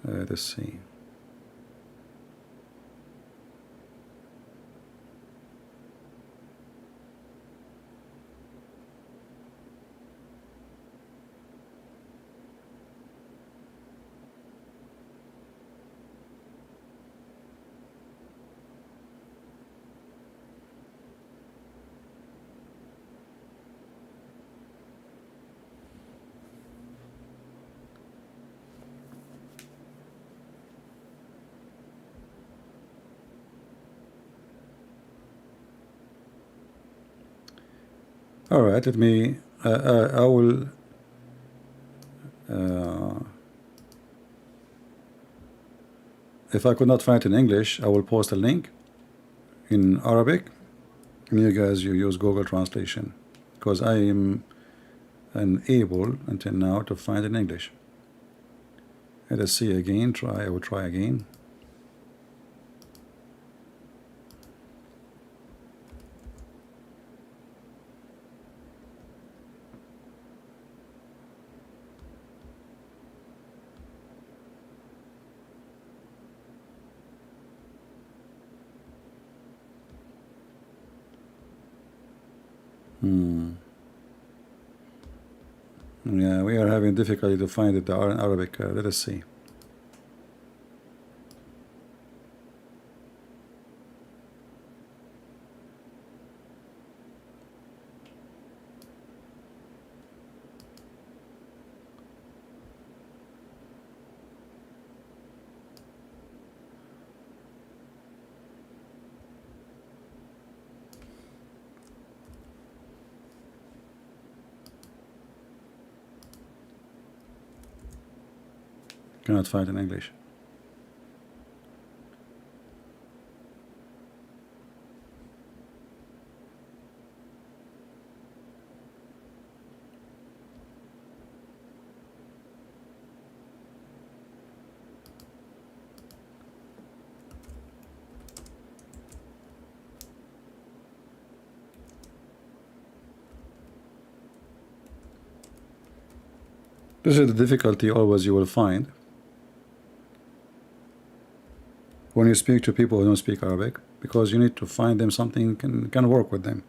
Let's see. All right, let me. I will. If I could not find it in English, I will post a link in Arabic, and you guys use Google Translation, because I am unable until now to find it in English. Let us see again. I will try again. Yeah, we are having difficulty to find it in Arabic. Let us see. Cannot find in English. This is the difficulty always you will find when you speak to people who don't speak Arabic, because you need to find them something can work with them.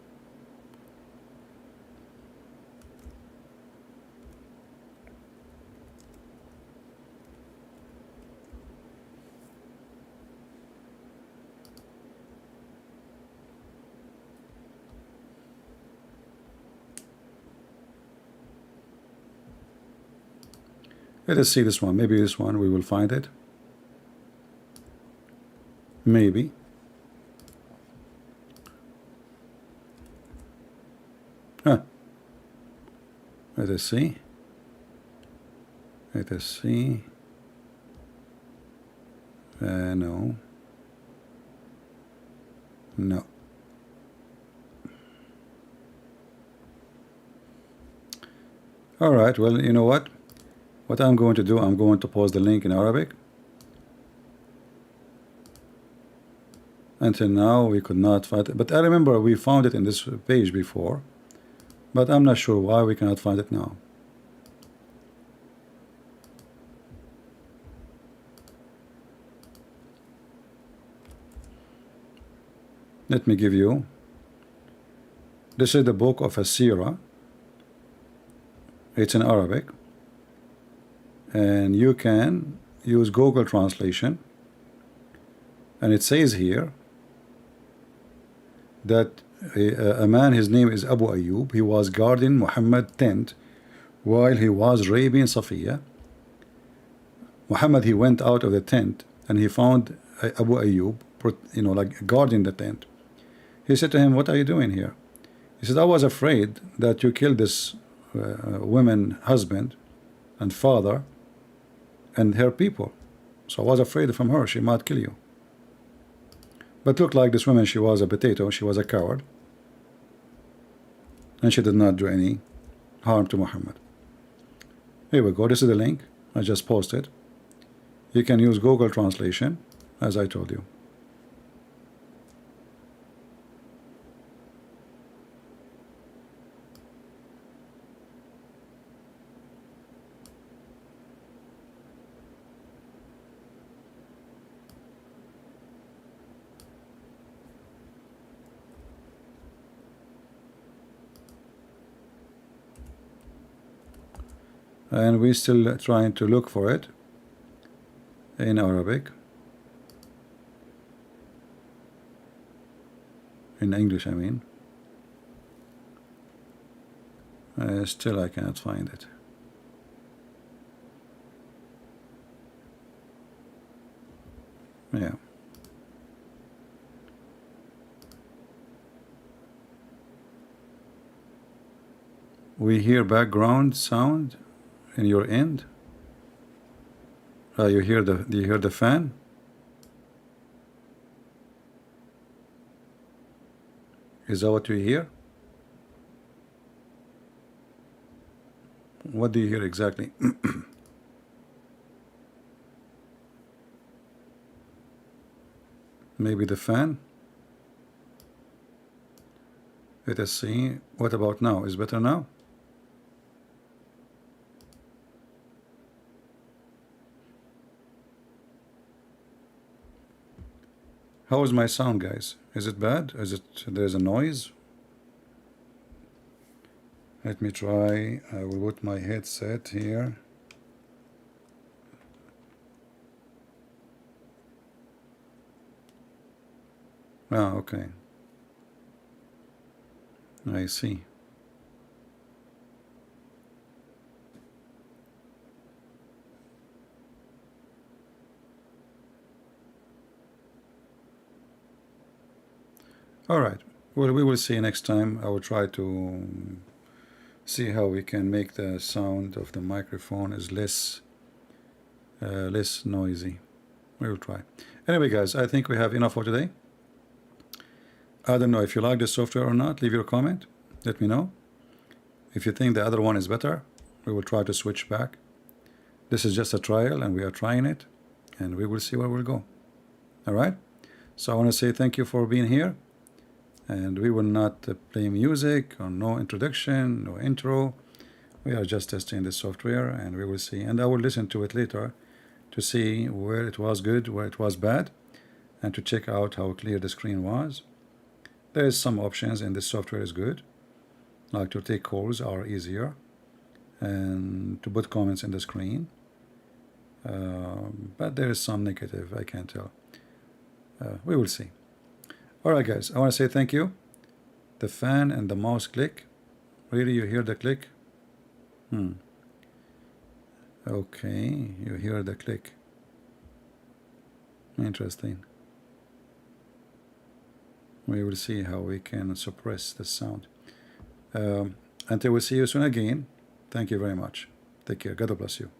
Let us see this one. Maybe this one we will find it. Maybe. Huh. Let us see. Let us see. No. No. All right. Well, you know what? What I'm going to do, I'm going to post the link in Arabic. Until now, we could not find it. But I remember we found it in this page before. But I'm not sure why we cannot find it now. Let me give you. This is the book of As-Sirah. It's in Arabic. And you can use Google Translation, and it says here that a man, his name is Abu Ayyub, he was guarding Muhammad's tent while he was raping Safiya. Muhammad, he went out of the tent and he found Abu Ayyub, you know, like guarding the tent. He said to him, "What are you doing here?" He said, "I was afraid that you killed this woman husband and father and her people, so I was afraid from her, she might kill you. But looked like this woman, she was a potato, she was a coward, and she did not do any harm to Muhammad." Here we go. This is the link I just posted. You can use Google Translation, as I told you. And we're still trying to look for it in Arabic, in English I mean. Still I cannot find it. Yeah. We hear background sound in your end. Do you hear the fan? Is that what you hear? What do you hear exactly? Maybe the fan? Let us see. What about now? Is better now? How is my sound, guys? Is it bad? Is it there's a noise? Let me try. I will put my headset here. Ah, okay. I see. All right. Well, we will see next time. I will try to see how we can make the sound of the microphone is less noisy. We will try. Anyway, guys, I think we have enough for today. I don't know if you like the software or not. Leave your comment. Let me know. If you think the other one is better, we will try to switch back. This is just a trial, and we are trying it, and we will see where we'll go. All right? So I want to say thank you for being here, and we will not play music or no introduction, no intro. We are just testing the software, and we will see. And I will listen to it later to see where it was good, where it was bad, and to check out how clear the screen was. There is some options in this software is good, like to take calls are easier, and to put comments in the screen. But there is some negative, I can't tell. We will see. All right, guys, I want to say thank you. The fan and the mouse click. Really, you hear the click? Okay, you hear the click. Interesting. We will see how we can suppress the sound. Until we see you soon again, thank you very much. Take care. God bless you.